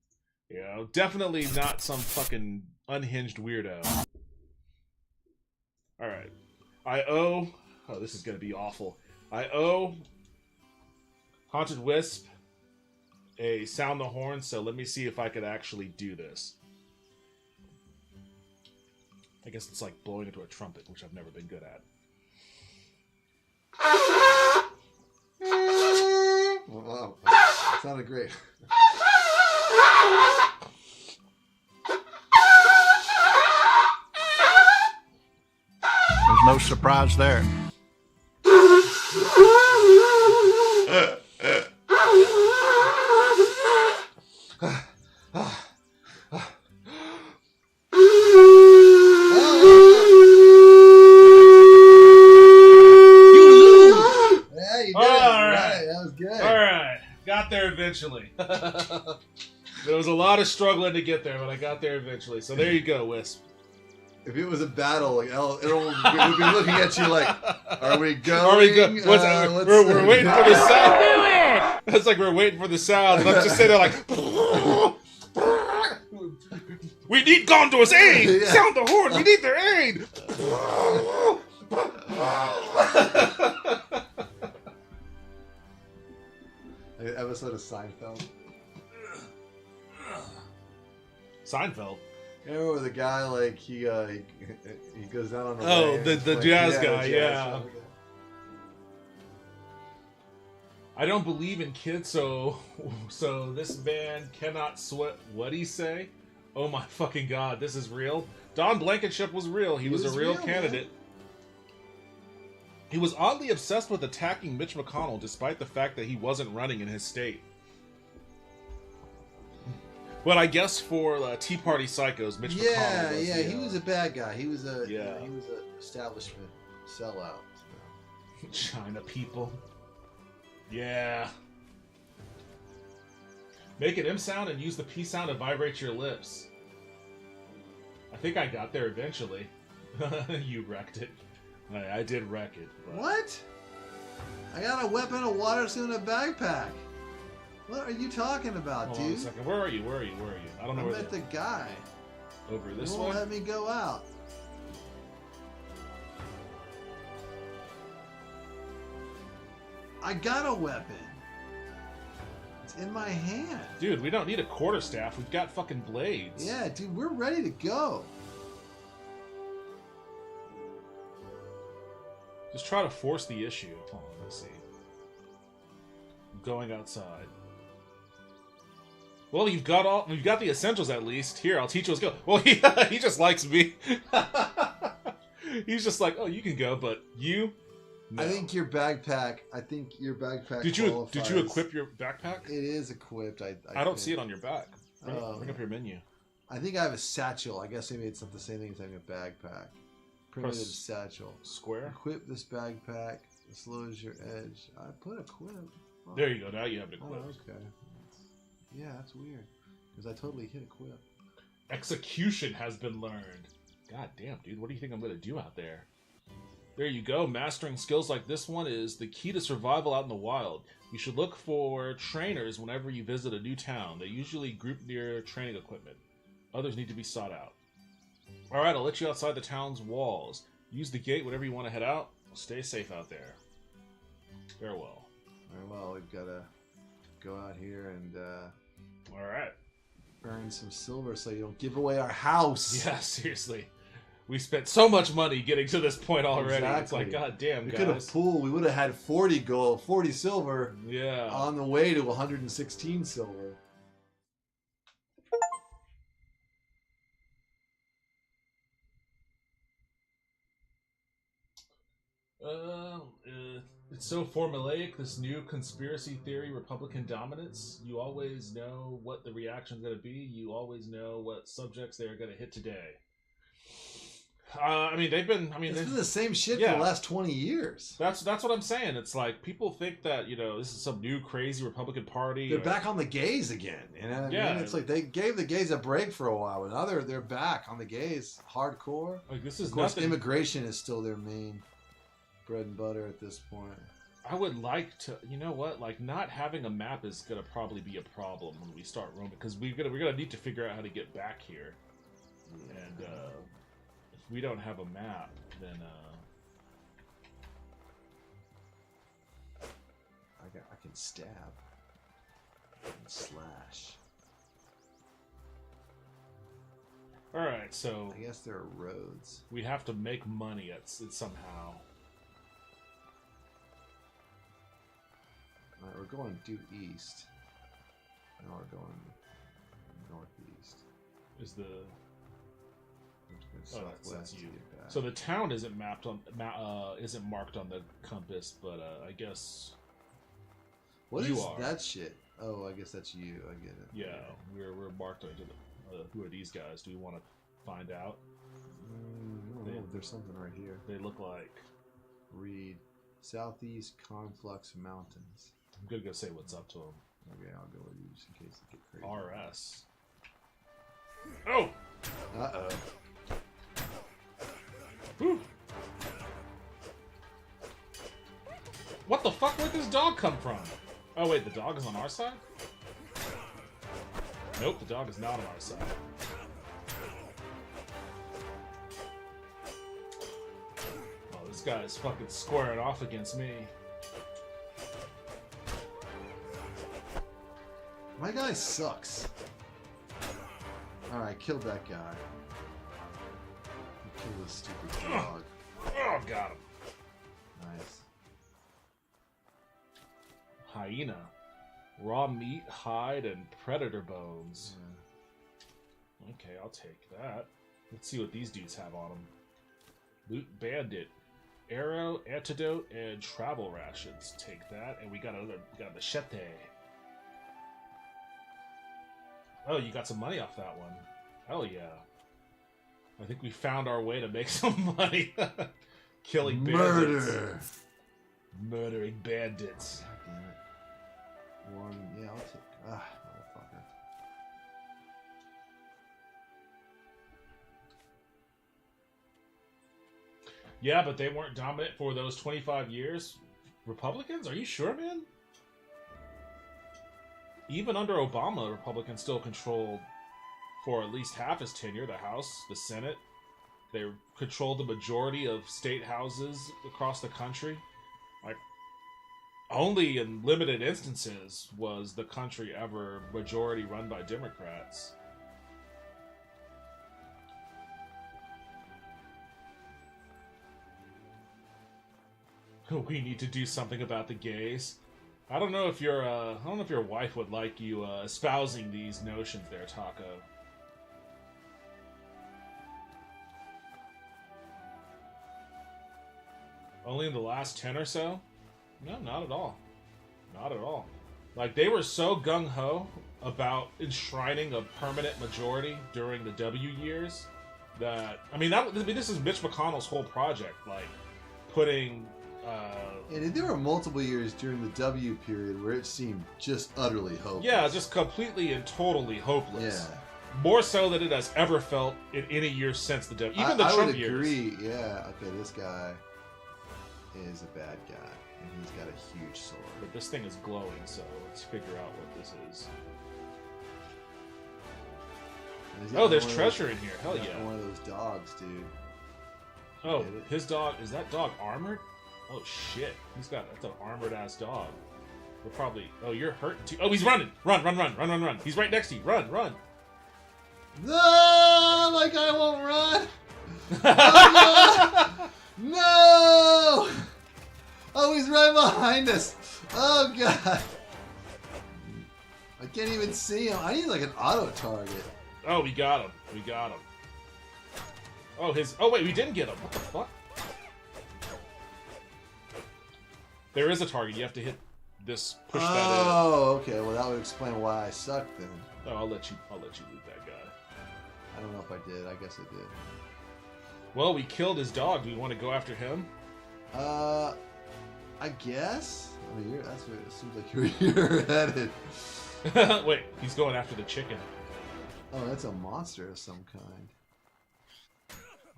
You know, definitely not some fucking unhinged weirdo. All right, oh, this is gonna be awful. I owe Haunted Wisp a sound the horn, so let me see if I could actually do this. I guess it's like blowing into a trumpet, which I've never been good at. Wow, that sounded great. There's no surprise there. Eventually. There was a lot of struggling to get there, but I got there eventually. So there you go, Wisp. If it was a battle, like everyone would be looking at you like, "Are we going? Are we going? We're waiting for the sound. Do it! It's like we're waiting for the sound, and I'm just sitting there like. We need Gondor's aid! Yeah. Sound the horn! We need their aid! An episode of Seinfeld. Seinfeld. You remember the guy, like, he goes down on the Oh, way, the like, jazz the guy, jazz yeah. guy. I don't believe in kids, so this man cannot sweat. What'd he say? Oh my fucking god, this is real? Don Blankenship was real. He was a real candidate. Man. He was oddly obsessed with attacking Mitch McConnell despite the fact that he wasn't running in his state. But I guess for Tea Party psychos, Mitch McConnell was... Yeah, he was a bad guy. He was a he was an establishment sellout. So. China people. Yeah. Make an M sound and use the P sound to vibrate your lips. I think I got there eventually. You wrecked it. I did wreck it. But... What? I got a weapon, a water suit, and a backpack. What are you talking about, Hold dude? on a second. Where are you? I don't know where I'm at the guy. Over this You way? won't let me go out. I got a weapon. It's in my hand. Dude, we don't need a quarterstaff. We've got fucking blades. Yeah, dude, we're ready to go. Just try to force the issue. Hold on, let's see. Going outside. Well, we've got the essentials at least. Here, I'll teach you what's go. Well, he just likes me. He's just like, oh, you can go, but you. No. I think your backpack. Did you qualifies. equip your backpack? It is equipped. I don't see it on your back. Bring up your menu. I think I have a satchel. I guess maybe it's not the same thing as having a backpack. Primitive satchel. Square. Equip this backpack. It slows your edge. I put equip. Oh. There you go. Now you have it equipped. Oh, okay. Yeah, that's weird. Because I totally hit equip. Execution has been learned. God damn, dude. What do you think I'm going to do out there? There you go. Mastering skills like this one is the key to survival out in the wild. You should look for trainers whenever you visit a new town. They usually group near training equipment. Others need to be sought out. Alright, I'll let you outside the town's walls. Use the gate whenever you want to head out. Stay safe out there. Farewell. Very well, we've got to go out here and alright. Earn some silver so you don't give away our house. Yeah, seriously. We spent so much money getting to this point already. Exactly. It's like, god damn, we guys. could have pooled. We would have had 40 gold, 40 silver. Yeah. On the way to 116 silver. It's so formulaic, this new conspiracy theory, Republican dominance. You always know what the reaction's going to be. You always know what subjects they're going to hit today. It's been the same shit for the last 20 years. That's what I'm saying. It's like people think that, this is some new crazy Republican Party. They're back on the gays again. You know what I mean? It's like they gave the gays a break for a while, but now they're back on the gays hardcore. Like this is of course, nothing... immigration is still their main bread and butter at this point. I would like to, not having a map is gonna probably be a problem when we start roaming, because we're gonna need to figure out how to get back here, and if we don't have a map, then I can stab and slash. All right, so I guess there are roads. We have to make money at somehow. Alright, we're going due east. Now we're going northeast. Is the southwest? You. So the town isn't mapped on isn't marked on the compass, but I guess what you is are. That shit? Oh, I guess that's you. I get it. Yeah, we're marked onto the. Who are these guys? Do we want to find out? There's something right here. They look like. Read Southeast Conflux Mountains. I'm gonna go say what's up to them. Okay, I'll go with you just in case they get crazy. RS. Oh! Uh-oh. Whew. What the fuck? Where'd this dog come from? Oh wait, the dog is on our side? Nope, the dog is not on our side. guy's fucking squaring off against me. My guy sucks. Alright, killed that guy. Kill this stupid dog. Oh, got him. Nice. Hyena. Raw meat, hide, and predator bones. Yeah. Okay, I'll take that. Let's see what these dudes have on them. Loot bandit. Arrow, antidote, and travel rations. Take that. And we got a machete. Oh, you got some money off that one. Hell yeah. I think we found our way to make some money. Killing bandits. Murder! Murdering bandits. God damn it. One, yeah, I'll take. Motherfucker. Yeah, but they weren't dominant for those 25 years. Republicans? Are you sure, man? Even under Obama, Republicans still controlled, for at least half his tenure, the House, the Senate. They controlled the majority of state houses across the country. Like, only in limited instances was the country ever majority run by Democrats. We need to do something about the gays. I don't know if your wife would like you espousing these notions there, Taco. Only in the last 10 or so? No, not at all. Not at all. Like, they were so gung-ho about enshrining a permanent majority during the W years that... I mean, this is Mitch McConnell's whole project. Like, putting... And there were multiple years during the W period where it seemed just utterly hopeless. Yeah, just completely and totally hopeless. Yeah. More so than it has ever felt in any year since the W. Even the Trump would years. agree. Yeah. Okay, this guy is a bad guy, and he's got a huge sword. But this thing is glowing, so let's figure out what this is. Oh, there's treasure in here. Hell yeah. One of those dogs, dude. Oh, his dog. Is that dog armored? Oh shit. That's an armored ass dog. We're probably. Oh, you're hurting too. Oh, he's running. Run. He's right next to you. Run. No, my guy won't run. Oh, no. Oh, he's right behind us. Oh god. I can't even see him. I need like an auto target. Oh, we got him. Oh, wait, we didn't get him. What the fuck? There is a target. You have to hit this. Push that in. Oh, okay. Well, that would explain why I suck then. Oh, I'll let you loot that guy. I don't know if I did. I guess I did. Well, we killed his dog. Do we want to go after him? I guess. I mean, that's where it seems like you're headed. Wait, he's going after the chicken. Oh, that's a monster of some kind.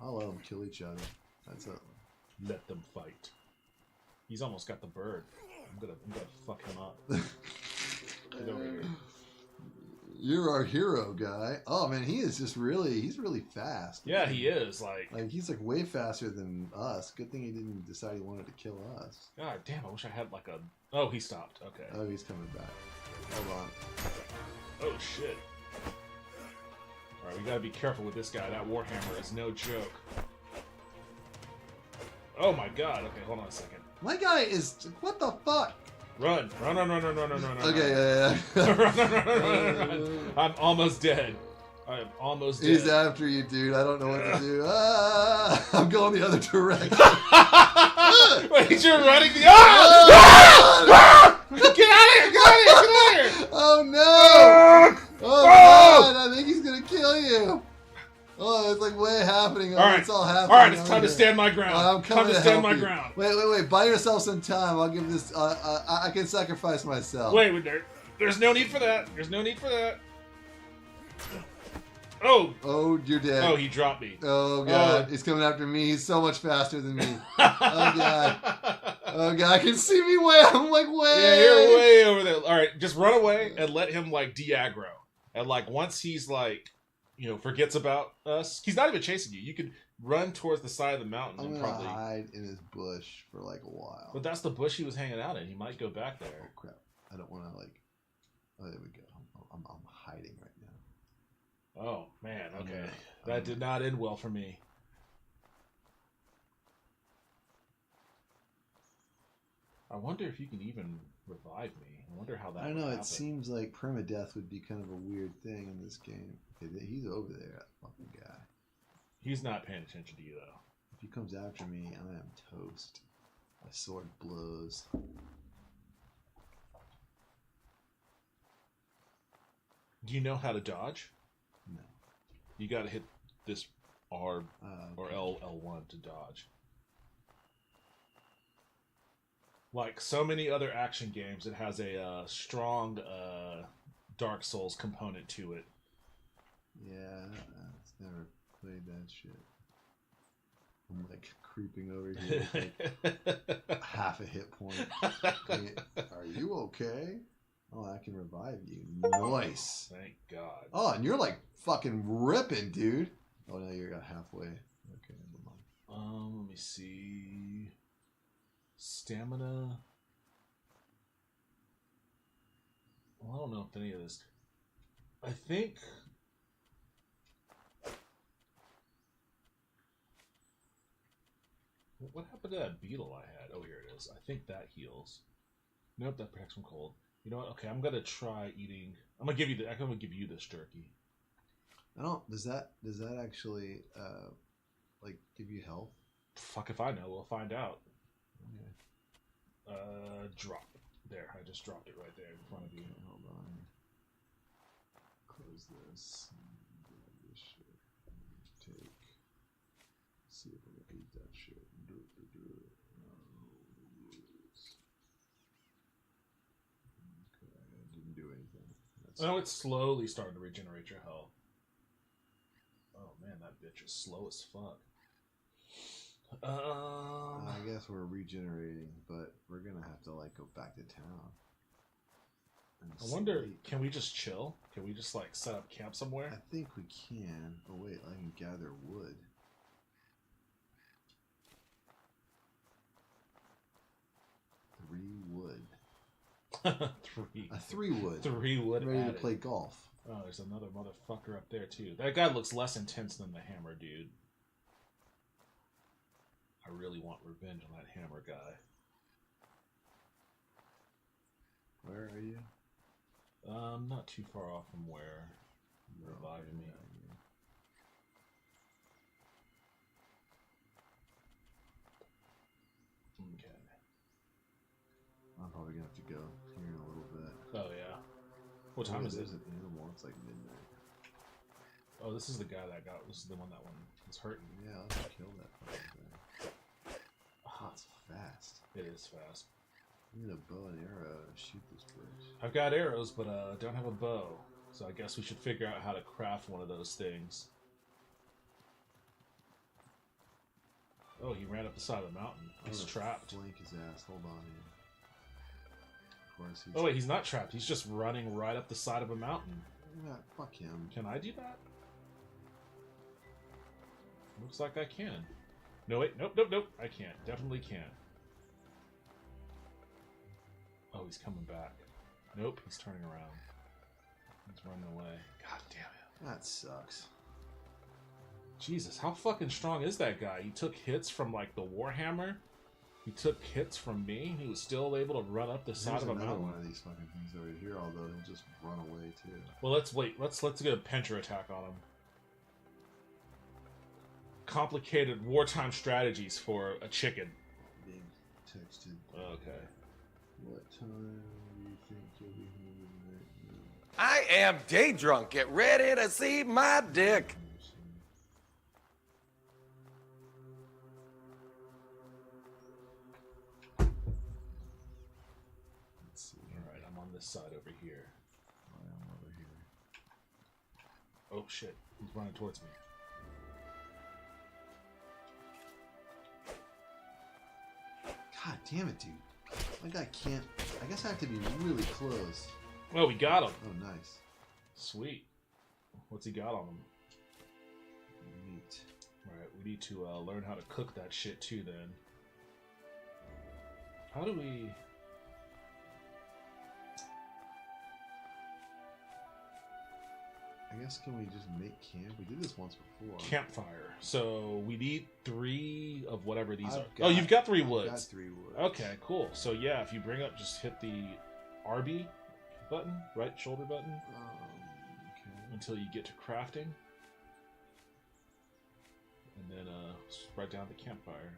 I'll let them kill each other. Let them fight. He's almost got the bird. I'm gonna fuck him up. Get over here. You're our hero, guy. Oh man, he's really fast. Yeah, he is. Like he's like way faster than us. Good thing he didn't decide he wanted to kill us. God damn, I wish I had like a... Oh, he stopped. Okay. Oh, he's coming back. Hold on. Oh shit. Alright, we gotta be careful with this guy. That Warhammer is no joke. Oh my god. Okay, hold on a second. My guy is... What the fuck? Run. Okay, yeah. Run. I'm almost dead. I am almost dead. He's after you, dude. I don't know what to do. I'm going the other direction. Wait, you're running the... Get out of here! Oh no! Oh god, I think he's gonna kill you. Oh, it's like way happening. Oh, Alright, it's all happening. Alright, it's time to stand my ground. I'm coming to stand help my you. ground. Wait. Buy yourself some time. I'll give this. I can sacrifice myself. Wait, there's no need for that. Oh! Oh, you're dead. Oh, he dropped me. Oh god, he's coming after me. He's so much faster than me. Oh god. Oh god, I can see me way. I'm like way. Yeah, you're way over there. All right, just run away and let him like de-aggro. And like once he's like forgets about us. He's not even chasing you. You could run towards the side of the mountain I'm and gonna probably hide in his bush for like a while. But that's the bush he was hanging out in. He might go back there. Oh crap! I don't want to like. Oh, there we go. I'm hiding right now. Oh man. Okay, that did not end well for me. I wonder if you can even revive me. I wonder how that. I don't know. would It happen. seems like permadeath would be kind of a weird thing in this game. Okay, he's over there, that fucking guy. He's not paying attention to you though. If he comes after me, I am toast. My sword blows. Do you know how to dodge? No. You got to hit this R or Okay. L1 to dodge. Like so many other action games, it has a strong Dark Souls component to it. Yeah, I've never played that shit. I'm like creeping over here with like half a hit point. Are you okay? Oh, I can revive you. Nice. Thank God. Oh, and you're like fucking ripping, dude. Oh, no, you're halfway. Okay, never mind. Let me see. Stamina. Well, I don't know if any of this. I think. What happened to that beetle I had? Oh, here it is. I think that heals. Nope, that protects from cold. You know what? Okay, I'm gonna try eating. I'm gonna give you the. I'm gonna give you this jerky. I don't. Does that actually like give you health? Fuck if I know. We'll find out. Okay. Drop. There, I just dropped it right there in front of you. Okay, hold on. Close this. Grab this shit. Take. See if I can eat that shit. Do it. Okay, I didn't do anything. Oh, it's slowly starting to regenerate your health. Oh man, that bitch is slow as fuck. I guess we're regenerating, but we're gonna have to like go back to town. I wonder, can we just chill? Can we just like set up camp somewhere? I think we can. Oh wait, I can gather wood. Three wood. A 3 wood. 3 wood. Ready added. to play golf. Oh, there's another motherfucker up there too. That guy looks less intense than the hammer dude. I really want revenge on that hammer guy. Where are you? Not too far off from where you revived me. Okay. I'm probably gonna have to go here in a little bit. Oh yeah. What time is it? There's an animal. It's like midnight. Oh, this is the guy that got. This is the one that was hurting. Yeah, let's kill that fucking thing. Oh, it's fast. It is fast. I need a bow and arrow to shoot this bitch. I've got arrows, but I don't have a bow. So I guess we should figure out how to craft one of those things. Oh, he ran up the side of the mountain. He's trapped. Flank his ass. Hold on here. Of course he's... Oh wait, he's not trapped. He's just running right up the side of a mountain. Yeah, fuck him. Can I do that? Looks like I can. No, wait. Nope. I can't. Definitely can't. Oh, he's coming back. Nope, he's turning around. He's running away. God damn it. That sucks. Jesus, how fucking strong is that guy? He took hits from, like, the Warhammer. He took hits from me. He was still able to run up the side of a mountain. One of these fucking things over here, although he'll just run away, too. Well, let's wait. Let's get a pincher attack on him. Complicated wartime strategies for a chicken. Being texted. Okay. What time do you think you'll be home tonight? I am day drunk. Get ready to see my dick. Let's see. Alright, I'm on this side over here. I'm over here. Oh shit, he's running towards me. God damn it, dude. My guy can't... I guess I have to be really close. Oh, we got him. Oh, nice. Sweet. What's he got on him? me to learn how to cook that shit too. Then, how do we? I guess can we just make camp? We did this once before. Campfire. So we need 3 of whatever these I've are. got- Oh, you've got 3 I've woods. got 3 woods. Okay, cool. So yeah, if you bring up, just hit the RB button, right shoulder button, Okay. until you get to crafting, and then just write down the campfire.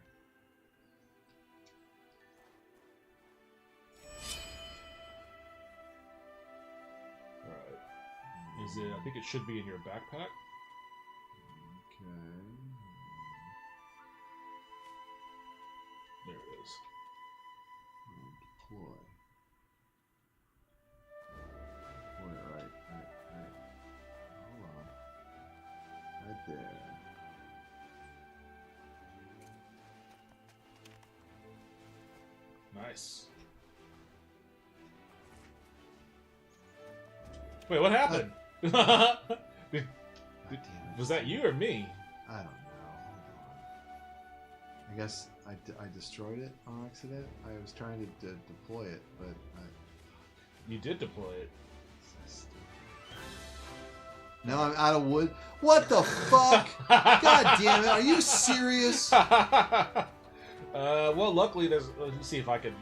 All right. Is it? I think it should be in your backpack. Okay. There it is. Deploy. Deploy, right. Hold on. Right there. Nice. Wait, what happened? Was that you or me? I don't know. I guess I destroyed it on accident. I was trying to deploy it, but you did deploy it. Now I'm out of wood. What the fuck? God damn it! Are you serious? Well, luckily there's. Let me see if I can.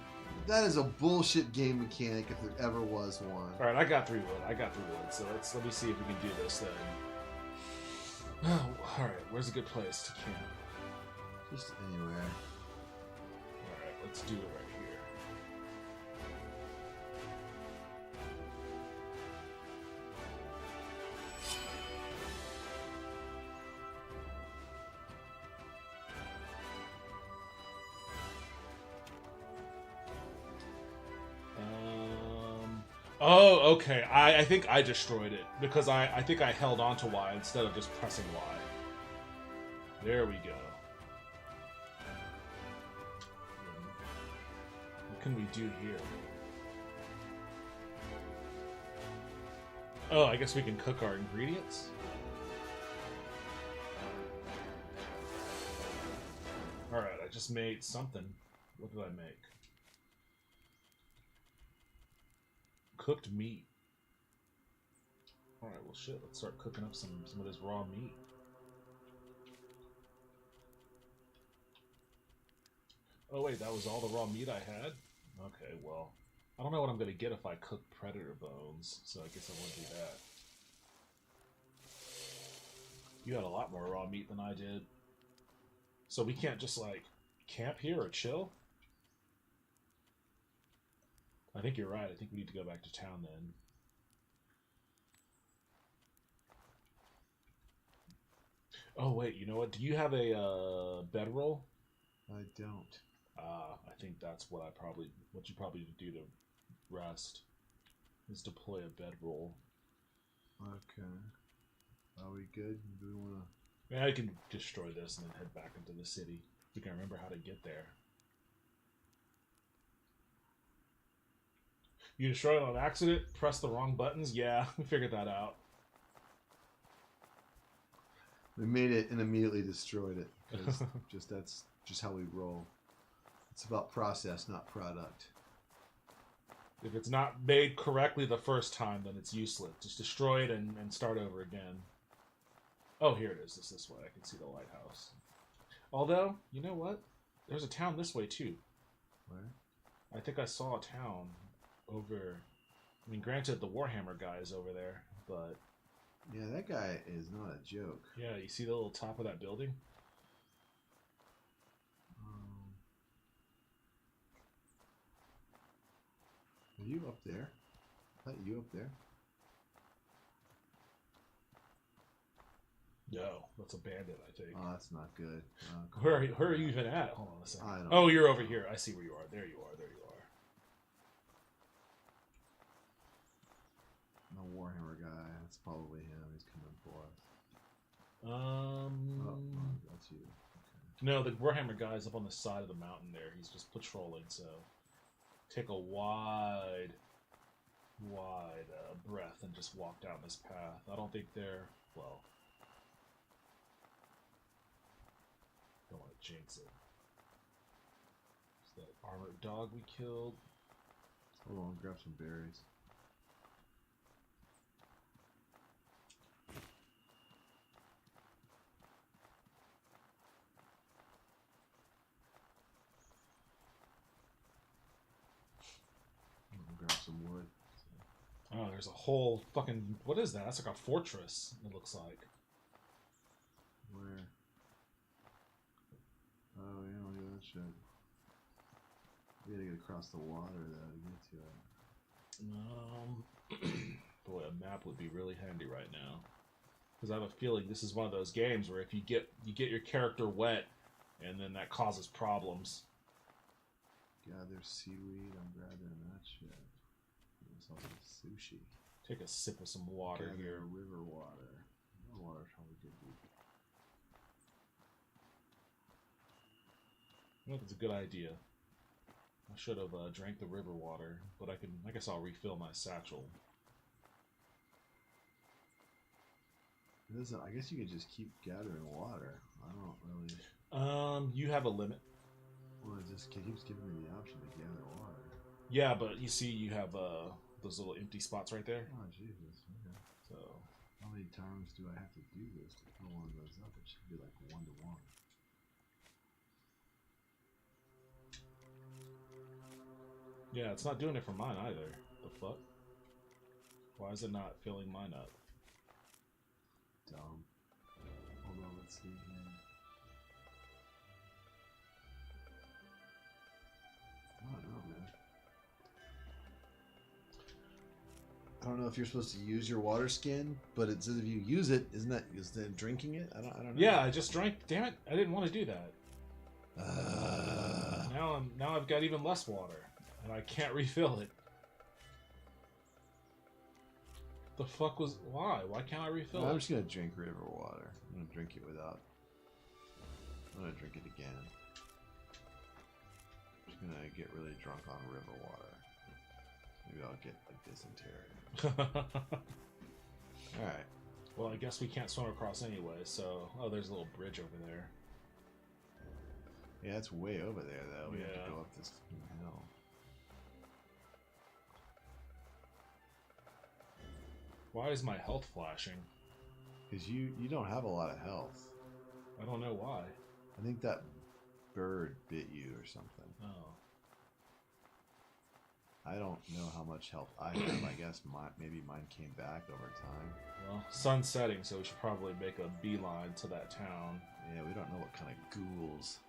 That is a bullshit game mechanic if there ever was one. All right, I got 3 wood. So let me see if we can do this then. Oh, all right, where's a good place to camp? Just anywhere. All right, let's do it right here. Oh, okay. I think I destroyed it because I think I held on to Y instead of just pressing Y. There we go. What can we do here? Oh, I guess we can cook our ingredients. Alright, I just made something. What did I make? Cooked meat. Alright, well shit, let's start cooking up some of this raw meat. Oh wait, that was all the raw meat I had? Okay, well, I don't know what I'm gonna get if I cook predator bones, so I guess I won't do that. You had a lot more raw meat than I did. So we can't just, like, camp here or chill? I think you're right. I think we need to go back to town then. Oh, wait. You know what? Do you have a bedroll? I don't. I think that's what you probably need to do to rest. Is deploy a bedroll. Okay. Are we good? Do we want to... Yeah, I can destroy this and then head back into the city. We can remember how to get there. You destroyed it on accident? Press the wrong buttons? Yeah, we figured that out. We made it and immediately destroyed it. 'Cause that's just how we roll. It's about process, not product. If it's not made correctly the first time, then it's useless. Just destroy it and start over again. Oh, here it is. It's this way. I can see the lighthouse. Although, you know what? There's a town this way, too. Where? I think I saw a town over... I mean, granted, the Warhammer guy is over there, but... Yeah, that guy is not a joke. Yeah, you see the little top of that building? Are you up there? Is that you up there? No, that's a bandit, I think. Oh, that's not good. Where are you even at? Hold on a second. I don't Oh, know. you're over here. I see where you are. There you are. There you are. The Warhammer guy. That's probably him. He's coming for us. Oh, that's you. No, the Warhammer guy's up on the side of the mountain there. He's just patrolling, so take a wide breath and just walk down this path. I don't think they're, well... jinx it. It's that armored dog we killed. Hold on, grab some berries. Grab some wood. Oh, there's a whole fucking... What is that? That's like a fortress, it looks like. Where? Oh, yeah, look at that shit. We gotta get across the water, though, to get to it. Boy, a map would be really handy right now. Because I have a feeling this is one of those games where if you get your character wet, and then that causes problems. Gather seaweed, I'm grabbing that shit. There's also sushi. Take a sip of some water Gather here. river water. No water's probably good. I think it's a good idea. I should have drank the river water, but I guess I'll refill my satchel. Listen, I guess you could just keep gathering water. I don't really. You have a limit. Well, it just keeps giving me the option to gather water. Yeah, but you see, you have those little empty spots right there. Oh Jesus! Okay. So how many times do I have to do this to fill one of those up? It should be like 1 to 1. yeah, it's not doing it for mine either. The fuck? Why is it not filling mine up? Dumb. Hold on, let's see here. I don't know, man. I don't know if you're supposed to use your water skin, but it says if you use it, is that drinking it? I don't know. Yeah, I just drank. Damn it! I didn't want to do that. Now I've got even less water, and I can't refill it. The fuck was why? Why can't I refill it? I'm just gonna drink river water. I'm gonna drink it without. I'm gonna drink it again. I'm just gonna get really drunk on river water. Maybe I'll get like dysentery. Alright. Well, I guess we can't swim across anyway, so... Oh, there's a little bridge over there. Yeah, it's way over there, though. We have Yeah. to go up this hill. Why is my health flashing? Because you don't have a lot of health. I don't know why. I think that bird bit you or something. Oh. I don't know how much health I have. I guess maybe mine came back over time. Well, sun's setting, so we should probably make a beeline to that town. Yeah, we don't know what kind of ghouls.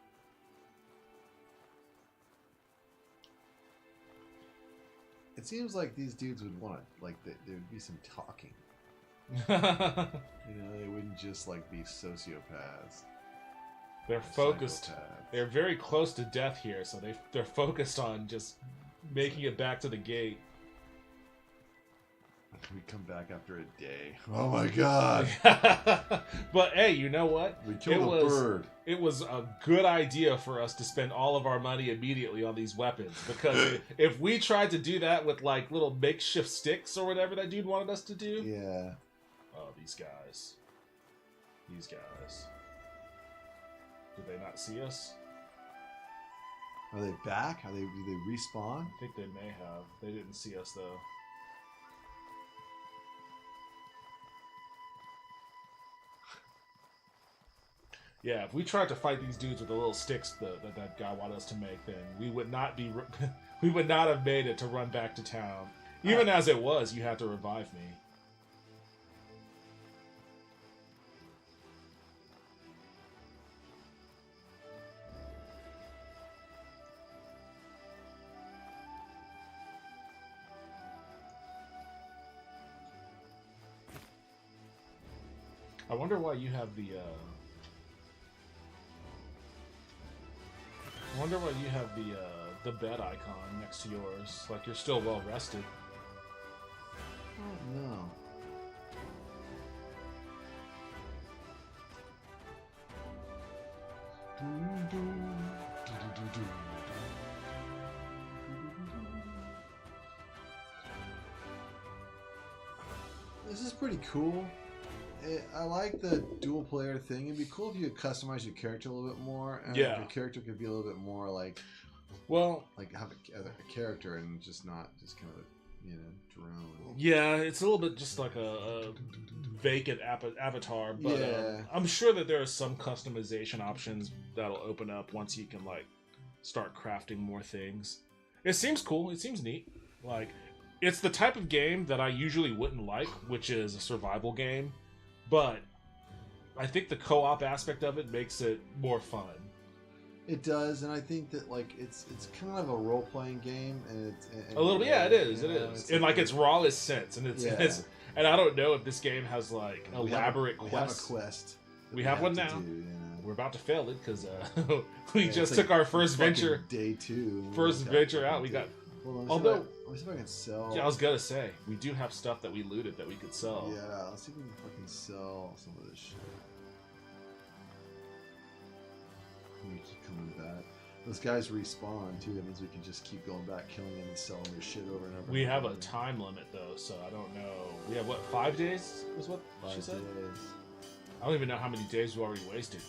It seems like these dudes would want to, like, there would be some talking. You know, they wouldn't just, like, be sociopaths. They're focused. They're very close to death here, so they're focused on just making it back to the gate. We come back after a day. Oh my god! But hey, you know what? We killed a bird. It was a good idea for us to spend all of our money immediately on these weapons, because if we tried to do that with like little makeshift sticks or whatever that dude wanted us to do, yeah. Oh, these guys. Did they not see us? Are they back? Do they respawn? I think they may have. They didn't see us though. Yeah, if we tried to fight these dudes with the little sticks that guy wanted us to make, then we would not be we would not have made it to run back to town. Even as it was, you had to revive me. I wonder why you have the the bed icon next to yours. Like you're still well rested. Oh no. This is pretty cool. I like the dual player thing. It'd be cool if you could customize your character a little bit more. And Yeah. Your character could be a little bit more like, have a character and just not just kind of drone. Yeah, it's a little bit just like a vacant avatar, but Yeah. I'm sure that there are some customization options that'll open up once you can like start crafting more things. It seems cool. It seems neat. Like, it's the type of game that I usually wouldn't like, which is a survival game, but I think the co-op aspect of it makes it more fun. It does, and I think that like it's kind of a role playing game, and it's A little bit, yeah, it is. you It know, is, in like its rawest sense, and it's and I don't know if this game has like elaborate quests. We have a quest. We have one now. We're about to fail it because we just it's took like our first fucking venture. Day 2. First venture out. We got. Hold on, Although, let me see if I can sell. yeah, I was gonna say we do have stuff that we looted that we could sell. Yeah, let's see if we can fucking sell some of this shit. We keep coming back. Those guys respawn too. That means we can just keep going back, killing them, and selling their shit over and over. We have a time limit though, so I don't know. We have what, 5 days? Is what 5 she said? days. I don't even know how many days we already wasted.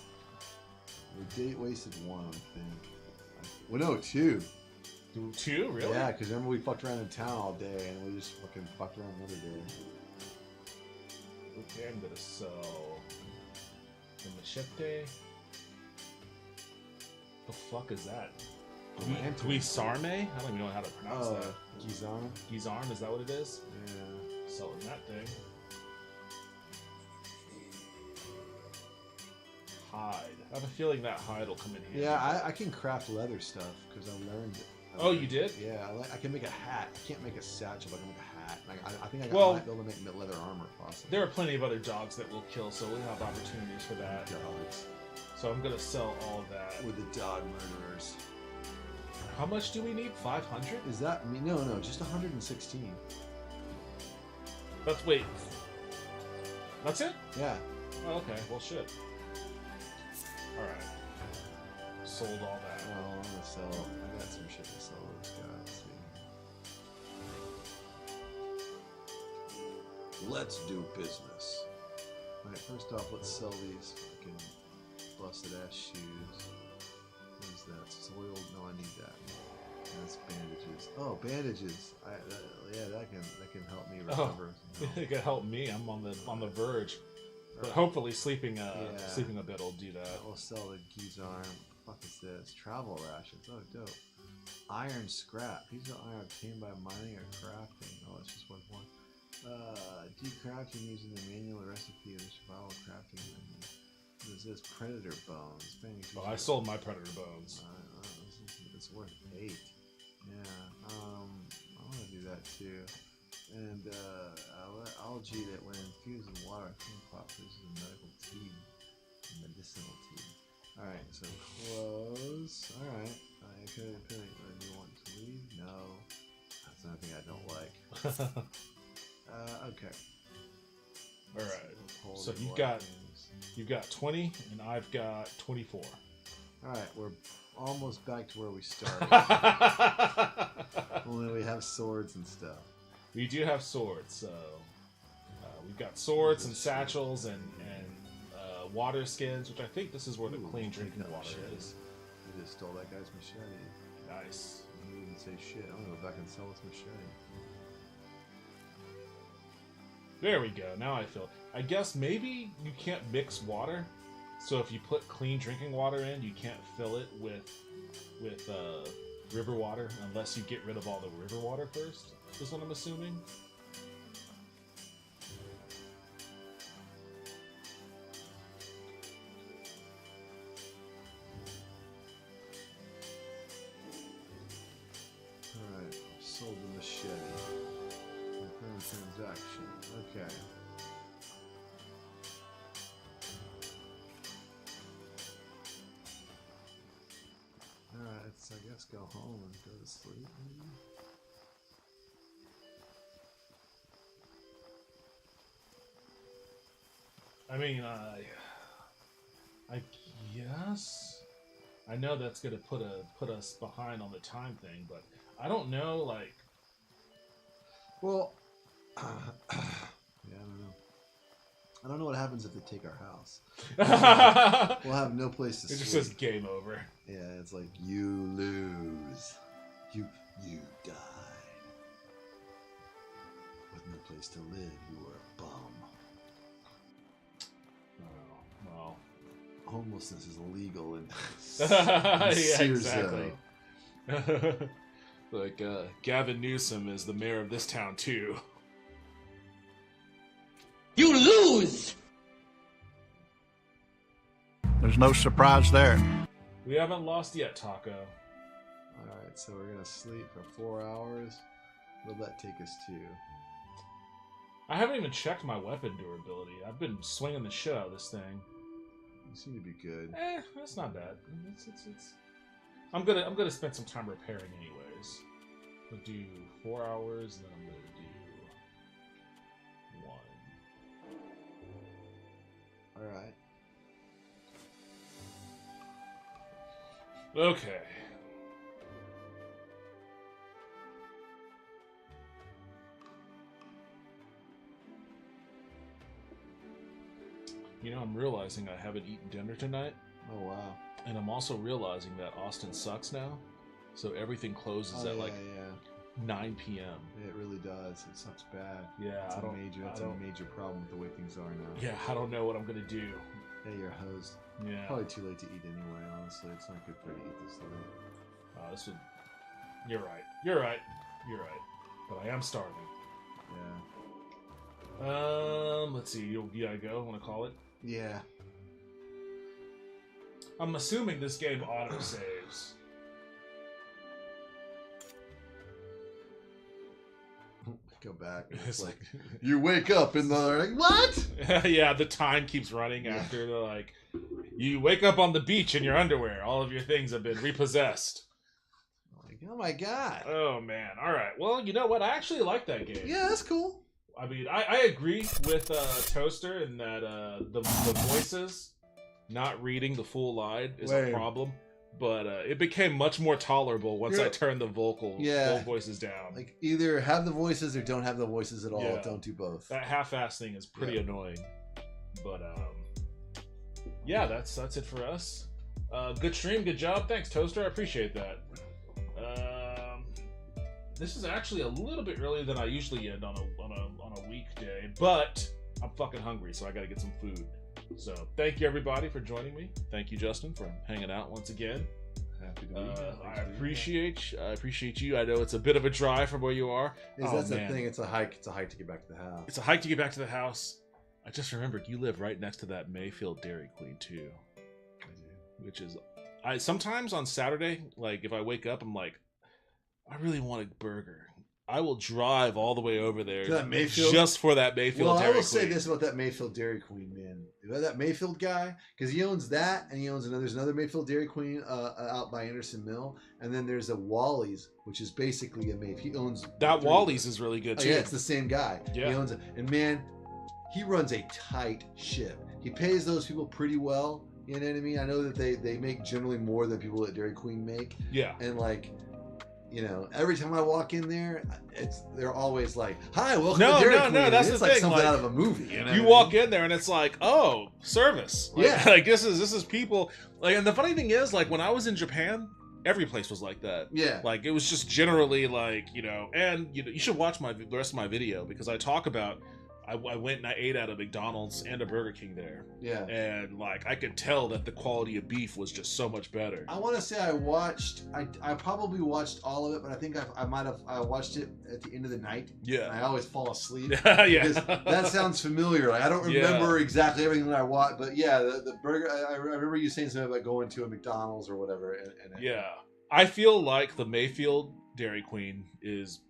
We date wasted 1, I think. Well, no, 2. 2, really? Yeah, because remember we fucked around in town all day, and we just fucking fucked around another day. Okay, I'm gonna sell the machete. The fuck is that? Guisarme? I don't even know how to pronounce that. Gizarm? Gizarm, is that what it is? Yeah. Selling that thing. Hide. I have a feeling that hide will come in handy. Yeah, I can craft leather stuff because I learned it. Oh, you did? Yeah, I can make a hat. I can't make a satchel, but I can make a hat. I think I might be able to make leather armor, possibly. There are plenty of other dogs that we'll kill, so we'll have opportunities for that. Dogs. So I'm gonna sell all of that. With the dog murderers. How much do we need? 500? Is that me? No, just 116. Wait. That's it? Yeah. Oh, okay. Well, shit. Alright. Sold all that. Oh, I'm gonna sell. I got some shit to sell to this guy. Let's see. Let's do business. Alright, first off, let's sell these fucking busted ass shoes. What is that? Soiled? No, I need that. That's bandages. Oh, bandages. That can help me recover. Oh, it can help me. I'm on the verge. But hopefully sleeping a bit will do that. We'll sell the Gizarm. What the fuck is this? Travel rations. Oh, dope. Iron scrap. These are iron obtained by mining or crafting. Oh, it's just one point. Decrafting using the manual recipe of the survival crafting menu. What is this? Predator bones. Well, I sold my predator bones. It's worth 8. Yeah. I want to do that too. And algae that when infused with water, produces a medical tea, medicinal tea. All right, so close. All right. Do you want to leave? No. That's another thing I don't like. Okay. All right. So you've got 20, and I've got 24. All right, we're almost back to where we started. Only we have swords and stuff. We do have swords, so we've got swords and satchels and water skins, which I think this is where the clean drinking water is. You just stole that guy's machete. Nice. You didn't say shit. I'm gonna go back and sell this machete. There we go. Now I feel. I guess maybe you can't mix water, so if you put clean drinking water in, you can't fill it with river water unless you get rid of all the river water first. Is what I'm assuming. Alright, sold the machete. Confirm transaction. Okay. Alright, let's I guess go home and go to sleep. Maybe? I mean, I guess I know that's gonna put us behind on the time thing, but I don't know. Like, well, yeah, I don't know. I don't know what happens if they take our house. We'll have no place to It sleep. just says game over. Yeah, it's like you lose. You die. With no place to live, you were a bum. Oh, well. Homelessness is illegal in Yeah, Sears, exactly. Like, Gavin Newsom is the mayor of this town, too. You lose! There's no surprise there. We haven't lost yet, Taco. Alright, so we're gonna sleep for 4 hours. What'll that take us to? I haven't even checked my weapon durability. I've been swinging the shit out of this thing. You seem to be good. That's not bad. It's... I'm gonna spend some time repairing anyways. We'll do 4 hours, then I'm gonna do 1. Alright. Okay. You know, I'm realizing I haven't eaten dinner tonight. Oh, wow. And I'm also realizing that Austin sucks now. So everything closes at like 9 p.m. Yeah, it really does. It sucks bad. Yeah, It's a major problem with the way things are now. Yeah, I don't know what I'm gonna do. Yeah, you're hosed. Yeah. Probably too late to eat anyway, honestly. It's not good for you to eat this late. This would... You're right. You're right. You're right. But I am starving. Yeah. Let's see. You gotta go. Want to call it? Yeah. I'm assuming this game auto saves. Go back. It's like you wake up and they're like, what? Yeah, the time keeps running after the like. You wake up on the beach in your underwear. All of your things have been repossessed. Like, oh my god. Oh man. All right. Well, you know what? I actually like that game. Yeah, that's cool. I mean, I agree with Toaster in that the voices not reading the full line is a problem. But it became much more tolerable once I turned the vocal voices down. Like either have the voices or don't have the voices at all. Yeah. Don't do both. That half-ass thing is pretty annoying. But yeah, that's it for us. Good stream, good job. Thanks, Toaster. I appreciate that. This is actually a little bit earlier than I usually end on a weekday, but I'm fucking hungry, so I got to get some food. So thank you everybody for joining me. Thank you, Justin, for hanging out once again. Happy to be here. I appreciate you. I know it's a bit of a drive from where you are. That's the thing. It's a hike. It's a hike to get back to the house. It's a hike to get back to the house. I just remembered you live right next to that Mayfield Dairy Queen too. I do. Which is, I sometimes on Saturday, like if I wake up, I'm like, I really want a burger. I will drive all the way over there that Mayfield? just for that Mayfield Well, Dairy I will Queen. say this about that Mayfield Dairy Queen, man. That Mayfield guy, because he owns that, and he owns there's another Mayfield Dairy Queen out by Anderson Mill, and then there's a Wally's, which is basically a Mayfield. He owns that Wally's is really good too. Yeah, it's the same guy. Yeah, he owns it, and man, he runs a tight ship. He pays those people pretty well. You know what I mean? I know that they make generally more than people at Dairy Queen make. Yeah, and like. You know, every time I walk in there, they're always like, "Hi, welcome to Dairy Queen." No, that's it's the like thing. something like, out of a movie. You know you walk in there and it's like, oh, service. Like, yeah, like this is people. Like, and the funny thing is, like when I was in Japan, every place was like that. Yeah, like it was just generally like and you should watch the rest of my video because I talk about. I went and I ate at a McDonald's and a Burger King there. Yeah. And like I could tell that the quality of beef was just so much better. I want to say I probably watched all of it, but I think I watched it at the end of the night. Yeah. And I always fall asleep. Yeah. That sounds familiar. Like I don't remember exactly everything that I watched, but yeah, the burger. I remember you saying something about going to a McDonald's or whatever. Yeah. I feel like the Mayfield Dairy Queen is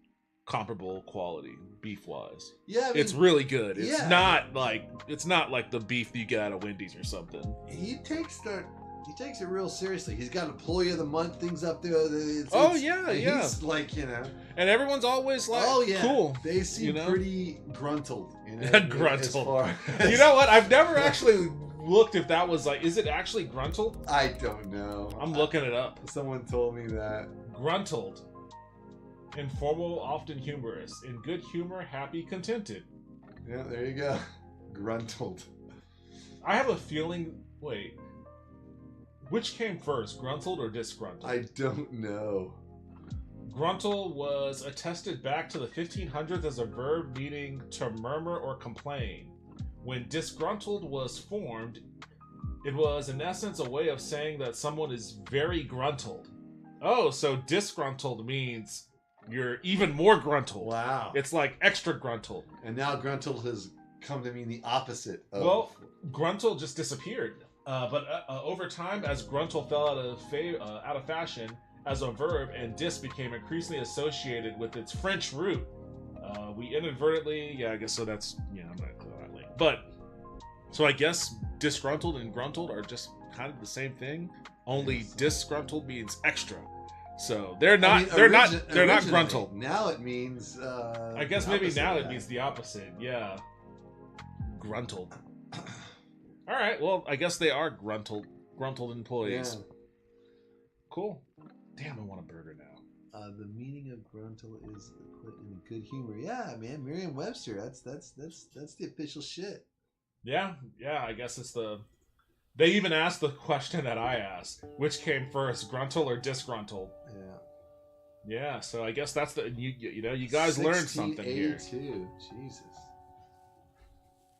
comparable quality beef wise. Yeah, I mean, it's really good. It's not like the beef that you get out of Wendy's or something. He takes it real seriously. He's got employee of the month things up there. He's like, and everyone's always like, oh yeah, cool. They seem pretty gruntled. Gruntled. You know what? I've never actually looked if that was like, is it actually gruntled? I don't know. I'm looking it up. Someone told me that. Gruntled. Informal, often humorous. In good humor, happy, contented. Yeah, there you go. Gruntled. I have a feeling. Wait, which came first, gruntled or disgruntled? I don't know. Gruntle was attested back to the 1500s as a verb meaning to murmur or complain. When disgruntled was formed, it was in essence a way of saying that someone is very gruntled. Oh, so disgruntled means you're even more gruntled. Wow. It's like extra gruntled. And now gruntled has come to mean the opposite of... Well, gruntle just disappeared. But over time, as gruntle fell out of fashion as a verb, and dis became increasingly associated with its French root, we inadvertently, yeah, I guess so. That's I'm not clear that link, but so I guess disgruntled and gruntled are just kind of the same thing. Only disgruntled means extra. So they're not they're not gruntled. Now it means I guess maybe now it means the opposite. Yeah, gruntled. All right, well, I guess they are gruntled employees. Yeah. Cool. Damn, I want a burger now. The meaning of gruntle is put in good humor. Yeah, man, Merriam-Webster. That's the official shit. Yeah, I guess it's the. They even asked the question that I asked: which came first, gruntle or disgruntled? Yeah, so I guess that's the you guys learned something here. 1682. Jesus.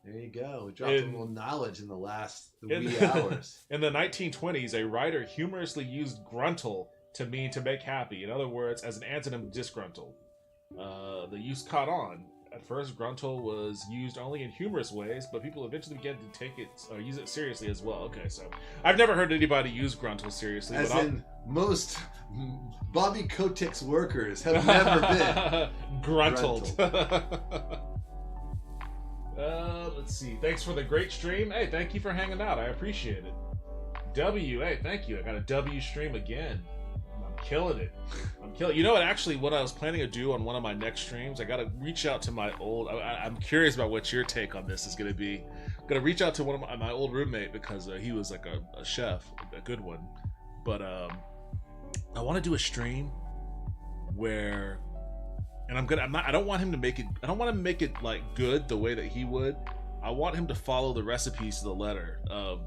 There you go. We dropped a little knowledge in the wee hours. In the 1920s, a writer humorously used gruntle to mean to make happy. In other words, as an antonym to disgruntled. The use caught on. At first, gruntle was used only in humorous ways, but people eventually began to take it, use it seriously as well. Okay, so I've never heard anybody use gruntle seriously. As in, most Bobby Kotick's workers have never been gruntled. Let's see. Thanks for the great stream. Hey, thank you for hanging out. I appreciate it. W, hey, thank you. I got a W stream again. I'm killing it. You know what? Actually, what I was planning to do on one of my next streams, I got to reach out to my old. I'm curious about what your take on this is going to be. I'm going to reach out to one of my old roommate because he was like a chef, a good one. But I want to do a stream where. And I don't want him to make it. I don't want to make it like good the way that he would. I want him to follow the recipes to the letter of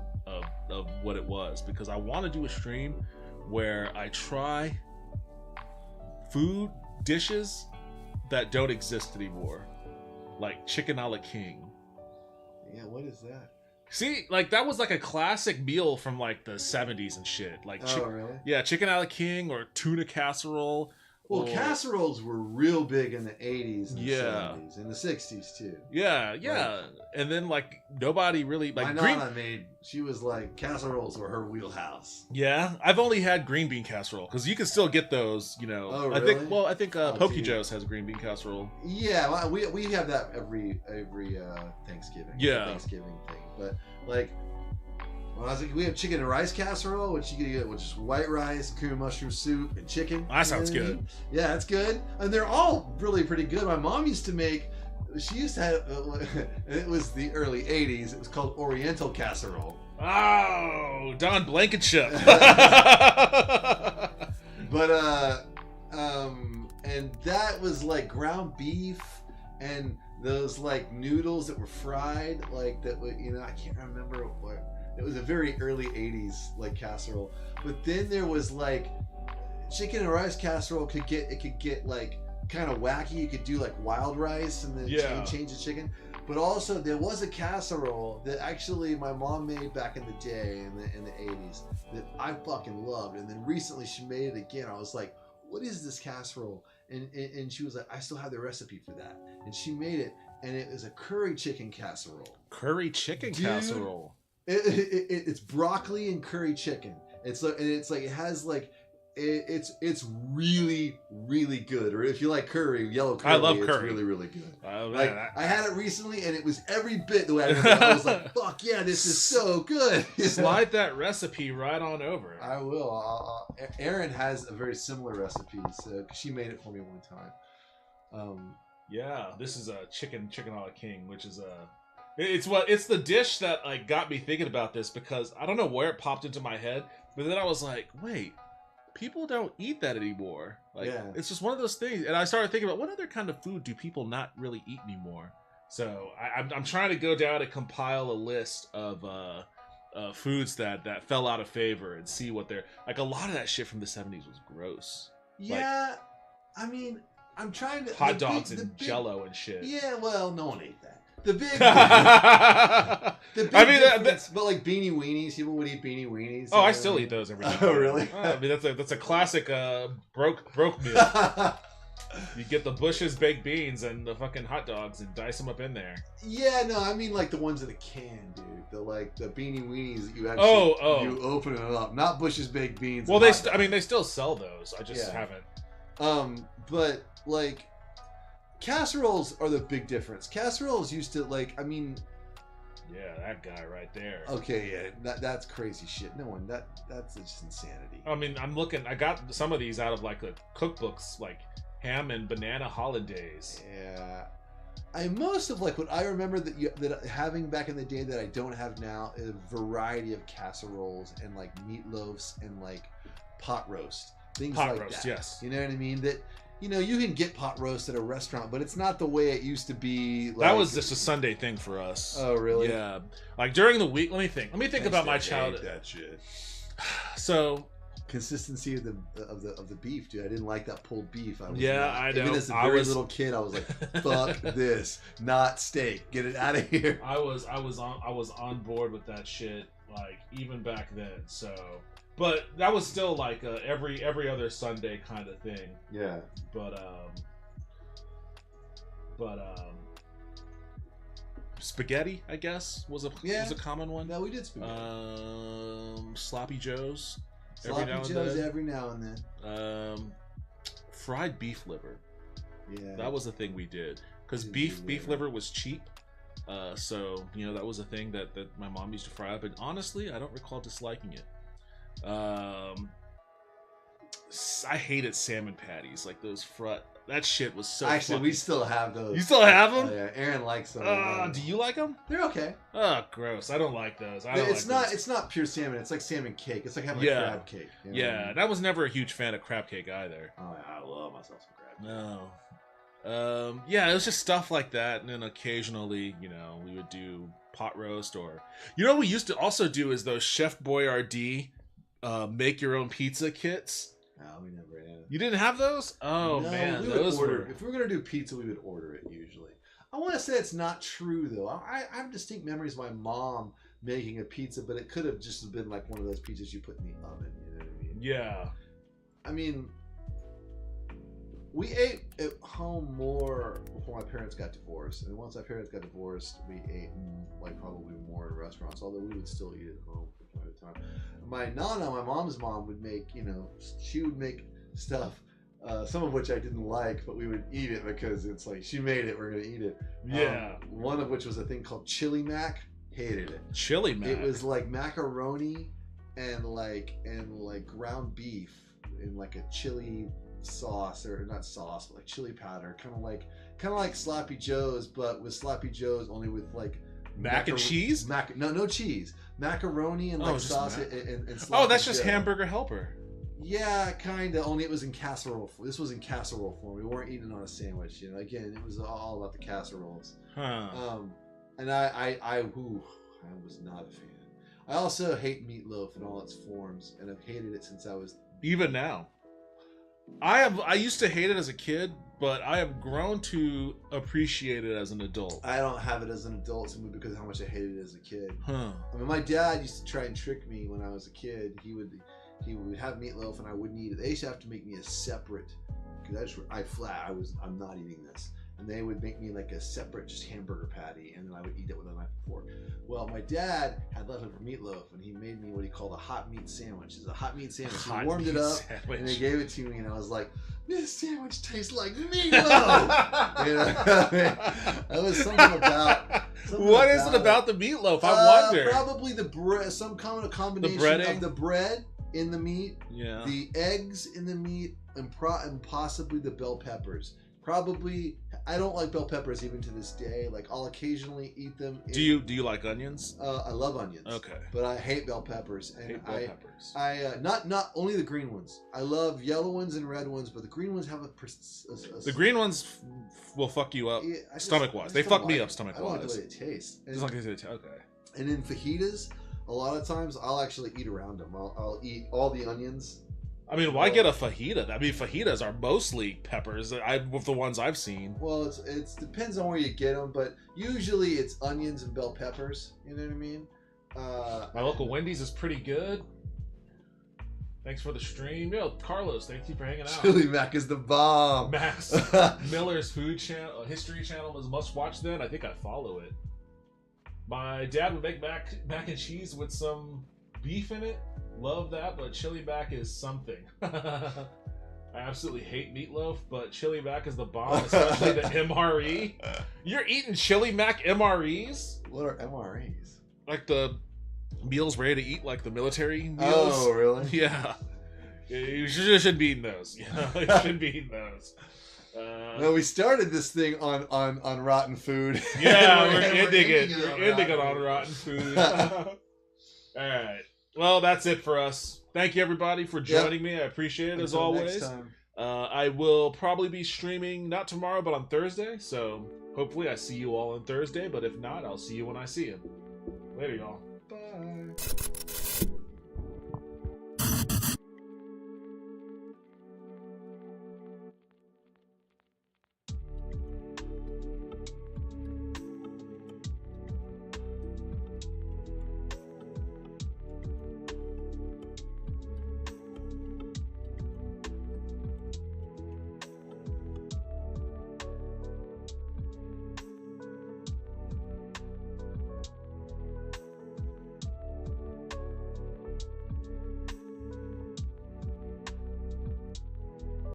what it was, because I want to do a stream where I try food dishes that don't exist anymore, like chicken a la king. Yeah, what is that? See, like that was like a classic meal from like the 70s and shit. Like, really? Yeah, chicken a la king or tuna casserole. Well, casseroles were real big in the 80s and the 70s, and the 60s too. Yeah. And then like nobody really like. My Nana she was like, casseroles were her wheelhouse. Yeah, I've only had green bean casserole because you can still get those. Oh, really? I think Poke Joe's has green bean casserole. Yeah, well, we have that every Thanksgiving. Yeah, Thanksgiving thing, but like. Well, I was like, we have chicken and rice casserole, which you can get with just white rice, cream of mushroom soup, and chicken. That sounds good. Yeah, that's good. And they're all really pretty good. My mom used to make, she used to have, it was the early 80s, it was called Oriental casserole. Oh, Don Blankenship. But, and that was like ground beef and those like noodles that were fried, like that, I can't remember what. It was a very early 80s like casserole. But then there was like chicken and rice casserole could get like kind of wacky. You could do like wild rice and then change the chicken. But also there was a casserole that actually my mom made back in the day in the 80s that I fucking loved. And then recently she made it again. I was like, what is this casserole? And she was like, I still have the recipe for that. And she made it, and it was a curry chicken casserole. Curry chicken casserole. It's broccoli and curry chicken. It's like it has like it's really really good. Or if you like curry, yellow curry, I love curry. It's really really good. Man, I had it recently, and it was every bit the way I remember. I was like, "Fuck yeah, this is so good." Slide that recipe right on over. I will. Erin has a very similar recipe, so she made it for me one time. Yeah, this is a chicken a la king, which is a. It's the dish that like got me thinking about this, because I don't know where it popped into my head, but then I was like, wait, people don't eat that anymore. Like, it's just one of those things. And I started thinking about what other kind of food do people not really eat anymore. So I'm trying to go down and compile a list of foods that fell out of favor and see what they're like. A lot of that shit from the 70s was gross. Yeah, I mean, I'm trying to hot dogs and Jello and shit. Yeah, well, no one ate that. The big, but like beanie weenies, people would eat beanie weenies. Oh, I still eat those every day. Oh, really? I mean, that's a classic broke meal. You get the Bush's baked beans and the fucking hot dogs and dice them up in there. Yeah, no, I mean like the ones in a can, dude. The beanie weenies that you actually you open it up, not Bush's baked beans. Well, they still sell those. I just haven't. But like casseroles are the big difference. Casseroles used to yeah, that guy right there. Okay, yeah, that's crazy shit. No one that's just insanity. I mean, I got some of these out of like the cookbooks, like ham and banana hollandaise. Yeah, most of like what I remember that having back in the day that I don't have now is a variety of casseroles and like meatloafs and like pot roast things pot like roast, that. Yes, you know what I mean. That you can get pot roast at a restaurant, but it's not the way it used to be. Like, that was just a Sunday thing for us. Oh, really? Yeah, like during the week. Let me think about my childhood. That shit. So. Consistency of the beef, dude. I didn't like that pulled beef. I know. Even as a very little kid, I was like, "Fuck this, not steak. Get it out of here." I was on board with that shit, like even back then. So, but that was still like every other Sunday kind of thing. Yeah. But spaghetti, I guess, was a common one. No, we did spaghetti. Sloppy Joes. Every now and then. Fried beef liver. Yeah, that was the thing we did because beef liver was cheap. So that was a thing that my mom used to fry up, and honestly, I don't recall disliking it. I hated salmon patties, like those that shit was so. Actually, we still have those. You still have them? Oh, yeah, Aaron likes them. Do you like them? They're okay. Oh, gross! I don't like those. It's not pure salmon. It's like salmon cake. It's like having a crab cake. Yeah, I was never a huge fan of crab cake either. Oh, yeah, I love myself some crab cake. No. Yeah, it was just stuff like that, and then occasionally, we would do pot roast, or what we used to also do is those Chef Boyardee make your own pizza kits. No, we never had. You didn't have those? Oh no, man, those were. If we were gonna do pizza, we would order it usually. I want to say it's not true though. I have distinct memories of my mom making a pizza, but it could have just been like one of those pizzas you put in the oven. You know what I mean? Yeah. I mean, we ate at home more before my parents got divorced, and once my parents got divorced, we ate like probably more in restaurants. Although we would still eat at home from time to time. My nana, my mom's mom, would make, she would make stuff, some of which I didn't like, but we would eat it because it's like, she made it, we're going to eat it. Yeah. One of which was a thing called chili mac. Hated it. Chili mac? It was like macaroni and like ground beef in like a chili sauce, or not sauce, but like chili powder. Kind of like Sloppy Joe's, but with Sloppy Joe's only with like mac and cheese? No cheese. Macaroni and like sauce and oh, that's just Hamburger Helper. Yeah, kind of. Only it was in casserole. This was in casserole form. We weren't eating on a sandwich. Again, it was all about the casseroles. Huh. And I was not a fan. I also hate meatloaf in all its forms, and I've hated it since I was. Even now. I used to hate it as a kid, but I have grown to appreciate it as an adult. I don't have it as an adult simply because of how much I hated it as a kid. Huh. I mean, my dad used to try and trick me when I was a kid. He would have meatloaf and I wouldn't eat it. They used to have to make me a separate, because I'm not eating this. And they would make me like a separate just hamburger patty, and then I would eat it with a knife and fork. Well, my dad had leftover meatloaf, and he made me what he called a hot meat sandwich. It's a hot meat sandwich. He warmed it up, and he gave it to me, and I was like, this sandwich tastes like meatloaf. That was something about. What is it about the meatloaf? I wonder. Probably the bread, some kind of combination of the bread in the meat, the eggs in the meat, and possibly the bell peppers. Probably I don't like bell peppers even to this day. Like I'll occasionally eat them. Do you like onions? I love onions. Okay. But I hate bell peppers. And Hate bell peppers. I not only the green ones. I love yellow ones and red ones, but the green ones have a The green ones will fuck you up stomach wise. They fuck me up stomach wise. I don't like the way it tastes. Just like it. Okay. And in fajitas, a lot of times I'll actually eat around them. I'll eat all the onions. I mean, why get a fajita? I mean, fajitas are mostly peppers. With the ones I've seen. Well, it depends on where you get them, but usually it's onions and bell peppers. You know what I mean? My local Wendy's is pretty good. Thanks for the stream. Yo, Carlos, thank you for hanging out. Chili Mac is the bomb. Max Miller's food channel, history channel is must watch. Then I think I follow it. My dad would make mac and cheese with some beef in it. Love that, but chili mac is something. I absolutely hate meatloaf, but chili mac is the bomb, especially the MRE. You're eating chili mac MREs? What are MREs? Like the meals ready to eat, like the military meals. Oh, really? Yeah. You should be eating those. You should be eating those. No, we started this thing on rotten food. Yeah, we're ending it on rotten food. All right. Well, that's it for us. Thank you, everybody, for joining me. I appreciate it, as always. Next time. I will probably be streaming, not tomorrow, but on Thursday. So hopefully I see you all on Thursday. But if not, I'll see you when I see you. Later, y'all. Bye.